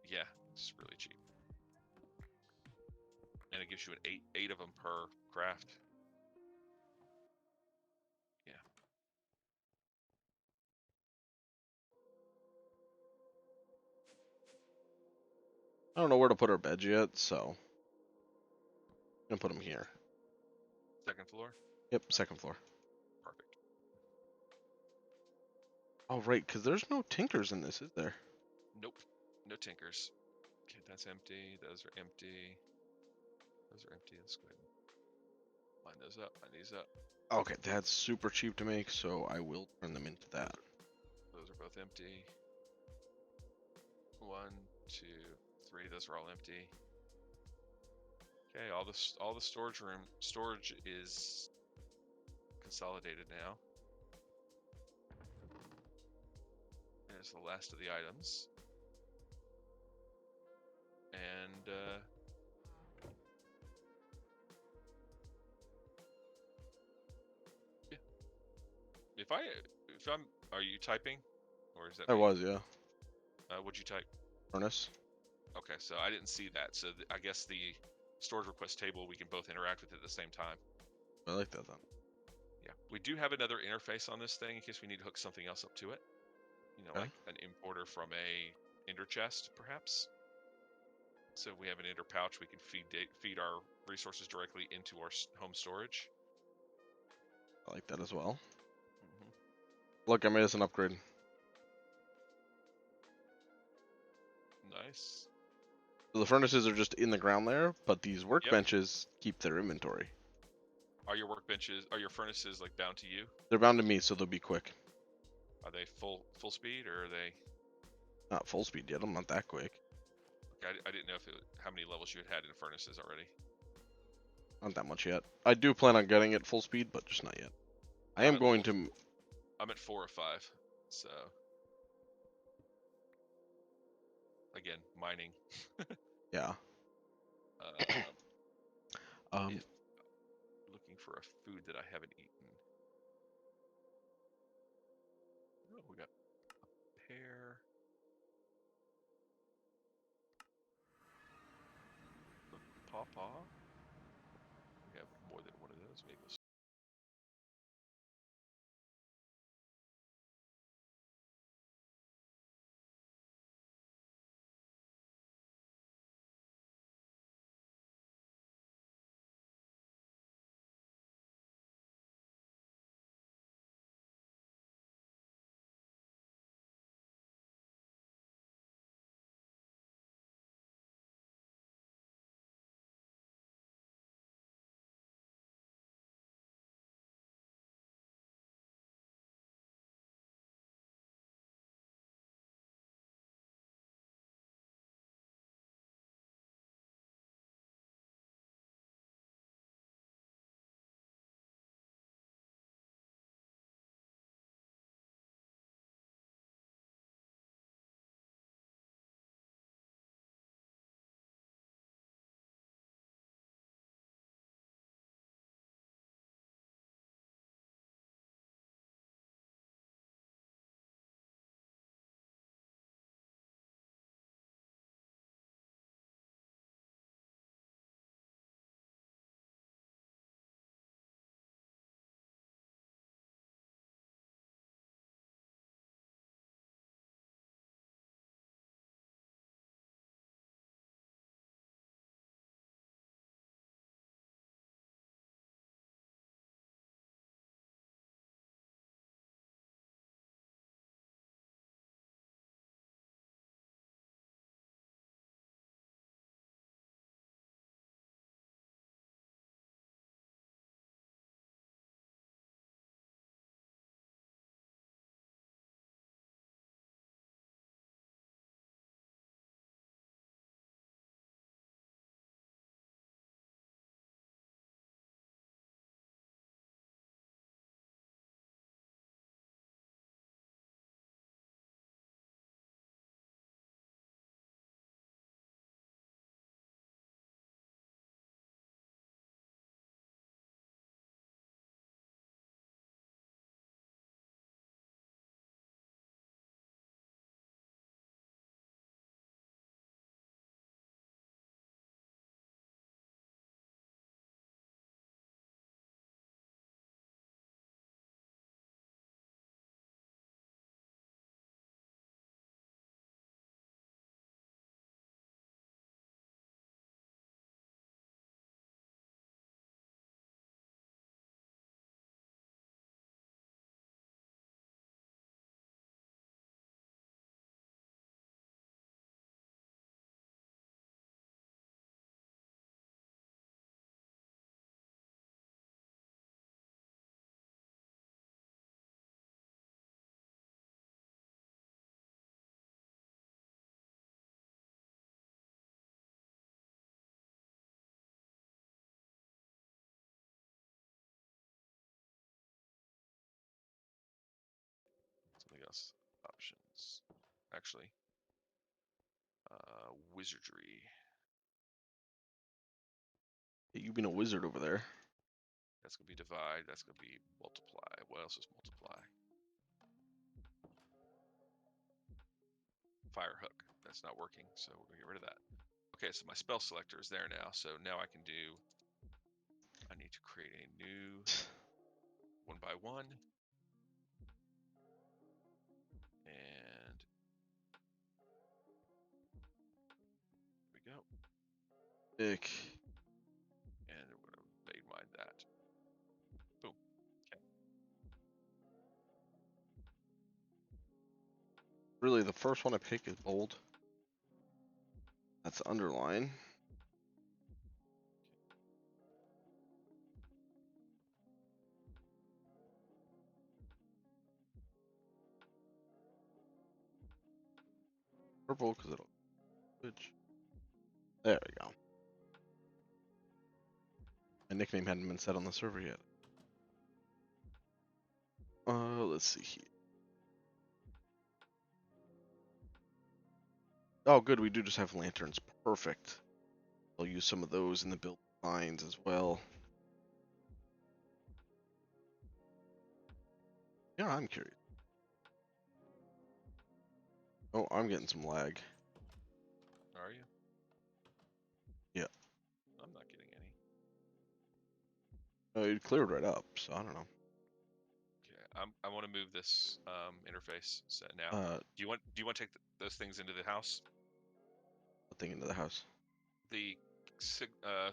Speaker 2: Yeah, it's really cheap, and it gives you an eight of them per craft. Yeah.
Speaker 1: I don't know where to put our beds yet, so I'm gonna put them here.
Speaker 2: Second floor.
Speaker 1: Yep, second floor.
Speaker 2: Perfect.
Speaker 1: Oh right, because there's no tinkers in this, is there?
Speaker 2: Nope. No tinkers. Okay, that's empty. Those are empty. Those are empty. Let's go ahead and line those up. Line these up.
Speaker 1: Okay, that's super cheap to make, so I will turn them into that.
Speaker 2: Those are both empty. 1, 2, 3. Those are all empty. Okay, all the storage is consolidated now. There's the last of the items. And yeah. If I'm, are you typing, or is that
Speaker 1: I
Speaker 2: me?
Speaker 1: was, yeah.
Speaker 2: What'd you type?
Speaker 1: Furnace.
Speaker 2: Okay, so I didn't see that. So I guess the storage request table we can both interact with at the same time.
Speaker 1: I like that then.
Speaker 2: Yeah, we do have another interface on this thing in case we need to hook something else up to it. You know,
Speaker 1: Okay.
Speaker 2: like an importer from a ender chest, perhaps. So we have an ender pouch. We can feed our resources directly into our home storage.
Speaker 1: I like that as well.
Speaker 2: Mm-hmm.
Speaker 1: Look, I made us an upgrade.
Speaker 2: Nice.
Speaker 1: So the furnaces are just in the ground there, but these
Speaker 2: Yep.
Speaker 1: workbenches keep their inventory.
Speaker 2: Are your furnaces like bound to you?
Speaker 1: They're bound to me, so they'll be quick.
Speaker 2: Are they full speed, or are they?
Speaker 1: Not full speed yet. I'm not that quick.
Speaker 2: I didn't know how many levels you had in furnaces already.
Speaker 1: Not that much yet. I do plan on getting it full speed, but just not yet. I am going to.
Speaker 2: I'm at 4 or 5, so again, mining.
Speaker 1: Yeah.
Speaker 2: If looking for a food that I haven't eaten. Oh, we got a pear. A pawpaw. We have more than one of those. Maybe else? Options. Actually, wizardry.
Speaker 1: Hey, you being a wizard over there.
Speaker 2: That's gonna be divide. That's gonna be multiply. What else is multiply? Fire hook. That's not working, so we're gonna get rid of that. Okay, so my spell selector is there now. So now I can do. I need to create a new 1x1, and here we go.
Speaker 1: Dick.
Speaker 2: And we're gonna fade mine that. Boom. Okay.
Speaker 1: Really, the first one I pick is bold. That's underline. Purple, because it'll switch. There we go. My nickname hadn't been set on the server yet. Let's see here. Oh, good. We do just have lanterns. Perfect. I'll use some of those in the build lines as well. Yeah, I'm curious. Oh, I'm getting some lag.
Speaker 2: Are you?
Speaker 1: Yeah.
Speaker 2: I'm not getting any.
Speaker 1: Oh, it cleared right up, so I don't know.
Speaker 2: Okay, I want to move this interface set now.
Speaker 1: Uh,
Speaker 2: Do you want to take those things into the house?
Speaker 1: the thing into the house.
Speaker 2: The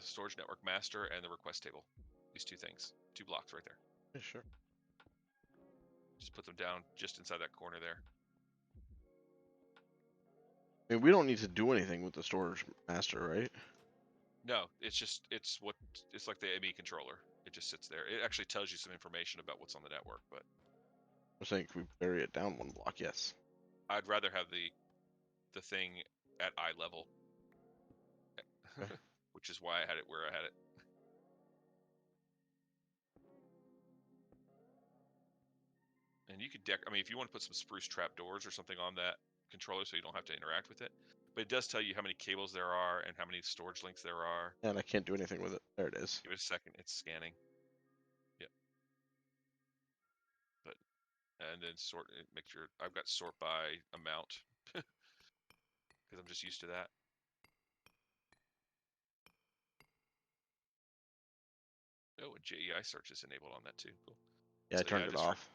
Speaker 2: storage network master and the request table. These two things, 2 blocks right there.
Speaker 1: Yeah, sure.
Speaker 2: Just put them down just inside that corner there.
Speaker 1: I mean, we don't need to do anything with the storage master, right?
Speaker 2: No, it's like the ME controller. It just sits there. It actually tells you some information about what's on the network, but
Speaker 1: I'm saying if we bury it down 1 block, yes.
Speaker 2: I'd rather have the thing at eye level,
Speaker 1: Okay.
Speaker 2: which is why I had it where I had it. And you could I mean, if you want to put some spruce trap doors or something on that controller so you don't have to interact with it, but it does tell you how many cables there are and how many storage links there are.
Speaker 1: And I can't do anything with it. There it is.
Speaker 2: Give it a second. It's scanning. Yep. But and then make sure I've got sort by amount because I'm just used to that. Oh, and JEI search is enabled on that too. Cool.
Speaker 1: Yeah, I
Speaker 2: So
Speaker 1: turned
Speaker 2: yeah,
Speaker 1: it
Speaker 2: just
Speaker 1: off.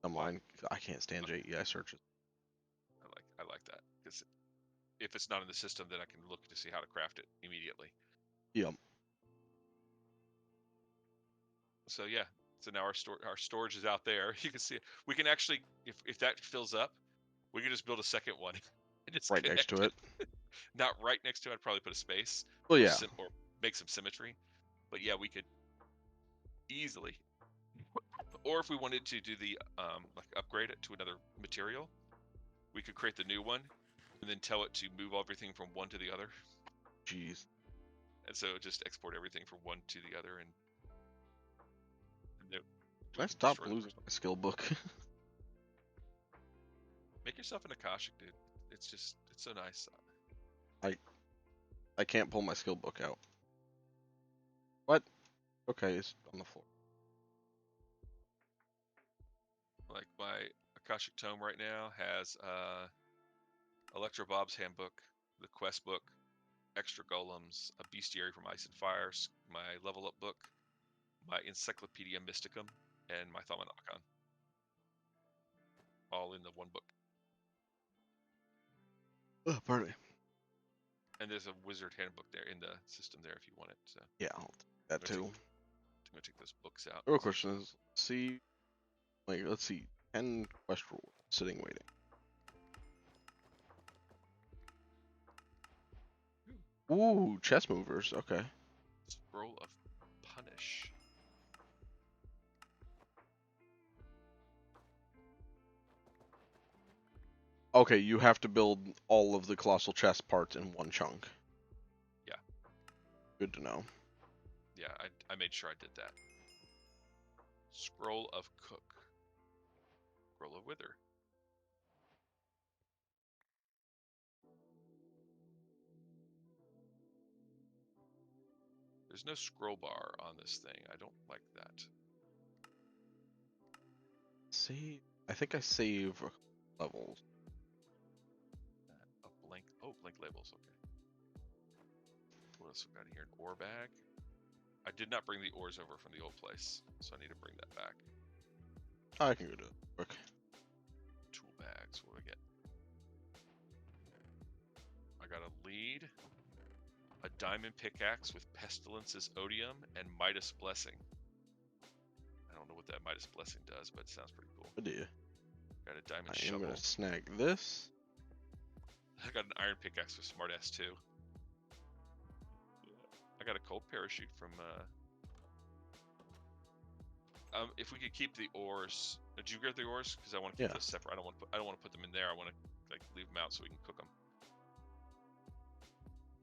Speaker 1: On
Speaker 2: why?
Speaker 1: mine, I can't stand JEI searches.
Speaker 2: I like that because if it's not in the system, then I can look to see how to craft it immediately.
Speaker 1: Yep.
Speaker 2: So yeah, so now our storage is out there. You can see it. We can actually, if that fills up, we can just build a second one and just
Speaker 1: Right next
Speaker 2: connect
Speaker 1: to
Speaker 2: it.
Speaker 1: it.
Speaker 2: Not right next to it. I'd probably put a space
Speaker 1: Well, yeah.
Speaker 2: or make some symmetry. But yeah, we could easily. Or if we wanted to do the like upgrade it to another material, we could create the new one and then tell it to move everything from one to the other.
Speaker 1: Jeez.
Speaker 2: And so just export everything from one to the other and
Speaker 1: Can I stop
Speaker 2: destroy the
Speaker 1: losing
Speaker 2: first one.
Speaker 1: my skill book?
Speaker 2: Make yourself an Akashic, dude. It's so nice.
Speaker 1: I can't pull my skill book out. What? Okay, it's on the floor.
Speaker 2: Like my Akashic Tome right now has Electro Bob's Handbook, the Quest book, Extra Golems, a Bestiary from Ice and Fires, my Level Up book, my Encyclopedia Mysticum, and my Thaumanomicon. All in the one book.
Speaker 1: Oh, pardon me.
Speaker 2: And there's a Wizard Handbook there in the system there if you want it. So
Speaker 1: Yeah, I'll take that too.
Speaker 2: I'm gonna take those books out.
Speaker 1: The real question is, let's see, 10 quest rewards sitting waiting. Ooh, chess movers. Okay.
Speaker 2: Scroll of Punish.
Speaker 1: Okay, you have to build all of the colossal chest parts in one chunk.
Speaker 2: Yeah.
Speaker 1: Good to know.
Speaker 2: Yeah, I made sure I did that. Scroll of Cook. Scroll of Wither. There's no scroll bar on this thing. I don't like that.
Speaker 1: Save. I think I save levels.
Speaker 2: A blank. Oh, blank labels. Okay. What else we got here? An ore bag. I did not bring the ores over from the old place, so I need to bring that back.
Speaker 1: I can go do it quick.
Speaker 2: Tool bags. What do I get? I got a lead, a diamond pickaxe with Pestilence's Odium, and Midas Blessing. I don't know what that Midas Blessing does, but it sounds pretty cool.
Speaker 1: Good idea.
Speaker 2: Got a diamond
Speaker 1: I
Speaker 2: shovel.
Speaker 1: am gonna snag this.
Speaker 2: I got an iron pickaxe with Smartass too. I got a cold parachute from. If we could keep the ores, did you get the ores? Because I want to keep those separate. I don't want to put them in there. I want to like leave them out so we can cook them.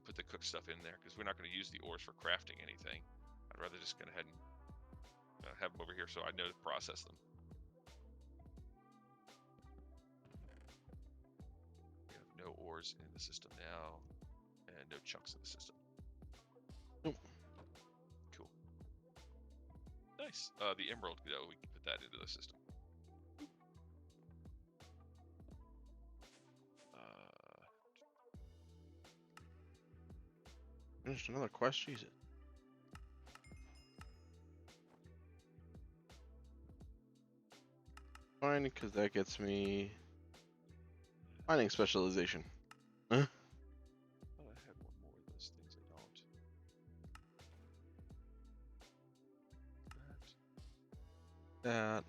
Speaker 2: Put the cooked stuff in there because we're not going to use the ores for crafting anything. I'd rather just go ahead and have them over here so I know to process them. We have no ores in the system now, and no chunks in the system.
Speaker 1: Nope.
Speaker 2: Cool. Nice. The emerald, though, we can put that into the system.
Speaker 1: Finished another quest, Jesus. Fine, because that gets me mining specialization. Huh?
Speaker 2: Oh, I had one more of those things. I don't.
Speaker 1: That.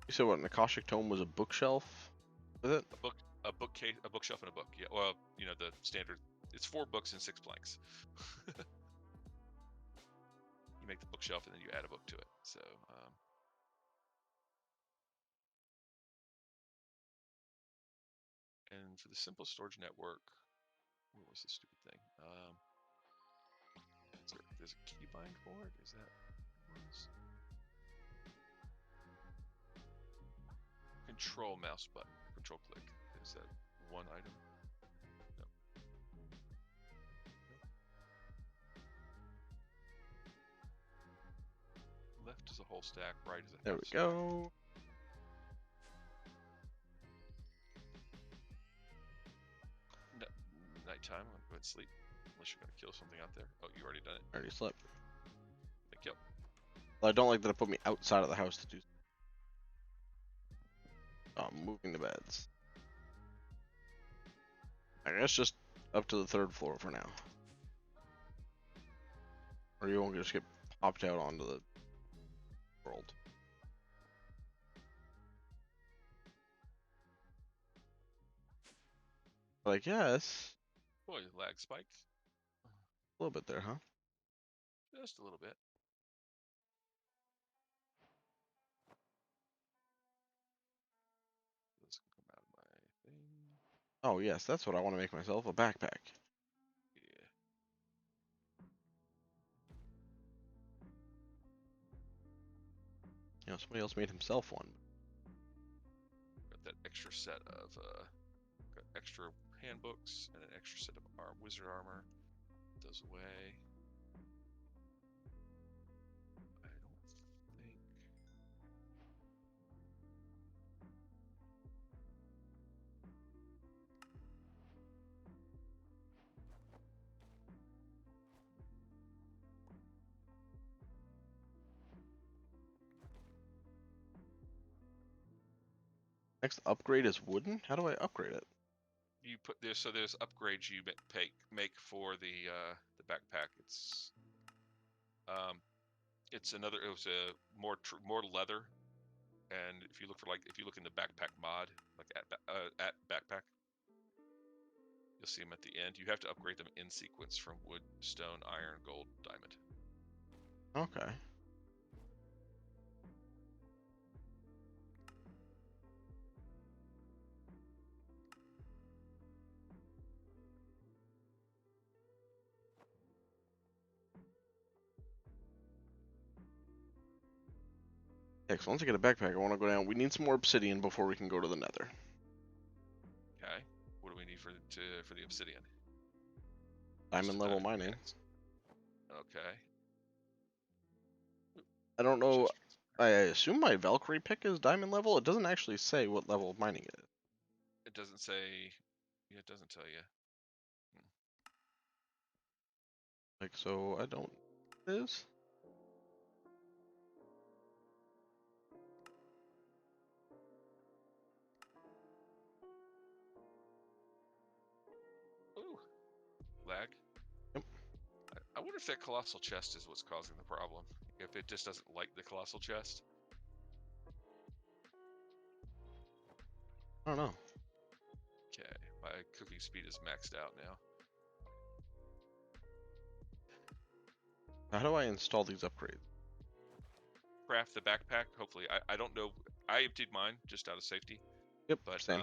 Speaker 1: You said what? An Akashic Tome was a bookshelf? With it?
Speaker 2: A bookcase, a bookshelf, and a book. Yeah. Well, you know the standard. It's 4 books and 6 planks. You make the bookshelf and then you add a book to it. So. And for the simple storage network, what was the stupid thing? There's a keybind for it. Is that? Control mouse button. Control click. Is that one item? No. Left is a whole stack. Right is a half
Speaker 1: There we
Speaker 2: stack.
Speaker 1: go.
Speaker 2: No, nighttime. I'm going to go ahead and sleep. Unless you're going to kill something out there. Oh, you already done it.
Speaker 1: I already slept.
Speaker 2: Thank you.
Speaker 1: Well, I don't like that it put me outside of the house to do. Oh, I'm moving the beds. I guess just up to the 3rd floor for now. Or you won't just get popped out onto the world. But I guess
Speaker 2: Boy, lag spike.
Speaker 1: a little bit there, huh?
Speaker 2: Just a little bit. This can come out of my thing.
Speaker 1: Oh yes, that's what I want to make myself, a backpack.
Speaker 2: Yeah.
Speaker 1: You know, somebody else made himself one.
Speaker 2: Got that extra set of got extra handbooks and an extra set of wizard armor. Put those away. I don't think.
Speaker 1: Next upgrade is wooden? How do I upgrade it?
Speaker 2: You put this, so there's upgrades you make for the backpack. It's another. It was a more leather, and if you look in the backpack mod, like at backpack, you'll see them at the end. You have to upgrade them in sequence from wood, stone, iron, gold, diamond.
Speaker 1: Okay. Yeah, 'cause once I get a backpack, I want to go down. We need some more obsidian before we can go to the nether.
Speaker 2: Okay. What do we need for the obsidian? Just
Speaker 1: Diamond
Speaker 2: a
Speaker 1: level
Speaker 2: diamond
Speaker 1: mining.
Speaker 2: pickaxe. Okay.
Speaker 1: I don't know.
Speaker 2: Chest.
Speaker 1: I assume my Valkyrie pick is diamond level. It doesn't actually say what level of mining it is.
Speaker 2: It doesn't say. Yeah, it doesn't tell you.
Speaker 1: Like, so I don't. It is.
Speaker 2: Ooh, lag.
Speaker 1: Yep.
Speaker 2: I wonder if that colossal chest is what's causing the problem. If it just doesn't like the colossal chest.
Speaker 1: I don't know.
Speaker 2: Okay, my cooking speed is maxed out now.
Speaker 1: How do I install these upgrades?
Speaker 2: Craft the backpack. Hopefully, I don't know. I emptied mine just out of safety,
Speaker 1: Yep.
Speaker 2: but
Speaker 1: Same.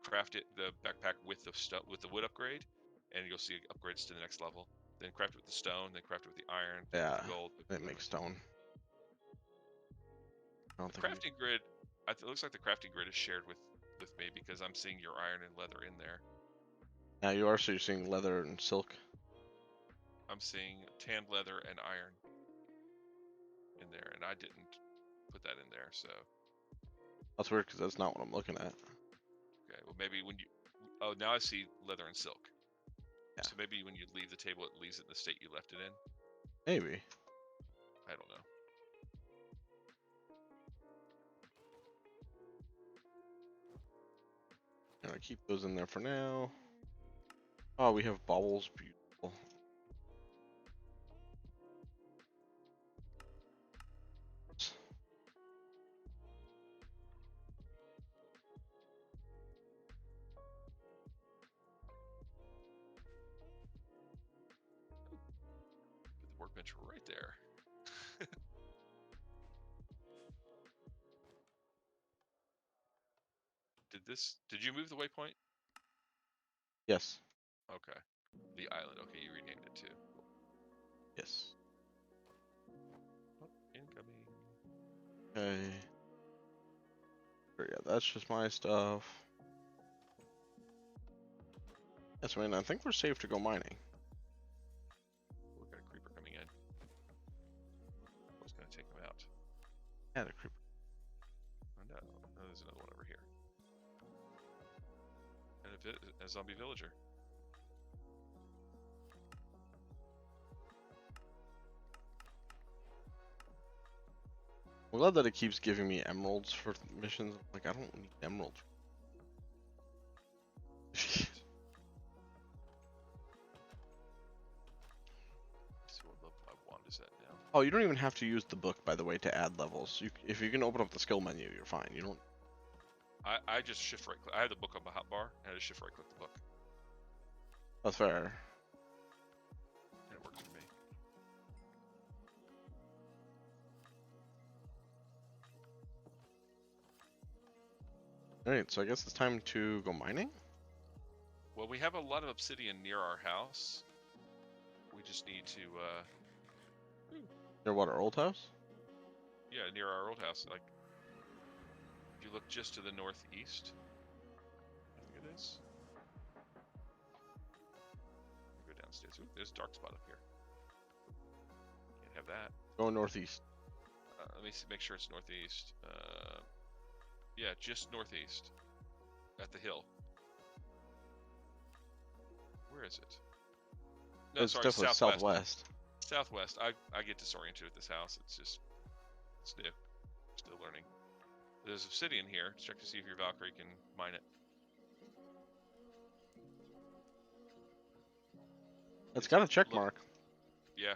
Speaker 2: craft it the backpack with the with the wood upgrade, and you'll see upgrades to the next level. Then craft it with the stone. Then craft it with the iron. Then with
Speaker 1: Yeah.
Speaker 2: the gold.
Speaker 1: It makes stone. I don't
Speaker 2: The
Speaker 1: think we.
Speaker 2: crafting grid. It looks like the crafting grid is shared with me because I'm seeing your iron and leather in there.
Speaker 1: Now you are using leather and silk.
Speaker 2: I'm seeing tanned leather and iron in there, and I didn't put that in there. So
Speaker 1: That's weird because that's not what I'm looking at.
Speaker 2: okay, well maybe when you. Oh, now I see leather and silk.
Speaker 1: Yeah.
Speaker 2: So maybe when you leave the table, it leaves it in the state you left it in.
Speaker 1: Maybe.
Speaker 2: I don't know.
Speaker 1: Gonna keep those in there for now. Oh, we have baubles. Beautiful.
Speaker 2: Put the workbench right there. Did you move the waypoint?
Speaker 1: Yes.
Speaker 2: Okay. The island. Okay, you renamed it too.
Speaker 1: Yes.
Speaker 2: Oh, incoming.
Speaker 1: Okay. Yeah, that's just my stuff. Yes, I mean, I think we're safe to go mining.
Speaker 2: We've got a creeper coming in. I was gonna take him out.
Speaker 1: Yeah, the creeper.
Speaker 2: Oh no. Oh, there's another one over here. And a zombie villager.
Speaker 1: I'm glad that it keeps giving me emeralds for missions. Like, I don't need emeralds.
Speaker 2: So what level my wand is at now?
Speaker 1: Oh, you don't even have to use the book, by the way, to add levels. If you can open up the skill menu, you're fine. You don't.
Speaker 2: I just shift right click. I have the book on my hotbar, and I just shift right click the book.
Speaker 1: That's fair.
Speaker 2: And it works for me.
Speaker 1: Alright, so I guess it's time to go mining?
Speaker 2: Well, we have a lot of obsidian near our house. We just need to,
Speaker 1: Near what, our old house?
Speaker 2: yeah, near our old house. Like, if you look just to the northeast, I think it is. Go downstairs. Ooh, there's a dark spot up here. Can't have that.
Speaker 1: Go northeast.
Speaker 2: Let me make sure it's northeast. Yeah, just northeast. At the hill. Where is it? No,
Speaker 1: It's
Speaker 2: sorry,
Speaker 1: definitely
Speaker 2: southwest.
Speaker 1: southwest.
Speaker 2: Southwest. I get disoriented with this house. It's new. Still learning. There's obsidian here. Check to see if your Valkyrie can mine it.
Speaker 1: It's got a check
Speaker 2: Look,
Speaker 1: mark.
Speaker 2: yeah.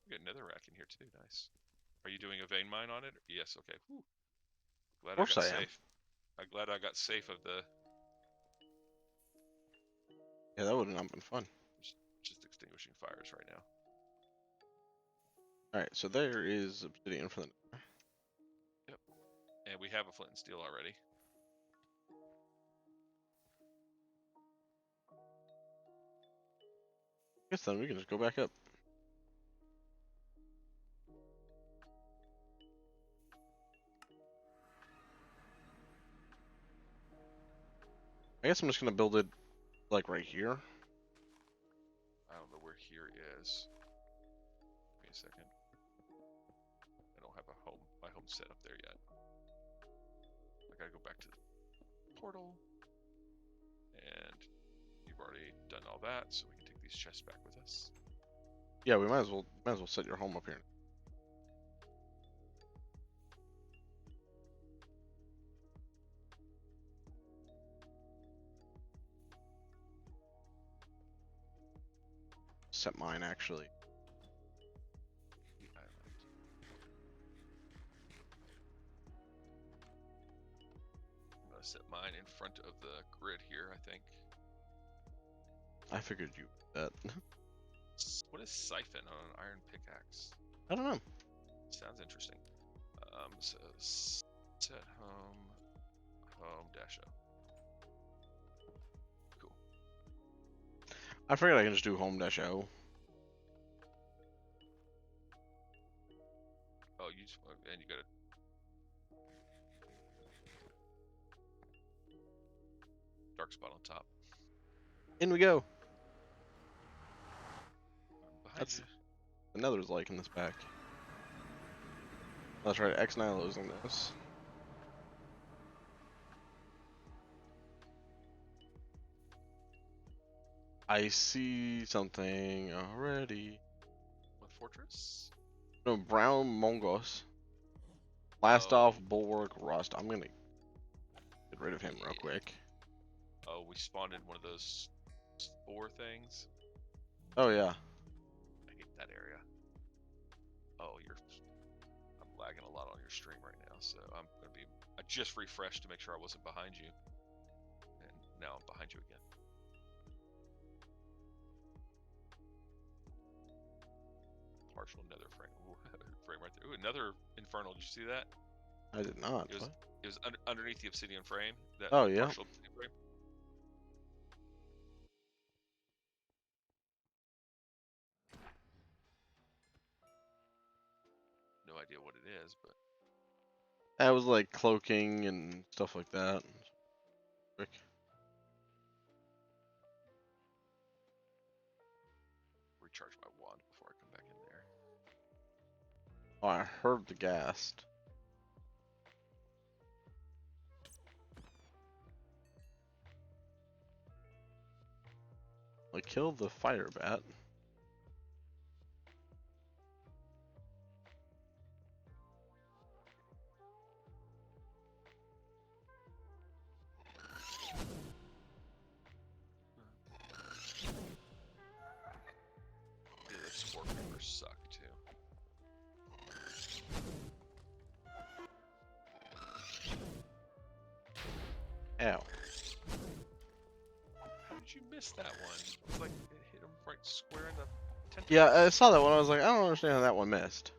Speaker 2: We got another rack in here too. Nice. Are you doing a vein mine on it? Yes. Okay. Whew. Glad
Speaker 1: Of
Speaker 2: I
Speaker 1: course
Speaker 2: got
Speaker 1: I am.
Speaker 2: safe. I'm glad I got safe of the
Speaker 1: Yeah, that would have not been fun.
Speaker 2: just extinguishing fires right now.
Speaker 1: Alright, so there is obsidian for the.
Speaker 2: Yep. And we have a flint and steel already.
Speaker 1: I guess then we can just go back up. I guess I'm just gonna build it like right here.
Speaker 2: I don't know where here is. Give me a second. I don't have my home set up there yet. I gotta go back to the portal. And you've already done all that, so we can take these chests back with us.
Speaker 1: Yeah, we might as well set your home up here. Set mine actually.
Speaker 2: The island. I'm gonna set mine in front of the grid here, I think.
Speaker 1: I figured you that.
Speaker 2: What is siphon on an iron pickaxe?
Speaker 1: I don't know.
Speaker 2: Sounds interesting. So set home dash O. Cool.
Speaker 1: I figured I can just do home dash O.
Speaker 2: Oh, and you got a dark spot on top.
Speaker 1: In we go.
Speaker 2: Behind
Speaker 1: That's
Speaker 2: you.
Speaker 1: another's like in this back. That's right. X9 losing this. I see something already.
Speaker 2: What fortress?
Speaker 1: No, brown Mongos. Blast off, bulwark, rust. I'm gonna get rid of him real quick.
Speaker 2: Oh, we spawned in one of those 4 things.
Speaker 1: Oh yeah.
Speaker 2: I hate that area. Oh, I'm lagging a lot on your stream right now, so I just refreshed to make sure I wasn't behind you. And now I'm behind you again. Partial nether frame. Ooh, frame right there. Ooh, another infernal. Did you see that?
Speaker 1: I did not.
Speaker 2: It was
Speaker 1: What?
Speaker 2: it was underneath the obsidian frame. That
Speaker 1: Oh yeah.
Speaker 2: partial obsidian frame. No idea what it is, but
Speaker 1: That was like cloaking and stuff like that. Quick.
Speaker 2: recharge my wand before I come back in there.
Speaker 1: Oh, I heard the ghast. I killed the fire bat.
Speaker 2: Yeah, those spore creepers suck too.
Speaker 1: Ow.
Speaker 2: How did you miss that one? It was like it hit him right square in the tentacles.
Speaker 1: Yeah, I saw that one. I was like, I don't understand how that one missed.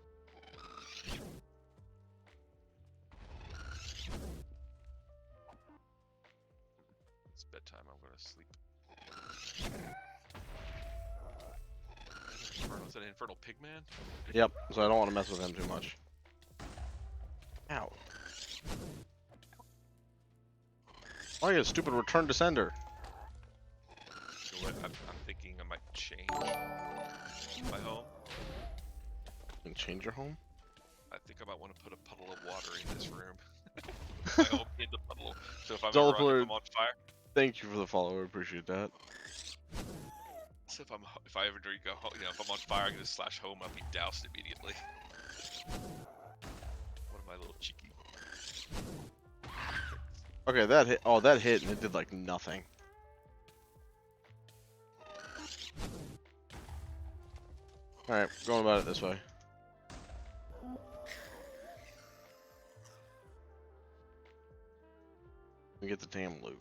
Speaker 2: It's bedtime. I'm gonna sleep. Is that an infernal pigman?
Speaker 1: Yep. So I don't want to mess with him too much. Ow. Why you a stupid return to sender?
Speaker 2: You know what? I'm thinking I might change my home.
Speaker 1: And change your home?
Speaker 2: I think I might want to put a puddle of water in this room. My home in the puddle. So if I'm
Speaker 1: Zolapler,
Speaker 2: on fire.
Speaker 1: thank you for the follow. I appreciate that.
Speaker 2: So if I ever drink if I'm on fire, I can just slash home. I'll be doused immediately. What am I, little cheeky?
Speaker 1: Okay, that hit. Oh, that hit, and it did like nothing. All right, going about it this way. We get the damn loot.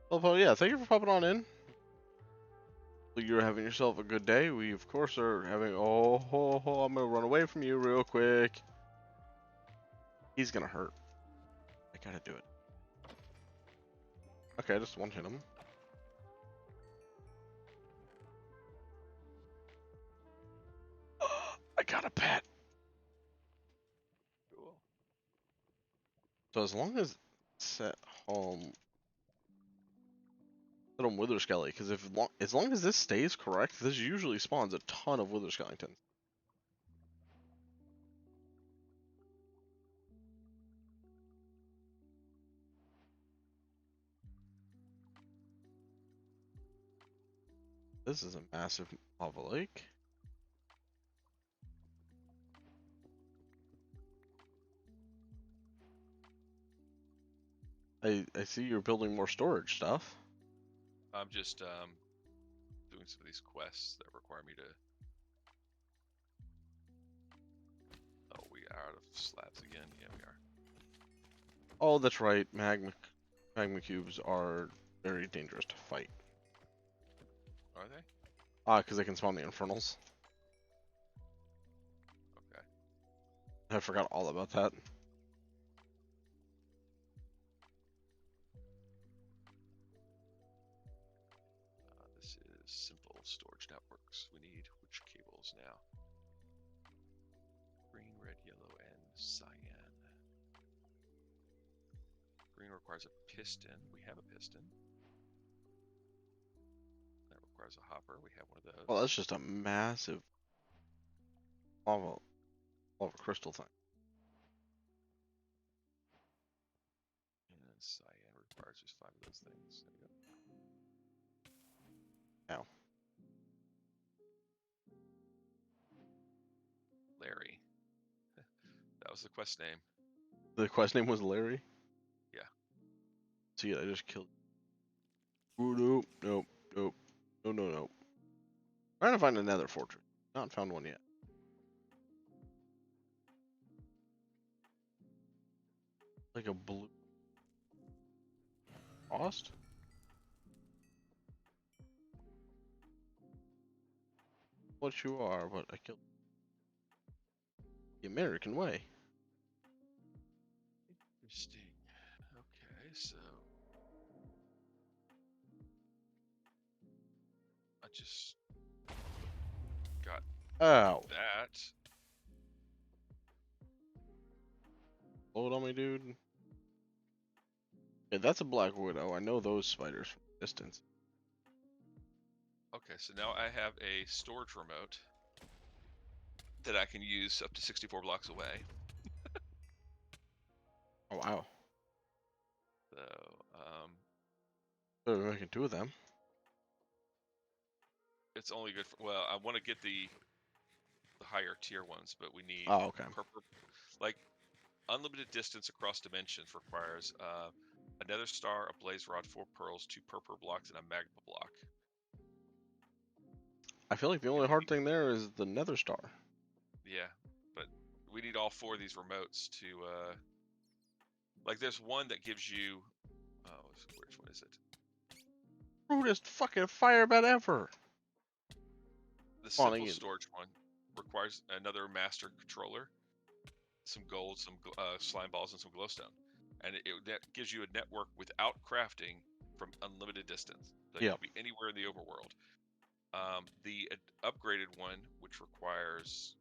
Speaker 1: Well, yeah, thank you for popping on in. You're having yourself a good day. We, of course, are having. Oh, I'm gonna run away from you real quick. He's gonna hurt. I gotta do it. Okay, just one hit him. I got a pet.
Speaker 2: Cool.
Speaker 1: So as long as set home Little Wither Skelly, because as long as this stays correct, this usually spawns a ton of Wither Skellingtons. This is a massive lava lake. I see you're building more storage stuff.
Speaker 2: I'm just doing some of these quests that require me to. Oh, we are out of slabs again. Yeah, we are.
Speaker 1: Oh, that's right. Magma cubes are very dangerous to fight.
Speaker 2: Are they?
Speaker 1: Because they can spawn the infernals.
Speaker 2: Okay.
Speaker 1: I forgot all about that.
Speaker 2: This is simple storage networks. We need which cables now? Green, red, yellow, and cyan. Green requires a piston. We have a piston. That requires a hopper. We have one of those.
Speaker 1: Well, that's just a massive lava crystal thing.
Speaker 2: And cyan requires just 5 of those things. There you go.
Speaker 1: Ow.
Speaker 2: Larry. That was the quest name.
Speaker 1: The quest name was Larry?
Speaker 2: Yeah.
Speaker 1: See it, I just killed. Ooh, nope, nope, nope. No, no, no. Trying to find another fortress. Not found one yet. Like a blue frost? What you are, but I killed the American way.
Speaker 2: Interesting. Okay, so I just got
Speaker 1: Ow.
Speaker 2: that.
Speaker 1: Load on me, dude. Yeah, that's a Black Widow. I know those spiders from a distance.
Speaker 2: Okay, so now I have a storage remote that I can use up to 64 blocks away.
Speaker 1: Oh, wow.
Speaker 2: So,
Speaker 1: Better be making 2 of them.
Speaker 2: it's only good for, well, I want to get the higher tier ones, but we need
Speaker 1: Oh, okay.
Speaker 2: like unlimited distance across dimensions requires a nether star, a blaze rod, 4 pearls, 2 purple blocks, and a magma block.
Speaker 1: I feel like the only hard thing there is the Nether Star.
Speaker 2: Yeah, but we need all 4 of these remotes to like there's one that gives you which one is it?
Speaker 1: Rudest fucking firebat ever.
Speaker 2: The
Speaker 1: Spawning
Speaker 2: simple
Speaker 1: in.
Speaker 2: storage one requires another master controller, some gold, some slime balls, and some glowstone, and that gives you a network without crafting from unlimited distance. So you
Speaker 1: Yeah.
Speaker 2: can be anywhere in the overworld. The upgraded one, which requires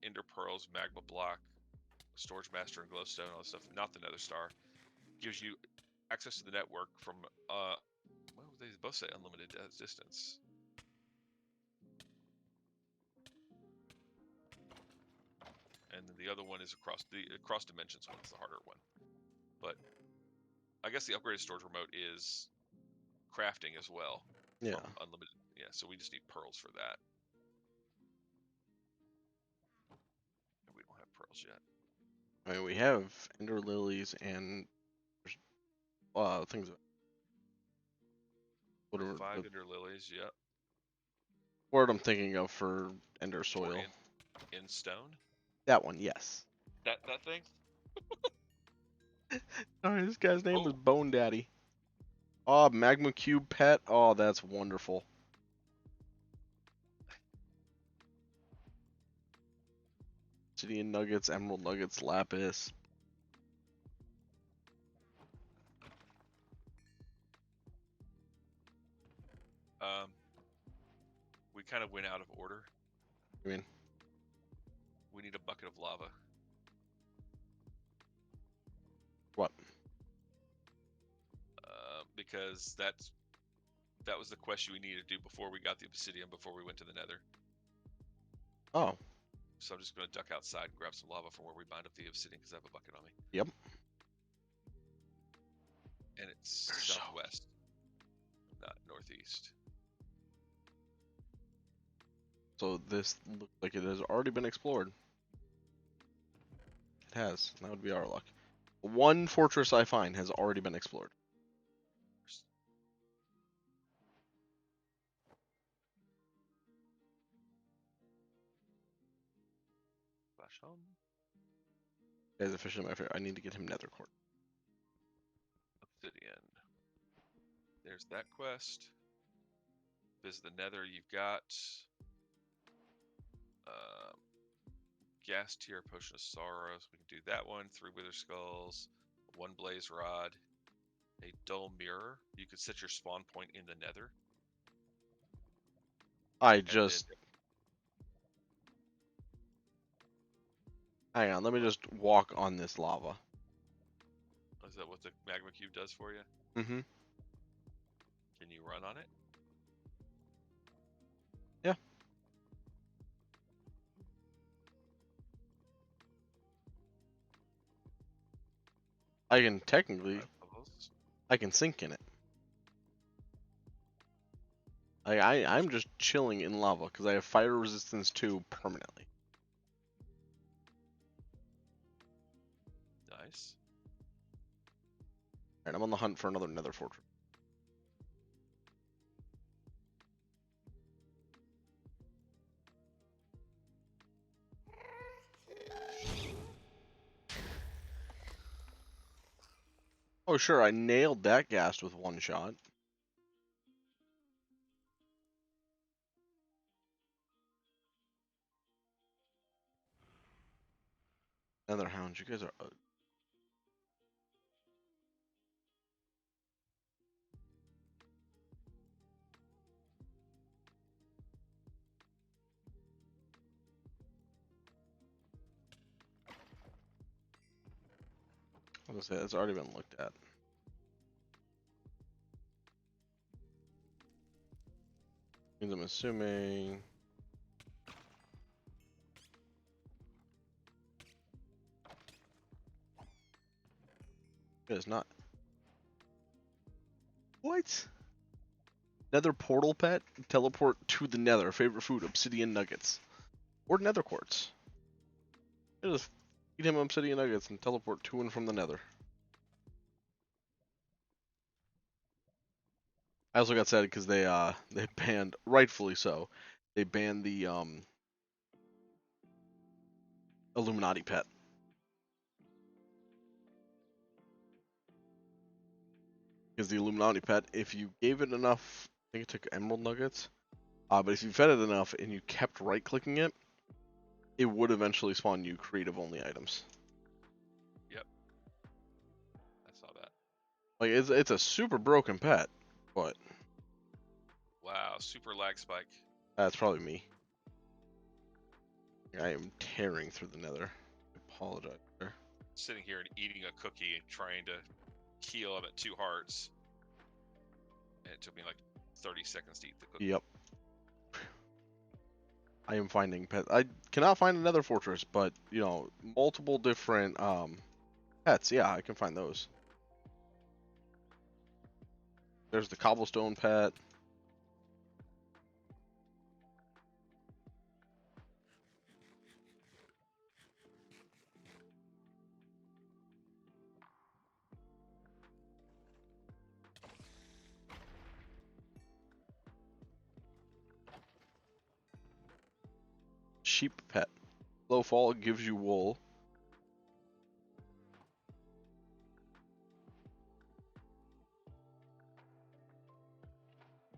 Speaker 2: ender pearls, magma block, storage master, and glowstone, all that stuff, not the nether star, gives you access to the network from well, they both say unlimited distance. And then the other one is across dimensions one is the harder one. But I guess the upgraded storage remote is crafting as well.
Speaker 1: Yeah.
Speaker 2: From unlimited. Yeah, so we just need pearls for that. And we don't have pearls yet.
Speaker 1: I mean, we have Ender Lilies and things. Whatever.
Speaker 2: 5 ender lilies, yep.
Speaker 1: Word I'm thinking of for Ender Soil.
Speaker 2: In stone?
Speaker 1: That one, yes.
Speaker 2: That thing?
Speaker 1: Sorry, this guy's name was Bone Daddy. Oh, Magma Cube pet. Oh, that's wonderful. Obsidian nuggets, emerald nuggets, lapis.
Speaker 2: We kind of went out of order.
Speaker 1: I mean,
Speaker 2: We need a bucket of lava.
Speaker 1: what?
Speaker 2: because that was the quest we needed to do before we got the obsidian, before we went to the nether.
Speaker 1: Oh.
Speaker 2: So I'm just going to duck outside and grab some lava from where we bind up the obsidian because I have a bucket on me.
Speaker 1: Yep.
Speaker 2: And it's southwest, not northeast.
Speaker 1: So this looks like it has already been explored. It has. That would be our luck. One fortress I find has already been explored.
Speaker 2: Flash home.
Speaker 1: Guys, officially my favorite. I need to get him nether quartz.
Speaker 2: Obsidian. There's that quest. Visit the nether. You've got gas tier, potion of sorrow. So we can do that one. 3 wither skulls, 1 blaze rod, a dull mirror. You could set your spawn point in the nether.
Speaker 1: Hang on, let me just walk on this lava.
Speaker 2: Is that what the magma cube does for you?
Speaker 1: Mm-hmm.
Speaker 2: Can you run on it?
Speaker 1: Yeah. I can technically, I can sink in it. I'm just chilling in lava because I have fire resistance 2 permanently.
Speaker 2: Nice.
Speaker 1: Alright, I'm on the hunt for another nether fortress. Oh sure, I nailed that ghast with 1 shot. Nether hounds, you guys are ugly. I was gonna say, it's already been looked at. Means I'm assuming... It is not. What? Nether portal pet? Teleport to the nether. Favorite food, obsidian nuggets. Or nether quartz. Just feed him obsidian nuggets and teleport to and from the nether. I also got sad because they banned, rightfully so, they banned the Illuminati pet. Because the Illuminati pet, if you gave it enough, I think it took emerald nuggets, but if you fed it enough and you kept right-clicking it, it would eventually spawn you creative-only items.
Speaker 2: Yep. I saw that.
Speaker 1: Like, it's a super broken pet, but...
Speaker 2: Wow, super lag spike.
Speaker 1: That's probably me. I am tearing through the nether. I apologize there.
Speaker 2: Sitting here and eating a cookie and trying to heal. I'm at 2 hearts. And it took me like 30 seconds to eat the cookie.
Speaker 1: Yep. I am finding pets. I cannot find another fortress, but, you know, multiple different pets. Yeah, I can find those. There's the cobblestone pet. Sheep pet. Low fall gives you wool.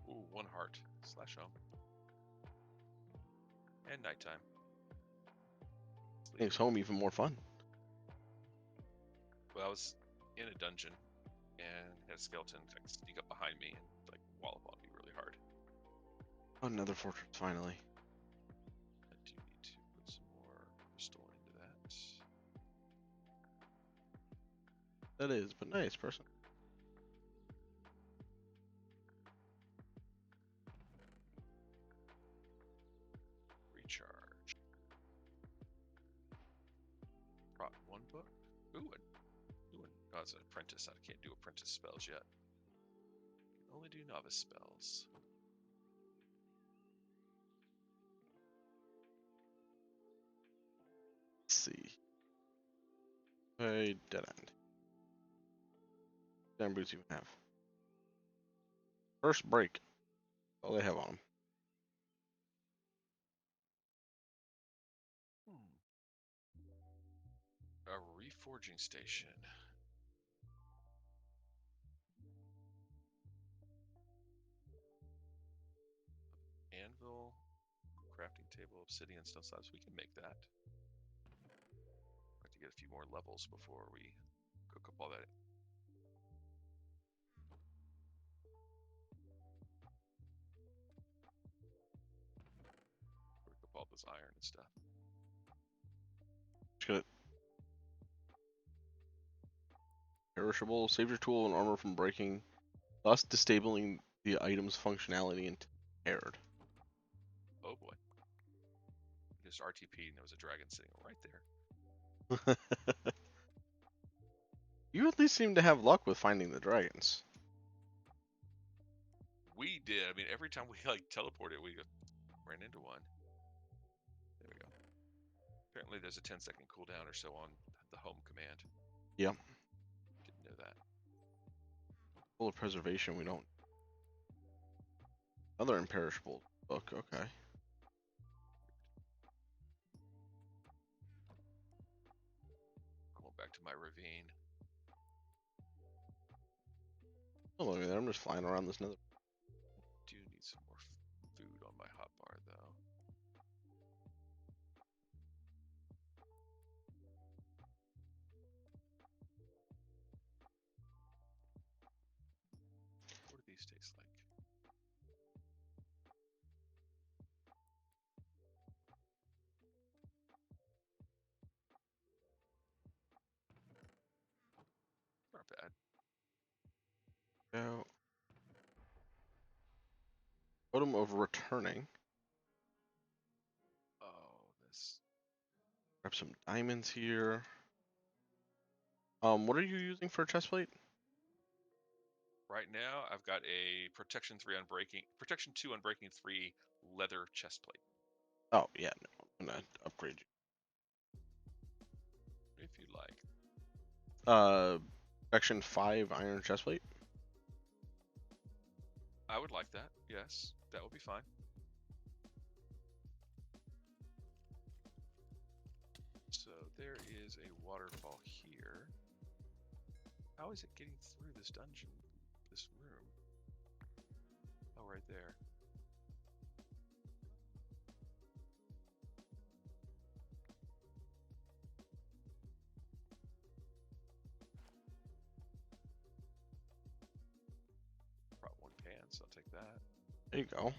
Speaker 2: Ooh, 1 heart. Slash home. And nighttime.
Speaker 1: Makes home even more fun.
Speaker 2: Well, I was in a dungeon and had a skeleton sneak up behind me and like wallop on me really hard.
Speaker 1: Another fortress, finally.
Speaker 2: I do need to put some more crystal into that.
Speaker 1: That is, but nice person.
Speaker 2: apprentice. I can't do apprentice spells yet. Can only do novice spells.
Speaker 1: Let's see. A dead end. Damn boots even have. First break. All they have on them.
Speaker 2: A reforging station. Anvil, crafting table, obsidian, stone slabs. We can make that. I'd like to get a few more levels before we cook up all that. Cook up all this iron and stuff.
Speaker 1: Good. Perishable. Save your tool and armor from breaking, thus disabling the item's functionality until repaired.
Speaker 2: Oh boy. Just RTP and there was a dragon sitting right there.
Speaker 1: You at least seem to have luck with finding the dragons.
Speaker 2: We did. I mean, every time we like teleported, we ran into one. There we go. Apparently, there's a 10-second cooldown or so on the home command.
Speaker 1: Yep.
Speaker 2: Didn't know that.
Speaker 1: Full of preservation, we don't. Another imperishable book, okay.
Speaker 2: Going back to my ravine.
Speaker 1: Oh, look at that. I'm just flying around this nether.
Speaker 2: Do need some more food on my hotbar, though. What do these taste like? Not bad.
Speaker 1: Now, totem of returning.
Speaker 2: Oh, this.
Speaker 1: Grab some diamonds here. What are you using for a chest plate?
Speaker 2: Right now, I've got a protection 3 on breaking, protection 2 on breaking 3 leather chest plate.
Speaker 1: Oh yeah, no, I'm gonna upgrade you.
Speaker 2: If you like.
Speaker 1: Section 5 iron chest plate.
Speaker 2: I would like that. Yes, that would be fine. So there is a waterfall here. How is it getting through this dungeon, this room? Oh, right there. Brought one pan, so I'll take that.
Speaker 1: There you go.
Speaker 2: Okay.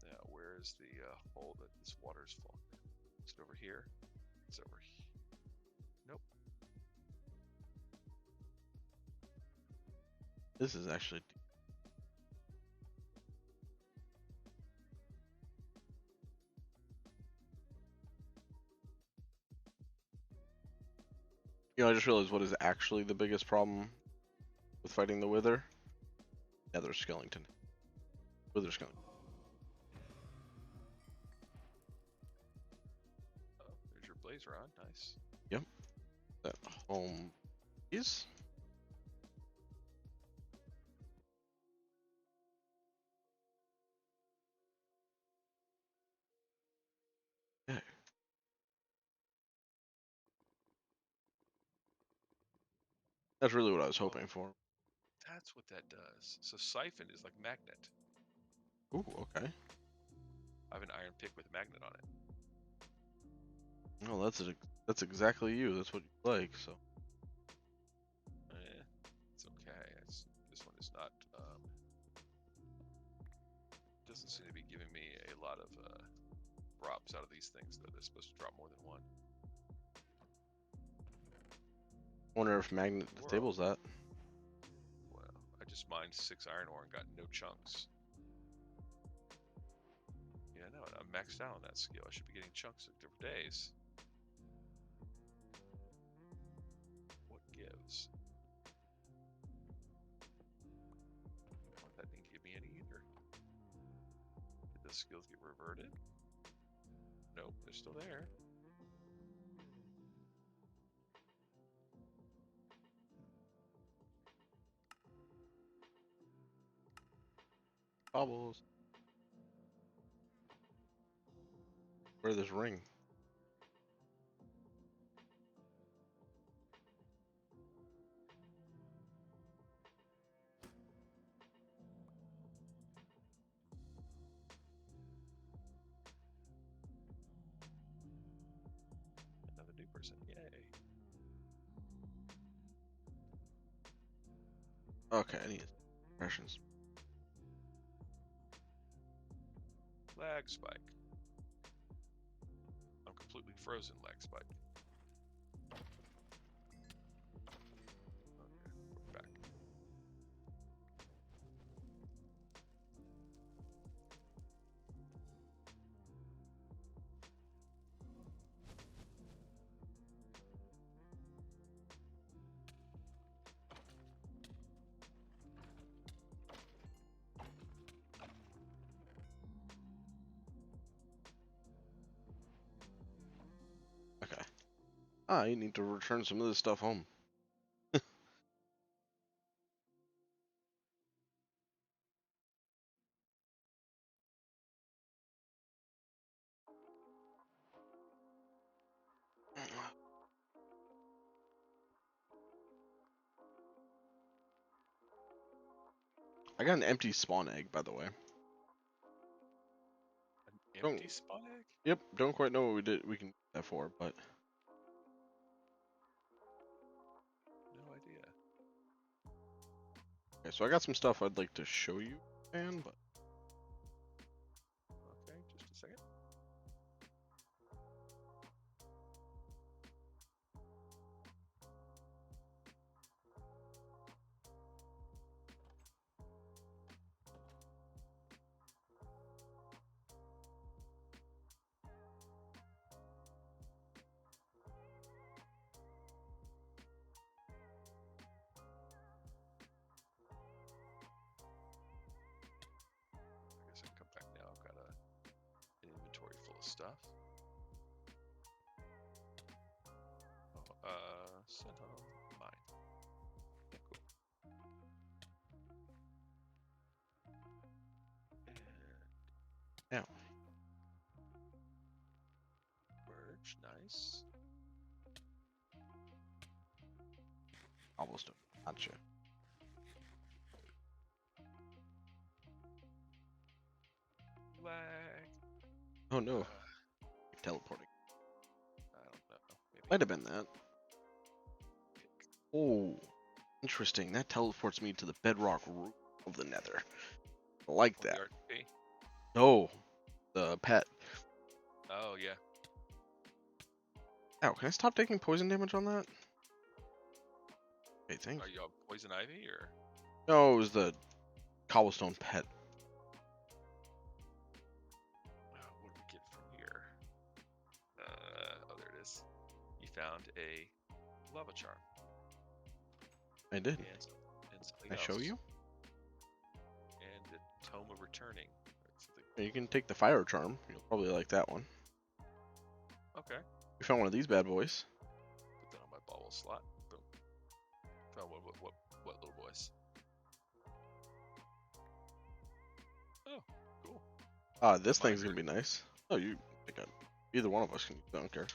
Speaker 2: Now, where is the hole that this water's falling? Is it over here? It's over here. Nope.
Speaker 1: This is actually. You know, I just realized what is actually the biggest problem with fighting the Wither. Nether skeleton. Wither skeleton.
Speaker 2: Oh, there's your blaze rod. Nice.
Speaker 1: Yep. That home is. Yeah. That's really what I was hoping for.
Speaker 2: That's what that does. So siphon is like magnet.
Speaker 1: Ooh, okay.
Speaker 2: I have an iron pick with a magnet on it.
Speaker 1: No, that's exactly you. That's what you like. So.
Speaker 2: It's okay. This one is not. Doesn't seem to be giving me a lot of drops out of these things. Though they're supposed to drop more than one.
Speaker 1: Wonder if magnet disables that.
Speaker 2: Well, I just mined 6 iron ore and got no chunks. Yeah, no, I'm maxed out on that skill. I should be getting chunks for days. the skills get reverted? Nope, they're still there.
Speaker 1: Bubbles. Where's this ring?
Speaker 2: Another new person. Yay.
Speaker 1: Okay, I need impressions.
Speaker 2: Lag spike. I'm completely frozen, lag spike. Okay, we're back.
Speaker 1: Okay. You need to return some of this stuff home. I got an empty spawn egg, by the way.
Speaker 2: An empty spawn egg?
Speaker 1: Yep, don't quite know what we can use that for, but
Speaker 2: No idea.
Speaker 1: okay, so I got some stuff I'd like to show you, man, but
Speaker 2: Okay, just a second. I guess I can come back now. I've got an inventory full of stuff. Send home mine. Yeah, cool. And
Speaker 1: yeah.
Speaker 2: merge, nice.
Speaker 1: Cobblestone. Gotcha.
Speaker 2: Lag.
Speaker 1: Oh no, teleporting.
Speaker 2: I don't know. Maybe.
Speaker 1: Might have been that.
Speaker 2: Pick.
Speaker 1: Oh, interesting. That teleports me to the bedrock roof of the Nether. I like
Speaker 2: The
Speaker 1: that.
Speaker 2: RP.
Speaker 1: No, the pet.
Speaker 2: Oh yeah.
Speaker 1: Ow, can I stop taking poison damage on that? Okay, thank
Speaker 2: Are
Speaker 1: you.
Speaker 2: you on poison ivy or?
Speaker 1: No, it was the cobblestone pet.
Speaker 2: What do we get from here? Oh, there it is. You found a lava charm.
Speaker 1: I did.
Speaker 2: And something
Speaker 1: Can I
Speaker 2: else.
Speaker 1: show you?
Speaker 2: And the Tome of Returning.
Speaker 1: You can take the fire charm. You'll probably like that one.
Speaker 2: Okay.
Speaker 1: We found one of these bad boys.
Speaker 2: Put that on my bauble slot. Boom. Found what little boys? Oh, cool.
Speaker 1: This
Speaker 2: Mine
Speaker 1: thing's gonna be nice. Oh, you pick up. Either one of us can. I don't care.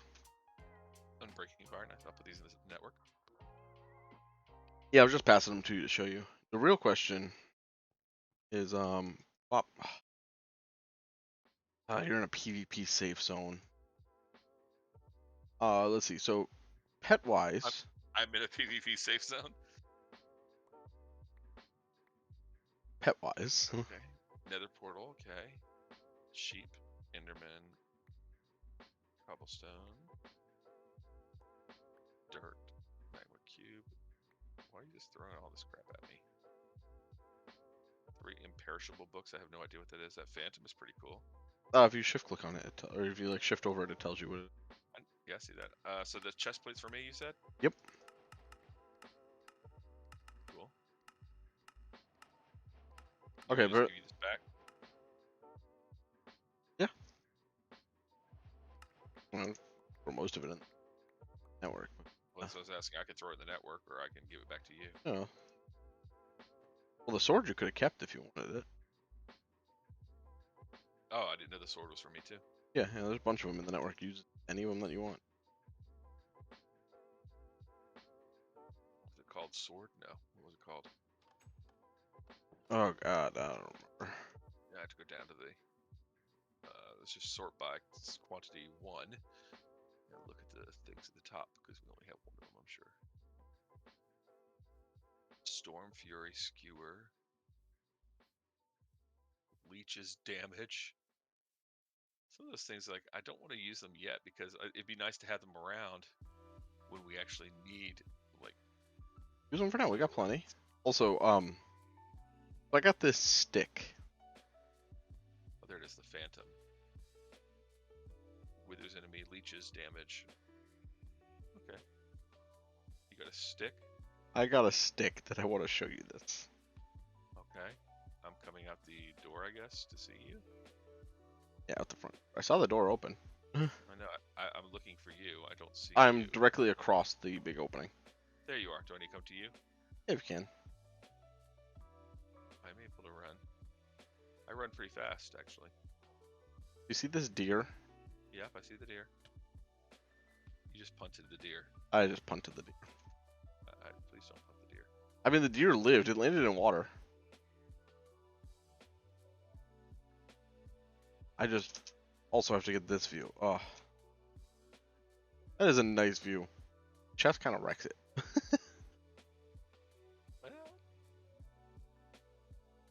Speaker 2: Unbreaking Fire Knife. I'll put these in this network.
Speaker 1: Yeah, I was just passing them to you to show you. The real question is, Pop. You're in a PvP safe zone. Let's see. So, pet wise,
Speaker 2: I'm in a PvP safe zone.
Speaker 1: pet wise,
Speaker 2: Okay. Nether portal. Okay. Sheep. Enderman. Cobblestone. Dirt. Magma cube. Why are you just throwing all this crap at me? 3 imperishable books. I have no idea what that is. That phantom is pretty cool.
Speaker 1: if you shift click on it, or if you like shift over it, it tells you what it.
Speaker 2: Yeah, I see that. So the chest plates for me, you said?
Speaker 1: Yep.
Speaker 2: Cool.
Speaker 1: Okay,
Speaker 2: Just
Speaker 1: but
Speaker 2: give you this back. asking. I can throw it in the network, or I can give it back to you.
Speaker 1: Oh. Well, the sword you could have kept if you wanted it.
Speaker 2: Oh, I didn't know the sword was for me too.
Speaker 1: Yeah, there's a bunch of them in the network. Use any of them that you want.
Speaker 2: Is it called sword? No. What was it called?
Speaker 1: Oh god, I don't remember.
Speaker 2: Yeah, I have to go down to the. Let's just sort by quantity 1. And look at the things at the top because we only have one of them, I'm sure. Storm Fury Skewer. Leech's damage. Some of those things, like, I don't want to use them yet because it'd be nice to have them around when we actually need, like.
Speaker 1: Use them for now. We got plenty. Also, I got this stick.
Speaker 2: Oh, there it is, the Phantom. Withers enemy, leeches damage. Okay. You got a stick?
Speaker 1: I got a stick that I want to show you this.
Speaker 2: Okay. I'm coming out the door, I guess, to see you.
Speaker 1: Yeah, out the front. I saw the door open.
Speaker 2: I know. I'm looking for you. I don't see
Speaker 1: I'm
Speaker 2: you.
Speaker 1: directly across the big opening.
Speaker 2: There you are. Do I need to come to you?
Speaker 1: Yeah, if you can.
Speaker 2: I'm able to run. I run pretty fast, actually.
Speaker 1: You see this deer?
Speaker 2: Yep, I see the deer. You just punted the deer.
Speaker 1: I just punted the deer.
Speaker 2: Please don't punt the deer.
Speaker 1: I mean, the deer lived. It landed in water. I just also have to get this view. Oh, that is a nice view. Chest kind of wrecks it.
Speaker 2: Well,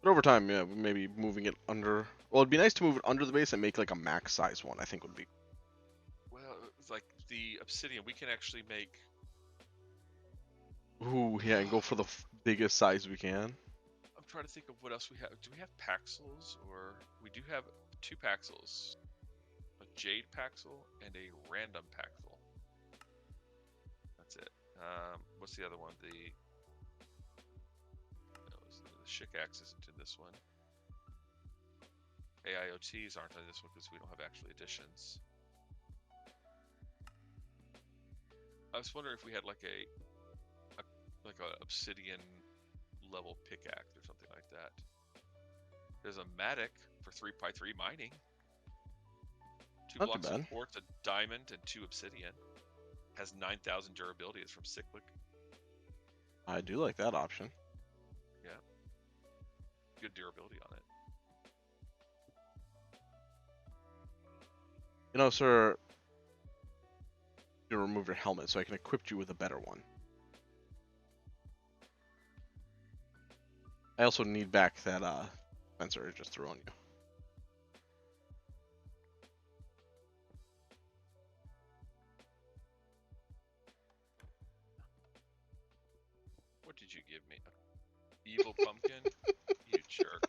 Speaker 1: But over time, yeah, maybe moving it under. Well, it'd be nice to move it under the base and make like a max size one. I think would be.
Speaker 2: well, it's like the obsidian, we can actually make.
Speaker 1: Ooh, yeah, and go for the biggest size we can.
Speaker 2: I'm trying to think of what else we have. Do we have Paxels? Or we do have 2 Paxels. A Jade Paxel and a Random Paxel. That's it. What's the other one? The Shikax isn't in this one. AIoTs aren't in this one because we don't have actual additions. I was wondering if we had like a obsidian level pickaxe or something like that. There's a Matic for 3x3 mining. 2
Speaker 1: Not too
Speaker 2: blocks
Speaker 1: bad.
Speaker 2: of quartz, a diamond, and 2 obsidian. Has 9,000 durability. It's from Cyclic.
Speaker 1: I do like that option.
Speaker 2: Yeah. Good durability on it.
Speaker 1: You know, sir, you remove your helmet so I can equip you with a better one. I also need back that Spencer I just threw on you.
Speaker 2: What did you give me? Evil pumpkin? You jerk.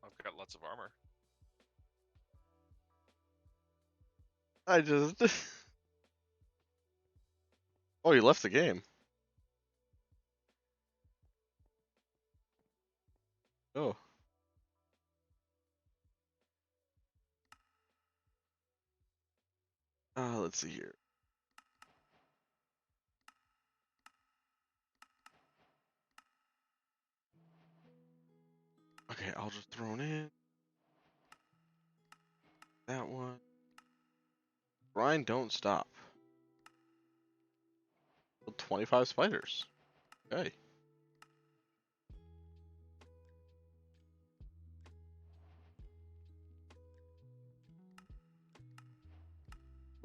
Speaker 2: I've got lots of armor.
Speaker 1: I just. Oh, you left the game. Oh. Let's see here. Okay, I'll just throw it in. That one. Grind, don't stop. 25 spiders. Okay.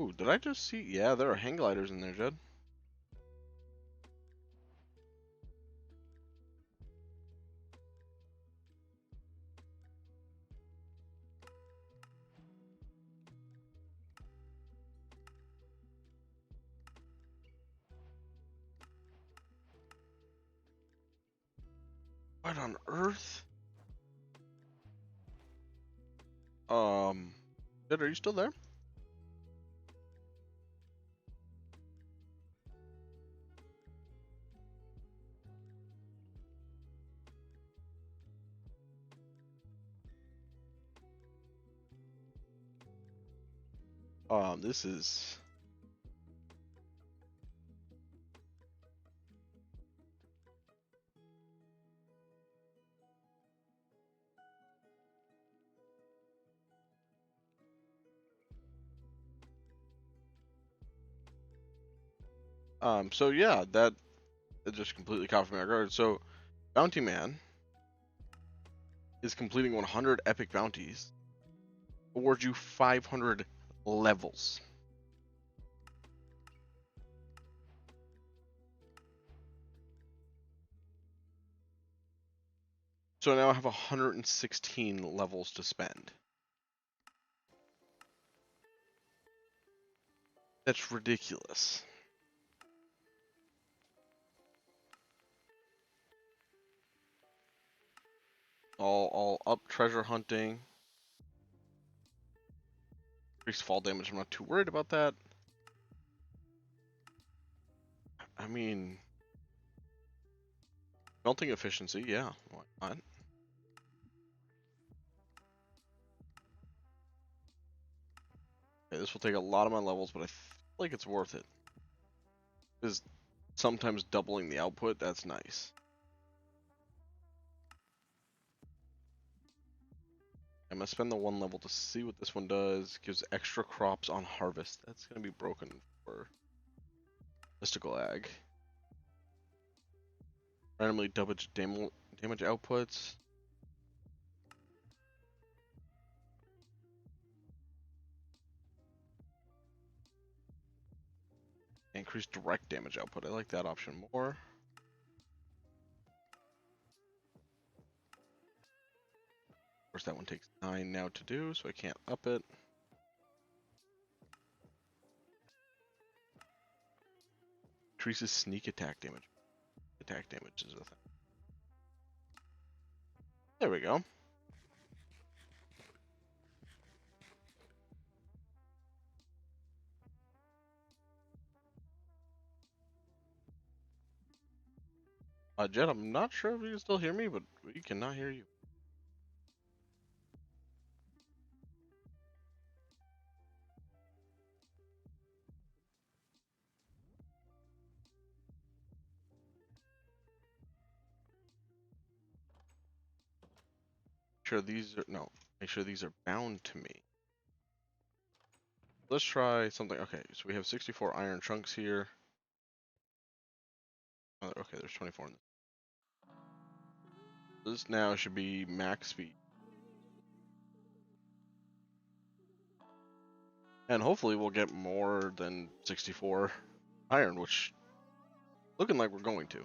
Speaker 1: Ooh, did I just see? Yeah, there are hang gliders in there, Jed. What on earth? Jed, are you still there? This is so yeah, that it just completely caught me off guard. So Bounty Man is completing 100 epic bounties, awards you 500 levels. So now I have 116 levels to spend. That's ridiculous. I'll up treasure hunting. Increase fall damage. I'm not too worried about that. I mean, melting efficiency, yeah, why not? Okay, this will take a lot of my levels, but I feel like it's worth it. Because sometimes doubling the output, that's nice. I'm gonna spend the 1 level to see what this one does. Gives extra crops on harvest. That's gonna be broken for mystical ag. Randomly damage outputs. Increase direct damage output. I like that option more. Of course, that one takes 9 now to do, so I can't up it. Increases sneak attack damage. Attack damage is a thing. There we go. Jet, I'm not sure if you can still hear me, but we cannot hear you. Sure these are no. Make sure these are bound to me. Let's try something. Okay, so we have 64 iron chunks here. Oh, okay, there's 24 in this. This now should be max speed. And hopefully we'll get more than 64 iron, which looking like we're going to.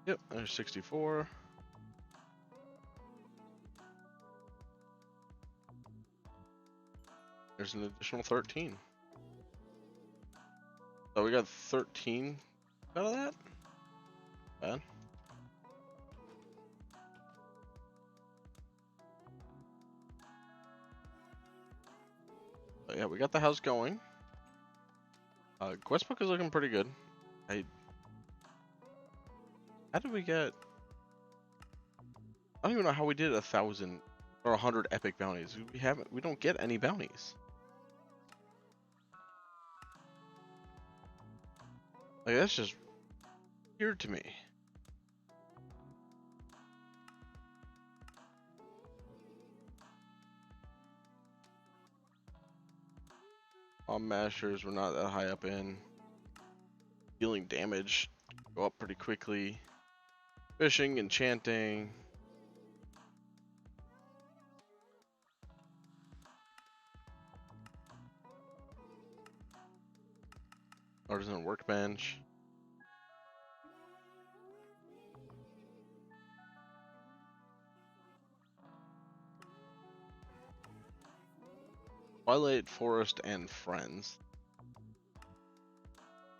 Speaker 1: Yep, there's 64. There's an additional 13. So we got 13 out of that? Bad. But yeah, we got the house going. Quest book is looking pretty good. How did we get... I don't even know how we did 1,000 or 100 epic bounties. We don't get any bounties. Like, that's just weird to me. Bomb mashers we're not that high up in. Dealing damage go up pretty quickly. Fishing, enchanting. Artisan workbench. Twilight Forest and Friends.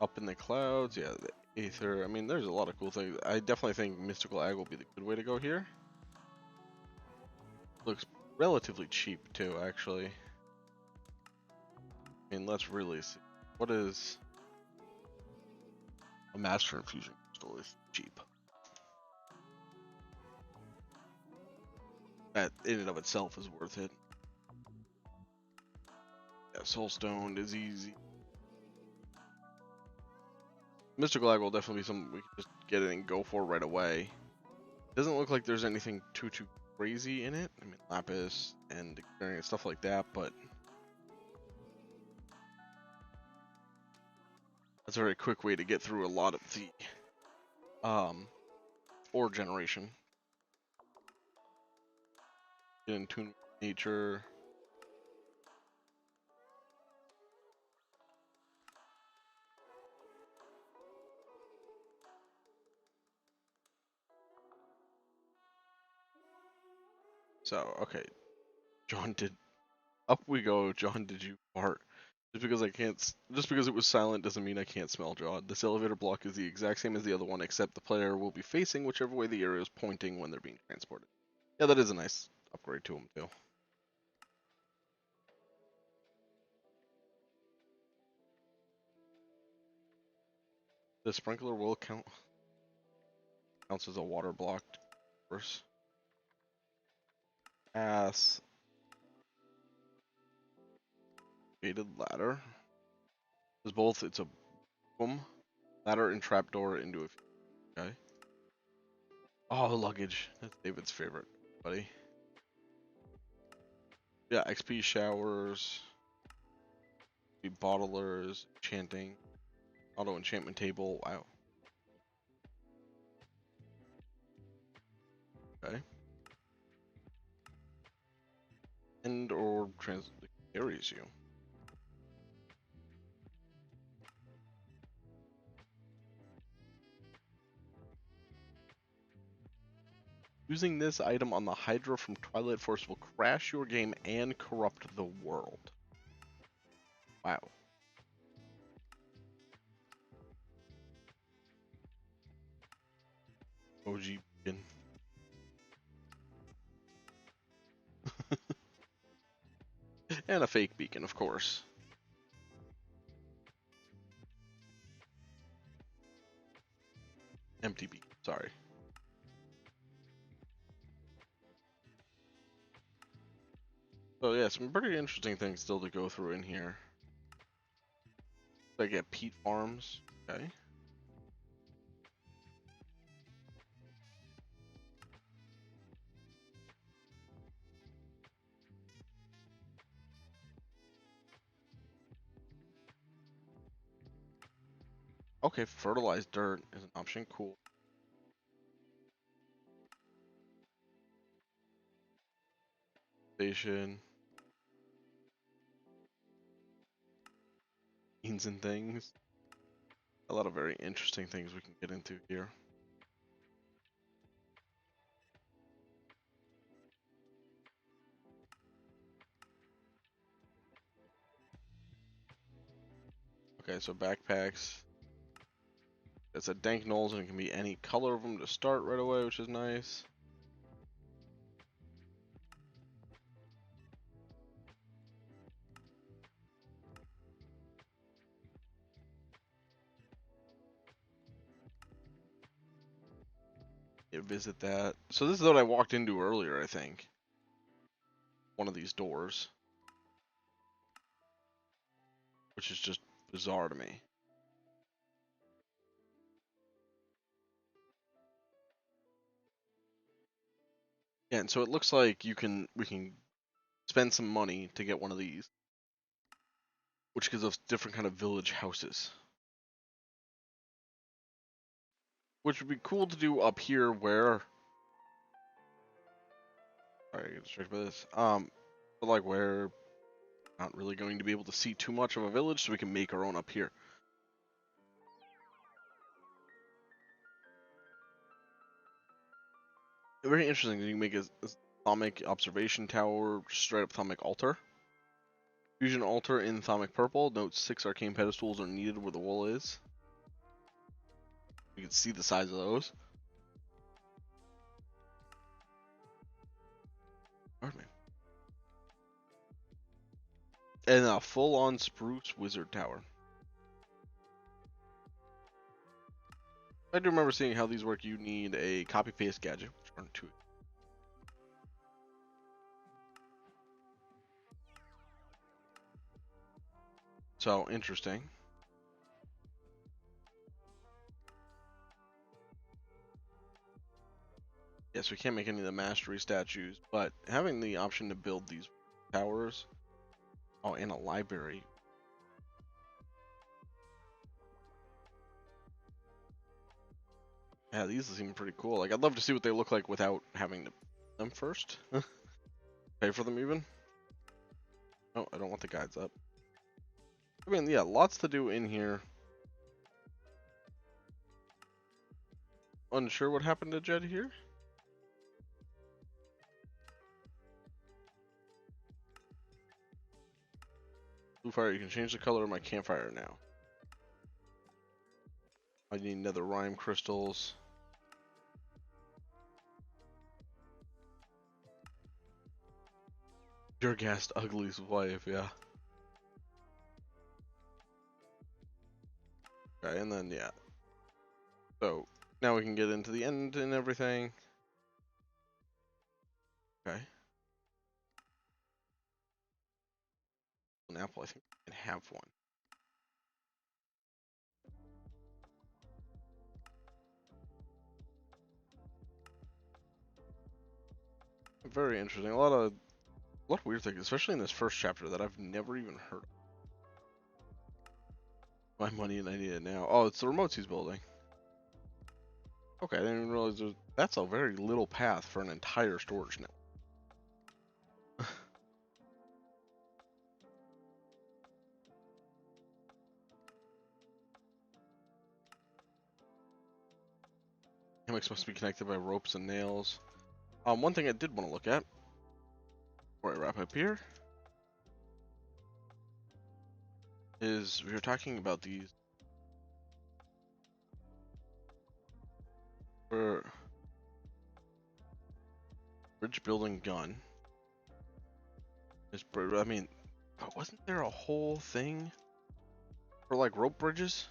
Speaker 1: Up in the clouds, yeah, the Aether. I mean, there's a lot of cool things. I definitely think Mystical Ag will be the good way to go here. Looks relatively cheap too, actually. I mean, let's really see. What is... A master infusion crystal is cheap. That in and of itself is worth it. Yeah, soulstone is easy. Mystical Egg will definitely be something we can just get it and go for right away. Doesn't look like there's anything too crazy in it. I mean, lapis and experience stuff like that, but that's a very quick way to get through a lot of the ore generation. Get in tune with nature. So, okay, John did. Up we go. John, did you fart? Just because I can't, just because it was silent doesn't mean I can't smell John. This elevator block is the exact same as the other one, except the player will be facing whichever way the area is pointing when they're being transported. Yeah, that is a nice upgrade to them too. The sprinkler will counts as a water block, of course. Ass. Gated ladder. It's both. It's a boom ladder and trapdoor into a. Okay. Oh, luggage. That's David's favorite, buddy. Yeah, XP showers, bottlers, enchanting, auto enchantment table. Wow. Okay. And or carries you. Using this item on the Hydra from Twilight Force will crash your game and corrupt the world. Wow. OG beacon. And a fake beacon, of course. Empty beacon, sorry. So yeah, some pretty interesting things still to go through in here. I get peat farms. Okay. Okay, fertilized dirt is an option. Cool. Station. Beans and things. A lot of very interesting things we can get into here. Okay, so backpacks. It's a dank knolls and it can be any color of them to start right away, which is nice. Yeah, visit that. So this is what I walked into earlier, I think. One of these doors. Which is just bizarre to me. Yeah, and so it looks like we can spend some money to get one of these. Which gives us different kind of village houses. Which would be cool to do up here where sorry, I get distracted by this. But like where we're not really going to be able to see too much of a village, so we can make our own up here. Very interesting. You can make a Thaumic observation tower, straight up Thaumic altar. Fusion altar in Thaumic purple. Note 6 arcane pedestals are needed where the wool is. You can see the size of those. Pardon me. And a full-on spruce wizard tower. I do remember seeing how these work. You need a copy paste gadget, which aren't too. So interesting. Yes, we can't make any of the mastery statues, but having the option to build these towers, oh, in a library. Yeah, these seem pretty cool. Like, I'd love to see what they look like without having to them first. Pay for them even. Oh, I don't want the guides up. I mean, yeah, lots to do in here. Unsure what happened to Jed here. Blue fire, you can change the color of my campfire now. I need nether rhyme crystals. Your guest, Ugly's wife, yeah. Okay, and then, yeah. So, now we can get into the end and everything. Okay. An apple, I think I can have one. Very interesting. A lot of weird things, especially in this first chapter that I've never even heard of. My money and I need it now. Oh, it's the remotes he's building. Okay, I didn't even realize that's a very little path for an entire storage network. Hammocks must be connected by ropes and nails. One thing I did want to look at before I wrap up here is we were talking about these for bridge building gun. I mean, wasn't there a whole thing for like rope bridges?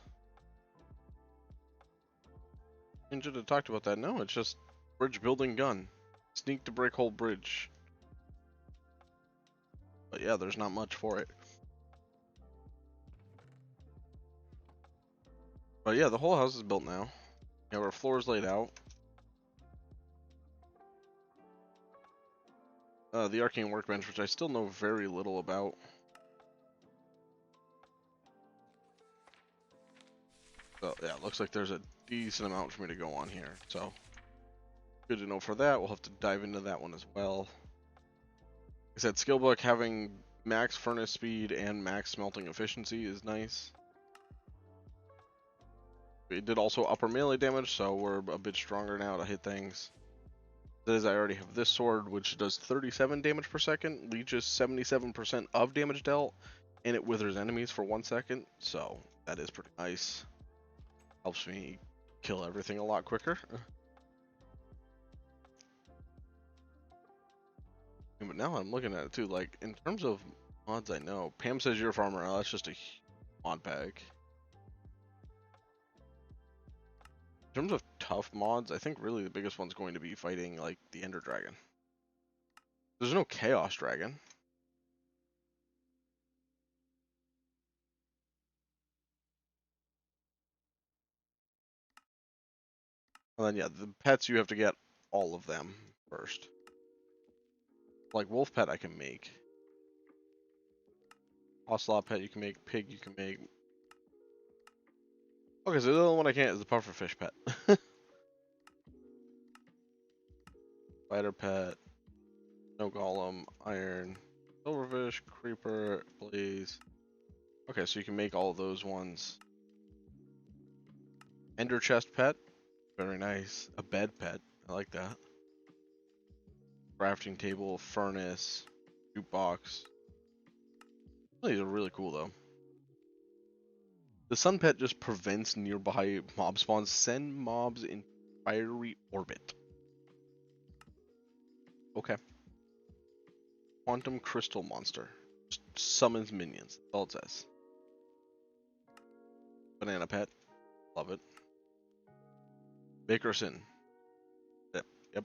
Speaker 1: Ninja had talked about that. No, it's just bridge building gun. Sneak to break whole bridge. But yeah, there's not much for it. But yeah, the whole house is built now. We have our floors laid out. The arcane workbench, which I still know very little about. So yeah, it looks like there's a decent amount for me to go on here. So good to know for that. We'll have to dive into that one as well. Like I said, skill book having max furnace speed and max smelting efficiency is nice. It did also upper melee damage, so we're a bit stronger now to hit things. That is, I already have this sword, which does 37 damage per second, leeches 77% of damage dealt, and it withers enemies for 1 second, so that is pretty nice. Helps me kill everything a lot quicker. But now I'm looking at it too, like, in terms of mods I know, Pam says you're a farmer, oh, that's just a mod pack. In terms of tough mods, I think really the biggest one's going to be fighting, like, the Ender Dragon. There's no Chaos Dragon. And then, yeah, the pets, you have to get all of them first. Like, wolf pet I can make. Ocelot pet you can make, pig you can make. Okay, so the only one I can't is the pufferfish pet. Spider pet, no golem, iron, silverfish, creeper, blaze. Okay, so you can make all of those ones. Ender chest pet, very nice. A bed pet, I like that. Crafting table, furnace, jukebox. These are really cool though. The sun pet just prevents nearby mob spawns. Send mobs in fiery orbit. Okay. Quantum crystal monster. Just summons minions. That's all it says. Banana pet. Love it. Bakerson. Yep. Yep.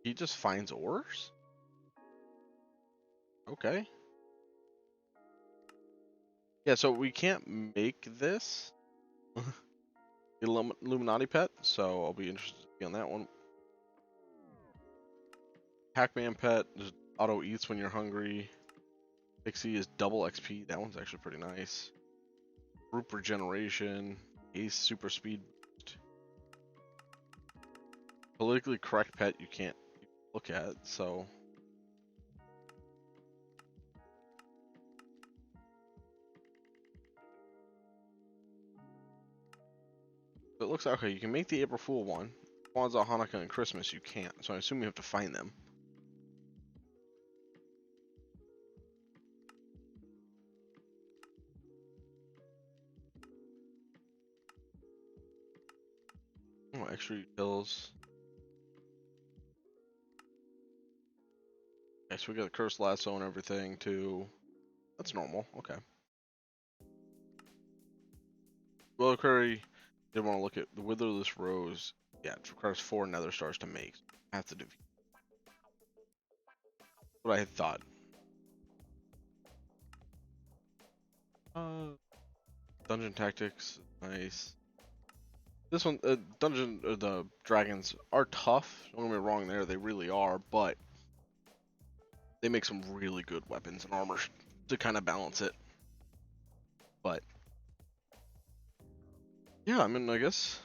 Speaker 1: He just finds ores? Okay. Yeah, so we can't make this Illuminati pet, so I'll be interested to see on that one. Pac-Man pet just auto eats when you're hungry. Pixie is double XP. That one's actually pretty nice. Group regeneration. Ace super speed boost. Politically correct pet you can't look at, so it looks okay. You can make the April Fool one. Kwanzaa, Hanukkah, and Christmas you can't, so I assume you have to find them. Oh, extra kills. Okay, so we got a cursed lasso and everything too. That's normal. Okay. Well, Curry did want to look at the Witherless Rose. Yeah, it requires 4 Nether Stars to make. I have to do what I had thought. Dungeon Tactics, nice. This one, the dragons are tough. Don't get me wrong, they really are, but they make some really good weapons and armor to kind of balance it. But yeah, I mean, I guess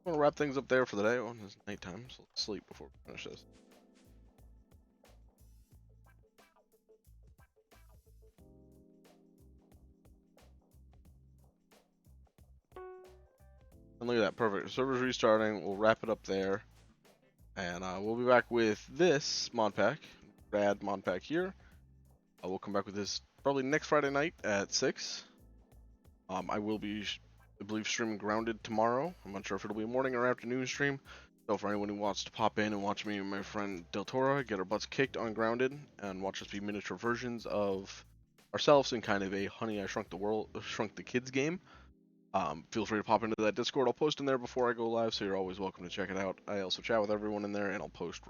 Speaker 1: I'm gonna wrap things up there for the day. Oh, it's nighttime, so let's sleep before we finish this. And look at that, perfect. Server's restarting. We'll wrap it up there, and we'll be back with this mod pack, R.A.D mod pack here. We'll come back with this probably next Friday night at 6. I will be, I believe, streaming Grounded tomorrow. I'm not sure if it'll be a morning or afternoon stream. So for anyone who wants to pop in and watch me and my friend Del Toro get our butts kicked on Grounded and watch us be miniature versions of ourselves in kind of a Honey I Shrunk the Kids game, feel free to pop into that Discord. I'll post in there before I go live, so you're always welcome to check it out. I also chat with everyone in there, and I'll post